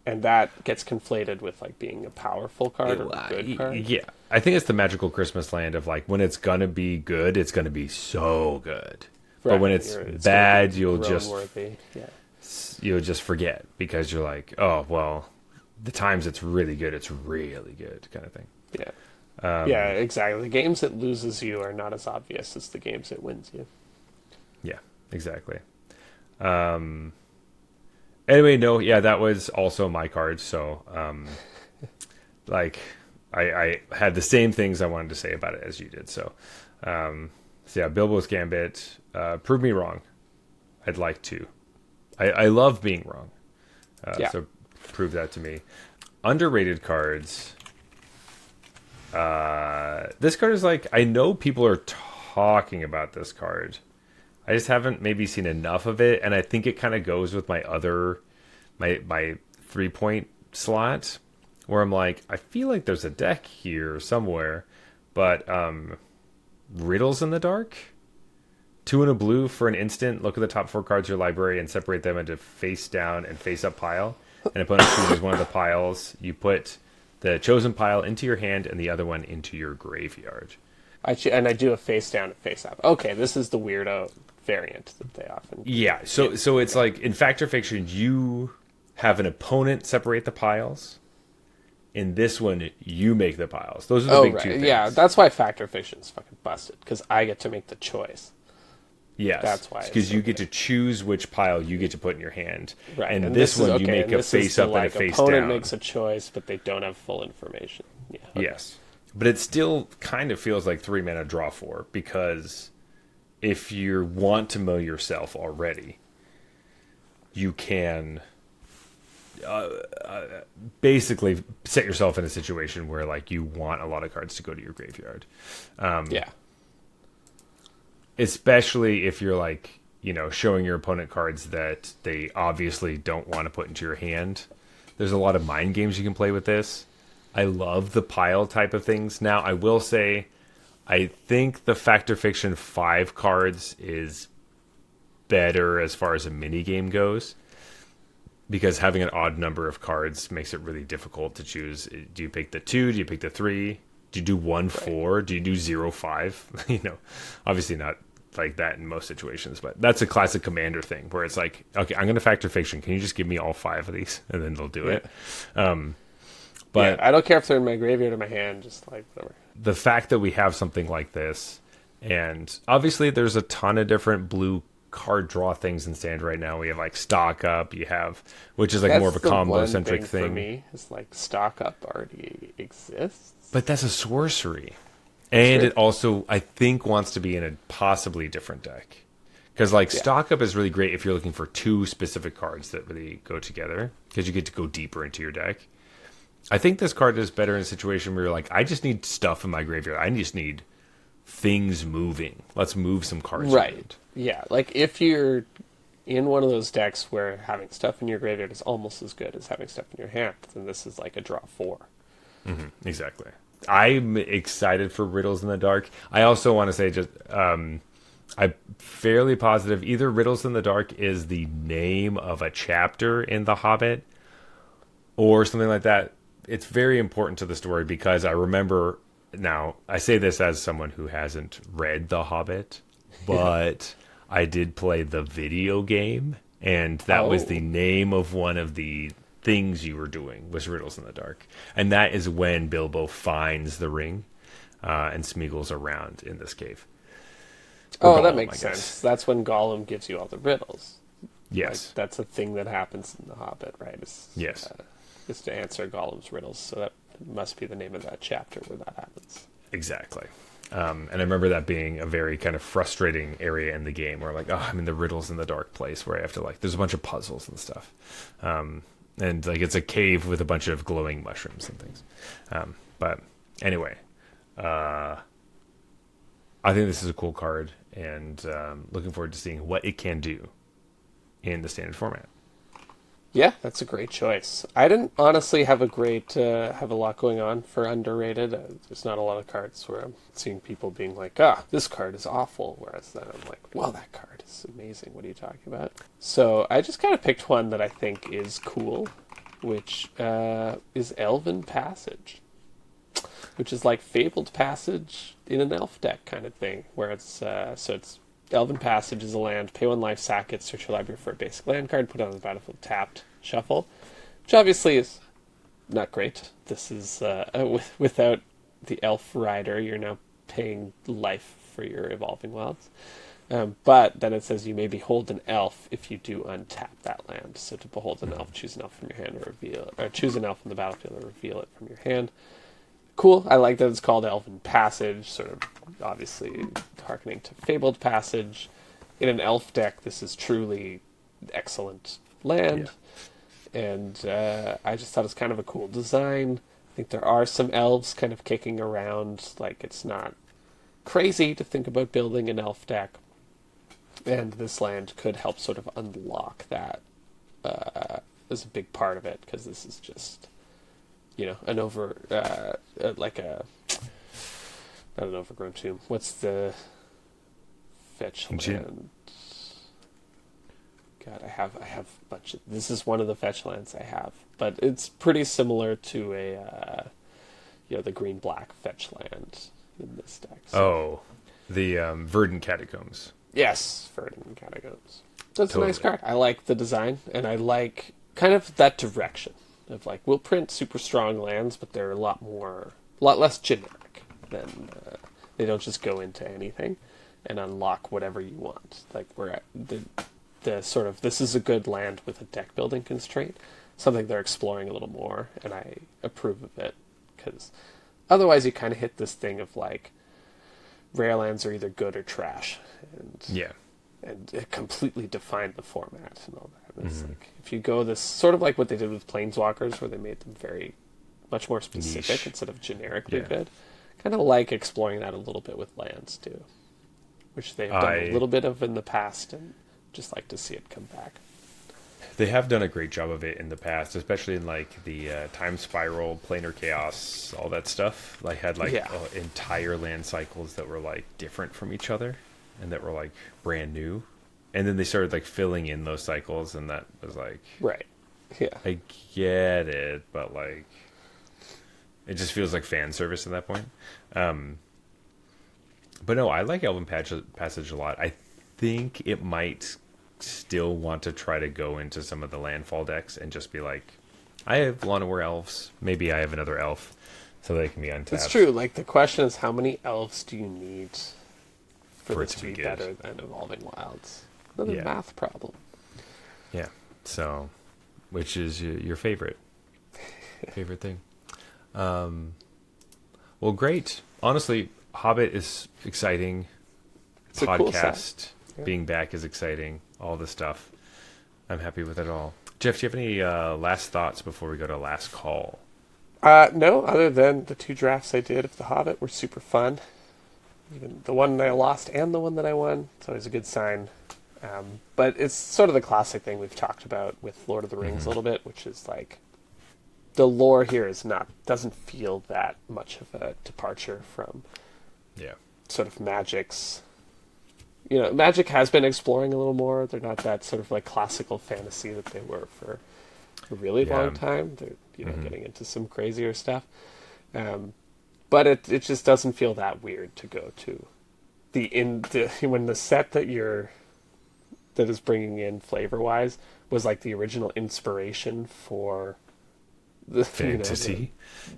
And that gets conflated with, like, being a powerful card or a good card. Yeah. I think it's the magical Christmas land of, like, when it's going to be good, it's going to be so good. Right. But when it's bad, you'll just forget because you're like, oh, well, the times it's really good, it's really good kind of thing. Yeah. Yeah, exactly. The games it loses you are not as obvious as the games it wins you. Yeah, exactly. Anyway, that was also my card. So, like, I had the same things I wanted to say about it as you did. So, Bilbo's Gambit proved me wrong. I'd like to. I love being wrong. So prove that to me. Underrated cards. This card is like, I know people are talking about this card. I just haven't maybe seen enough of it, and I think it kind of goes with my 3-point slot, where I'm like, I feel like there's a deck here somewhere, but Riddles in the Dark? 2 and a blue for an instant. Look at the top 4 cards of your library and separate them into face down and face up pile. And opponent chooses one of the piles. You put the chosen pile into your hand and the other one into your graveyard. I do a face down and face up. Okay, this is the weirdo variant that they often... Yeah, so it's like, in Fact or Fiction, you have an opponent separate the piles. In this one, you make the piles. Those are the big two things. Yeah, that's why Fact or Fiction is fucking busted, because I get to make the choice. Yes, that's why. Because you get to choose which pile you get to put in your hand. Right. And this one, you make a face up and a face down. Opponent makes a choice, but they don't have full information. Yeah. Okay. Yes. But it still kind of feels like 3 mana draw 4, because if you want to mill yourself already, you can basically set yourself in a situation where, like, you want a lot of cards to go to your graveyard. Yeah. Especially if you're, like, showing your opponent cards that they obviously don't want to put into your hand. There's a lot of mind games you can play with this. I love the pile type of things. Now, I will say, I think the Fact or Fiction 5 cards is better as far as a mini game goes, because having an odd number of cards makes it really difficult to choose. Do you pick the 2? Do you pick the 3? Do you do 1-4? Right. Do you do 0-5? Obviously not like that in most situations, but that's a classic Commander thing where it's like, okay, I'm going to Fact or Fiction. Can you just give me all 5 of these? And then they'll do it. But I don't care if they're in my graveyard or my hand, just like whatever. The fact that we have something like this, and obviously there's a ton of different blue card draw things in Standard right now. We have like Stock Up, which is like more of a combo centric thing. For me, is like Stock Up already exists, but that's a sorcery, and it also I think wants to be in a possibly different deck, because like Stock Up is really great if you're looking for 2 specific cards that really go together, because you get to go deeper into your deck. I think this card is better in a situation where you're like, I just need stuff in my graveyard. I just need things moving. Let's move some cards. Right. Around. Yeah. Like if you're in one of those decks where having stuff in your graveyard is almost as good as having stuff in your hand, then this is like a draw 4. Mm-hmm. Exactly. I'm excited for Riddles in the Dark. I also want to say I'm fairly positive either Riddles in the Dark is the name of a chapter in The Hobbit or something like that. It's very important to the story, because I remember, now I say this as someone who hasn't read The Hobbit. but I did play the video game, and that was the Oh. name of one of the things you were doing was Riddles in the Dark, and that is when Bilbo finds the ring and Smeagol's around in this cave. Or Oh, that Gollum, I makes guess. sense. That's when Gollum gives you all the riddles. Like Yes. that's a thing that happens in The Hobbit, right? Yes. Is to answer Gollum's riddles. So that must be the name of that chapter where that happens. Exactly. And I remember that being a very kind of frustrating area in the game where, like, oh, I'm in the riddles in the dark place where I have to, like, there's a bunch of puzzles and stuff. And, like, it's a cave with a bunch of glowing mushrooms and things. But anyway, I think this is a cool card, and looking forward to seeing what it can do in the standard format. Yeah, that's a great choice. I didn't honestly have have a lot going on for underrated. There's not a lot of cards where I'm seeing people being like, this card is awful. Whereas then I'm like, well, that card is amazing. What are you talking about? So I just kind of picked one that I think is cool, which is Elven Passage, which is like Fabled Passage in an elf deck kind of thing, where it's Elven Passage is a land, pay 1 life, sack it, search your library for a basic land card, put it on the battlefield tapped, shuffle, which obviously is not great. This is without the elf rider, you're now paying life for your evolving wilds. But then it says you may behold an elf if you do untap that land. So to behold an elf, choose an elf from your hand or choose an elf from the battlefield or reveal it from your hand. Cool. I like that it's called Elven Passage, sort of obviously harkening to Fabled Passage. In an elf deck, this is truly excellent land. And I just thought it's kind of a cool design. I think there are some elves kind of kicking around. Like, it's not crazy to think about building an elf deck. And this land could help sort of unlock that as a big part of it, because this is just, an like a, not an overgrown tomb. What's the fetch land? God, I have a bunch of. This is one of the fetch lands I have, but it's pretty similar to the green black fetch land in this deck. So. Oh, the Verdant Catacombs. Yes, Verdant Catacombs. That's Totally. a nice card. I like the design, and I like kind of that direction of like we'll print super strong lands, but they're a lot less generic than they don't just go into anything and unlock whatever you want. Like we're at the sort of this is a good land with a deck building constraint, something they're exploring a little more, and I approve of it because otherwise you kind of hit this thing of like rare lands are either good or trash, and it completely defined the format and all that. It's like if you go this sort of like what they did with Planeswalkers, where they made them very much more specific Niche. instead of generically good. Kind of like exploring that a little bit with lands too, which they've done a little bit of in the past, and just like to see it come back. They have done a great job of it in the past, especially in like the Time Spiral, Planar Chaos, all that stuff. Like had like entire land cycles that were like different from each other, and that were like brand new. And then they started like filling in those cycles, and that was like, right, yeah, I get it, but like, it just feels like fan service at that point. But no, I like Elven Passage a lot. I think it might still want to try to go into some of the landfall decks and just be like, I have Llanowar elves, maybe I have another elf, so they can be untapped. it's true. Like the question is, how many elves do you need for For it this to to be be good. better than Evolving Wilds? Another math problem. Yeah. So, which is your favorite thing? Well, great. Honestly, Hobbit is exciting. It's a cool Podcast set. Yeah. being back is exciting. All this stuff. I'm happy with it all. Jeff, do you have any last thoughts before we go to last call? No, other than the 2 drafts I did of The Hobbit were super fun. Even the one that I lost and the one that I won. It's always a good sign. But it's sort of the classic thing we've talked about with Lord of the Rings a little bit, which is like the lore here doesn't feel that much of a departure from sort of Magic's. Magic has been exploring a little more. They're not that sort of like classical fantasy that they were for a really long time. They're getting into some crazier stuff. But it just doesn't feel that weird to go to when the set that is bringing in flavor wise was like the original inspiration for the Fantasy.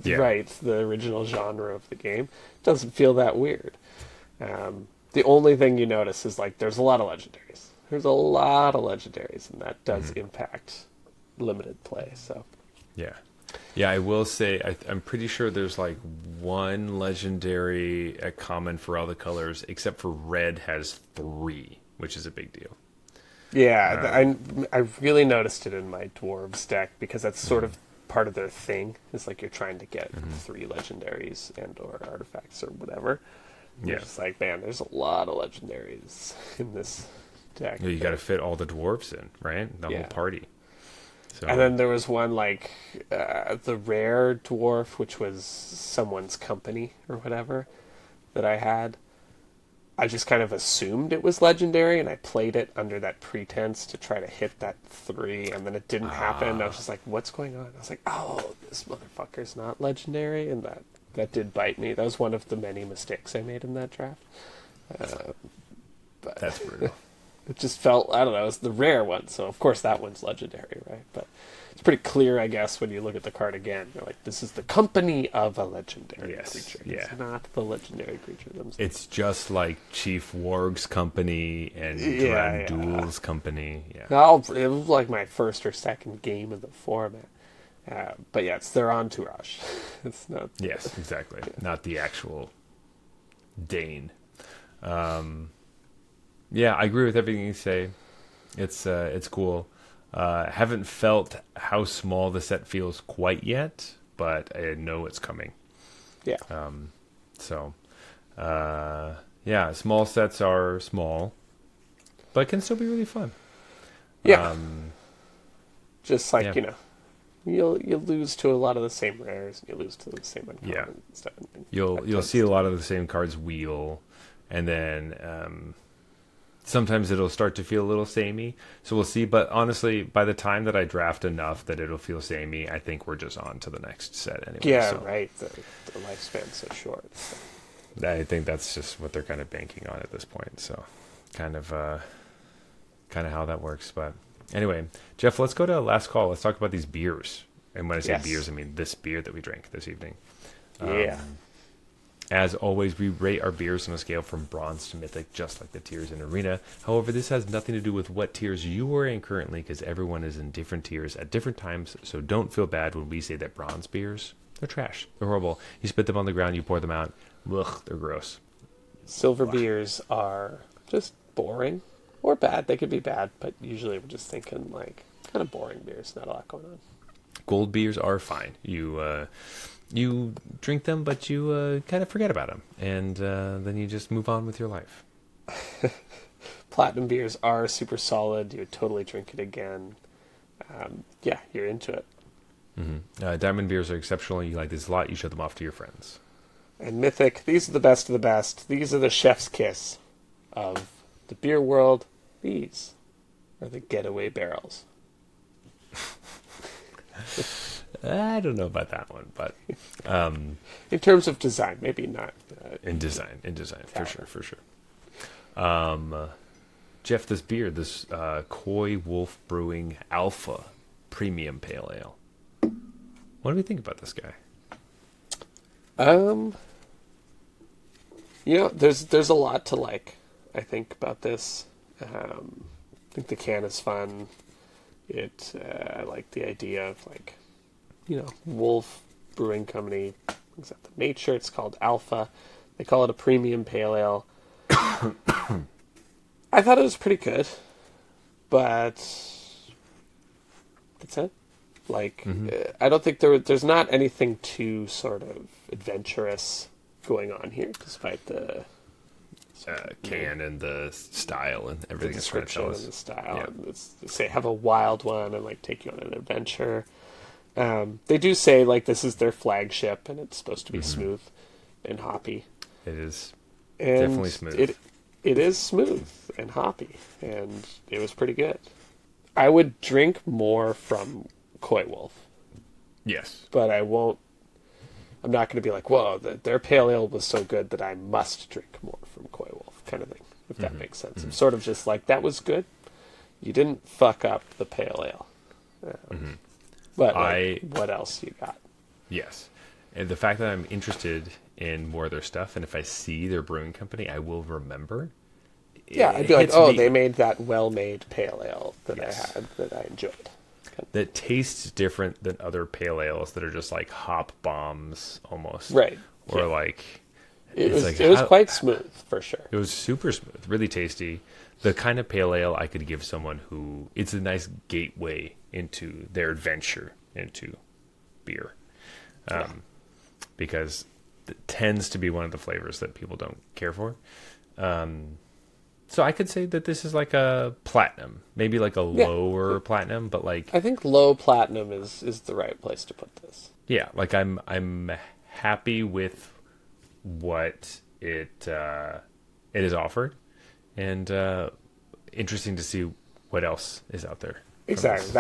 Yeah. right, the original genre of the game, it doesn't feel that weird. The only thing you notice is like there's a lot of legendaries. There's a lot of legendaries, and that does impact limited play. So Yeah. Yeah, I will say I'm pretty sure there's like one legendary at common for all the colors, except for red has 3, which is a big deal. yeah, I really noticed it in my dwarves deck because that's sort of part of their thing. Is like you're trying to get 3 legendaries and or artifacts or whatever. Yeah. It's just like, man, there's a lot of legendaries in this deck. You got to fit all the dwarves in, right? The whole Yeah. party. So And then there was one like the rare dwarf, which was someone's company or whatever that I had. I just kind of assumed it was legendary, and I played it under that pretense to try to hit that 3, and then it didn't happen. I was just like, "What's going on?" I was like, "Oh, this motherfucker's not legendary," and that did bite me. That was one of the many mistakes I made in that draft. But that's brutal. it just felt, I don't know, it's the rare one, so of course that one's legendary, right? But it's pretty clear, I guess, when you look at the card again. You're like, this is the company of a legendary creature. Yeah. It's not the legendary creature themselves. It's just like Chief Warg's company and Yeah, Dranduil's company. Yeah. It was like my first or second game of the format. But yeah, it's their entourage. It's not. Yes, exactly. Not the actual Dane. Yeah, I agree with everything you say. It's cool. Haven't felt how small the set feels quite yet, but I know it's coming. Yeah. So, yeah, small sets are small, but can still be really fun. Yeah. Just like, yeah. you'll lose to a lot of the same rares, and you lose to the same uncommon Yeah. stuff. You'll see a lot of the same cards wheel, and then sometimes it'll start to feel a little samey. So we'll see. But honestly, by the time that I draft enough that it'll feel samey, I think we're just on to the next set anyway. Yeah, so right. The lifespan's so short. So. I think that's just what they're kind of banking on at this point. So kind of how that works. But anyway, Jeff, let's go to last call. Let's talk about these beers. And when I say beers, I mean this beer that we drank this evening. Yeah. As always, we rate our beers on a scale from bronze to mythic, just like the tiers in Arena. However, this has nothing to do with what tiers you are in currently, because everyone is in different tiers at different times, so don't feel bad when we say that bronze beers, they're trash. They're horrible. You spit them on the ground, you pour them out. Ugh, they're gross. Silver beers are just boring or bad. They could be bad, but usually we're just thinking like kind of boring beers, not a lot going on. Gold beers are fine. You drink them, but you kind of forget about them, and then you just move on with your life. Platinum beers are super solid. You would totally drink it again. Yeah, you're into it. Mm-hmm. Diamond beers are exceptional. You like this a lot. You show them off to your friends. And Mythic, these are the best of the best. These are the chef's kiss of the beer world. These are the getaway barrels. I don't know about that one, but in terms of design, maybe not. In design, for sure. Jeff, this beer, this Koi Wolf Brewing Alpha Premium Pale Ale. What do we think about this guy? There's a lot to like, I think, about this. I think the can is fun. I like the idea of like, Wolf Brewing Company brings out the nature. It's called Alpha. They call it a premium pale ale. I thought it was pretty good, but that's it. Like, I don't think there's not anything too sort of adventurous going on here, despite the can and the style and everything. The it's trying to description tell and us. the style. Yeah. And say have a wild one and like take you on an adventure. They do say like this is their flagship and it's supposed to be smooth and hoppy. It is And definitely smooth. It is smooth and hoppy, and it was pretty good. I would drink more from Koi Wolf, Yes. but I won't. I'm not going to be like, whoa, their pale ale was so good that I must drink more from Koi Wolf, kind of thing, if that makes sense. I'm sort of just like, that was good. You didn't fuck up the pale ale. But like, what else you got? Yes. And the fact that I'm interested in more of their stuff, and if I see their brewing company, I will remember. Yeah, I'd be like, oh, they made that well-made pale ale that I had that I enjoyed. That tastes different than other pale ales that are just like hop bombs almost. Right. Or like... It was quite smooth, for sure. It was super smooth, really tasty. The kind of pale ale I could give someone who... It's a nice gateway into their adventure into beer. Because it tends to be one of the flavors that people don't care for. So I could say that this is like a platinum, maybe like a lower platinum, but like I think low platinum is the right place to put this. Yeah, like I'm happy with what it is offered, and interesting to see what else is out there. Exactly.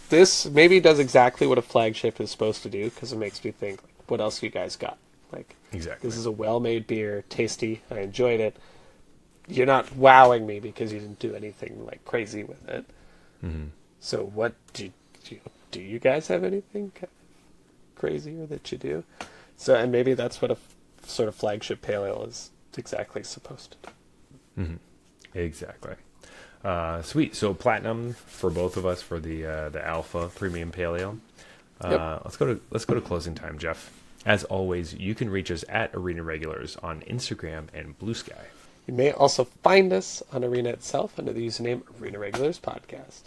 This maybe does exactly what a flagship is supposed to do, because it makes me think, what else you guys got? Like, exactly. This is a well-made beer, tasty. I enjoyed it. You're not wowing me because you didn't do anything like crazy with it. So what do you guys have anything kind of crazier that you do? So, and maybe that's what a sort of flagship pale ale is exactly supposed to do. Exactly. Sweet. So platinum for both of us for the Alpha Premium Pale Ale. Let's go to closing time, Jeff. As always, you can reach us at Arena Regulars on Instagram and Blue Sky. You may also find us on Arena itself under the username Arena Regulars Podcast.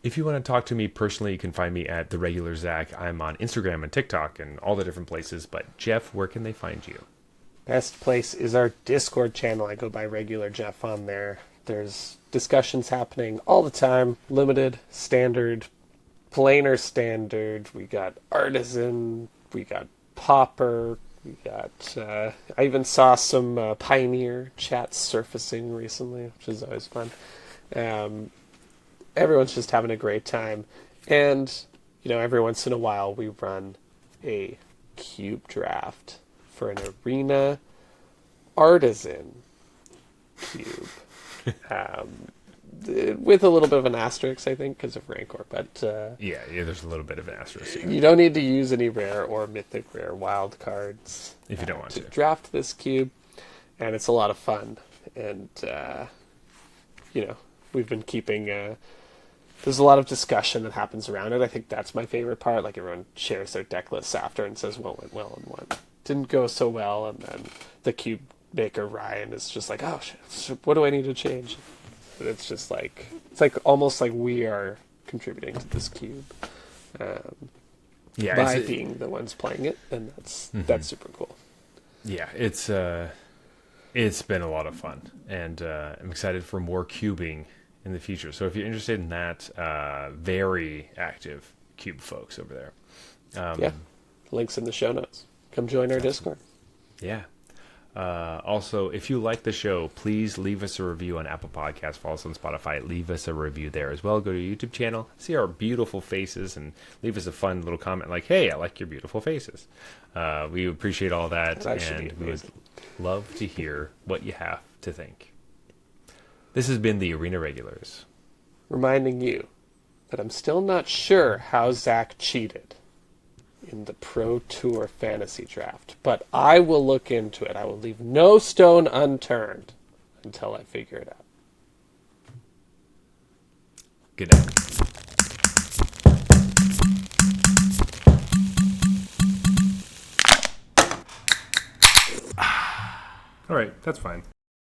If you want to talk to me personally, you can find me at The Regular Zach. I'm on Instagram and TikTok and all the different places. But Jeff, where can they find you? Best place is our Discord channel. I go by Regular Jeff on there. There's discussions happening all the time. Limited, standard, plainer standard. We got artisan. We got popper. We got, I even saw some Pioneer chats surfacing recently, which is always fun. Everyone's just having a great time. And, every once in a while we run a cube draft for an Arena Artisan cube. With a little bit of an asterisk, I think, because of Rancor. But yeah, there's a little bit of an asterisk here. You don't need to use any rare or mythic rare wild cards if you don't want to draft this cube, and it's a lot of fun. And we've been keeping. There's a lot of discussion that happens around it. I think that's my favorite part. Like, everyone shares their deck lists after and says, "What went well and what didn't go so well," and then the cube maker Ryan is just like, "Oh shit, what do I need to change?" But it's just like, it's like almost like we are contributing to this cube by being the ones playing it, and that's super cool. Yeah, it's been a lot of fun, and I'm excited for more cubing in the future. So if you're interested in that, very active cube folks over there. Links in the show notes. Come join our Discord. Yeah. Also, if you like the show, please leave us a review on Apple Podcasts, follow us on Spotify, leave us a review there as well. Go to our YouTube channel, see our beautiful faces, and leave us a fun little comment like, "Hey, I like your beautiful faces." We appreciate all that, and we would love to hear what you have to think. This has been the Arena Regulars, reminding you that I'm still not sure how Zach cheated in the Pro Tour Fantasy Draft, but I will look into it. I will leave no stone unturned until I figure it out. Good night. All right, that's fine.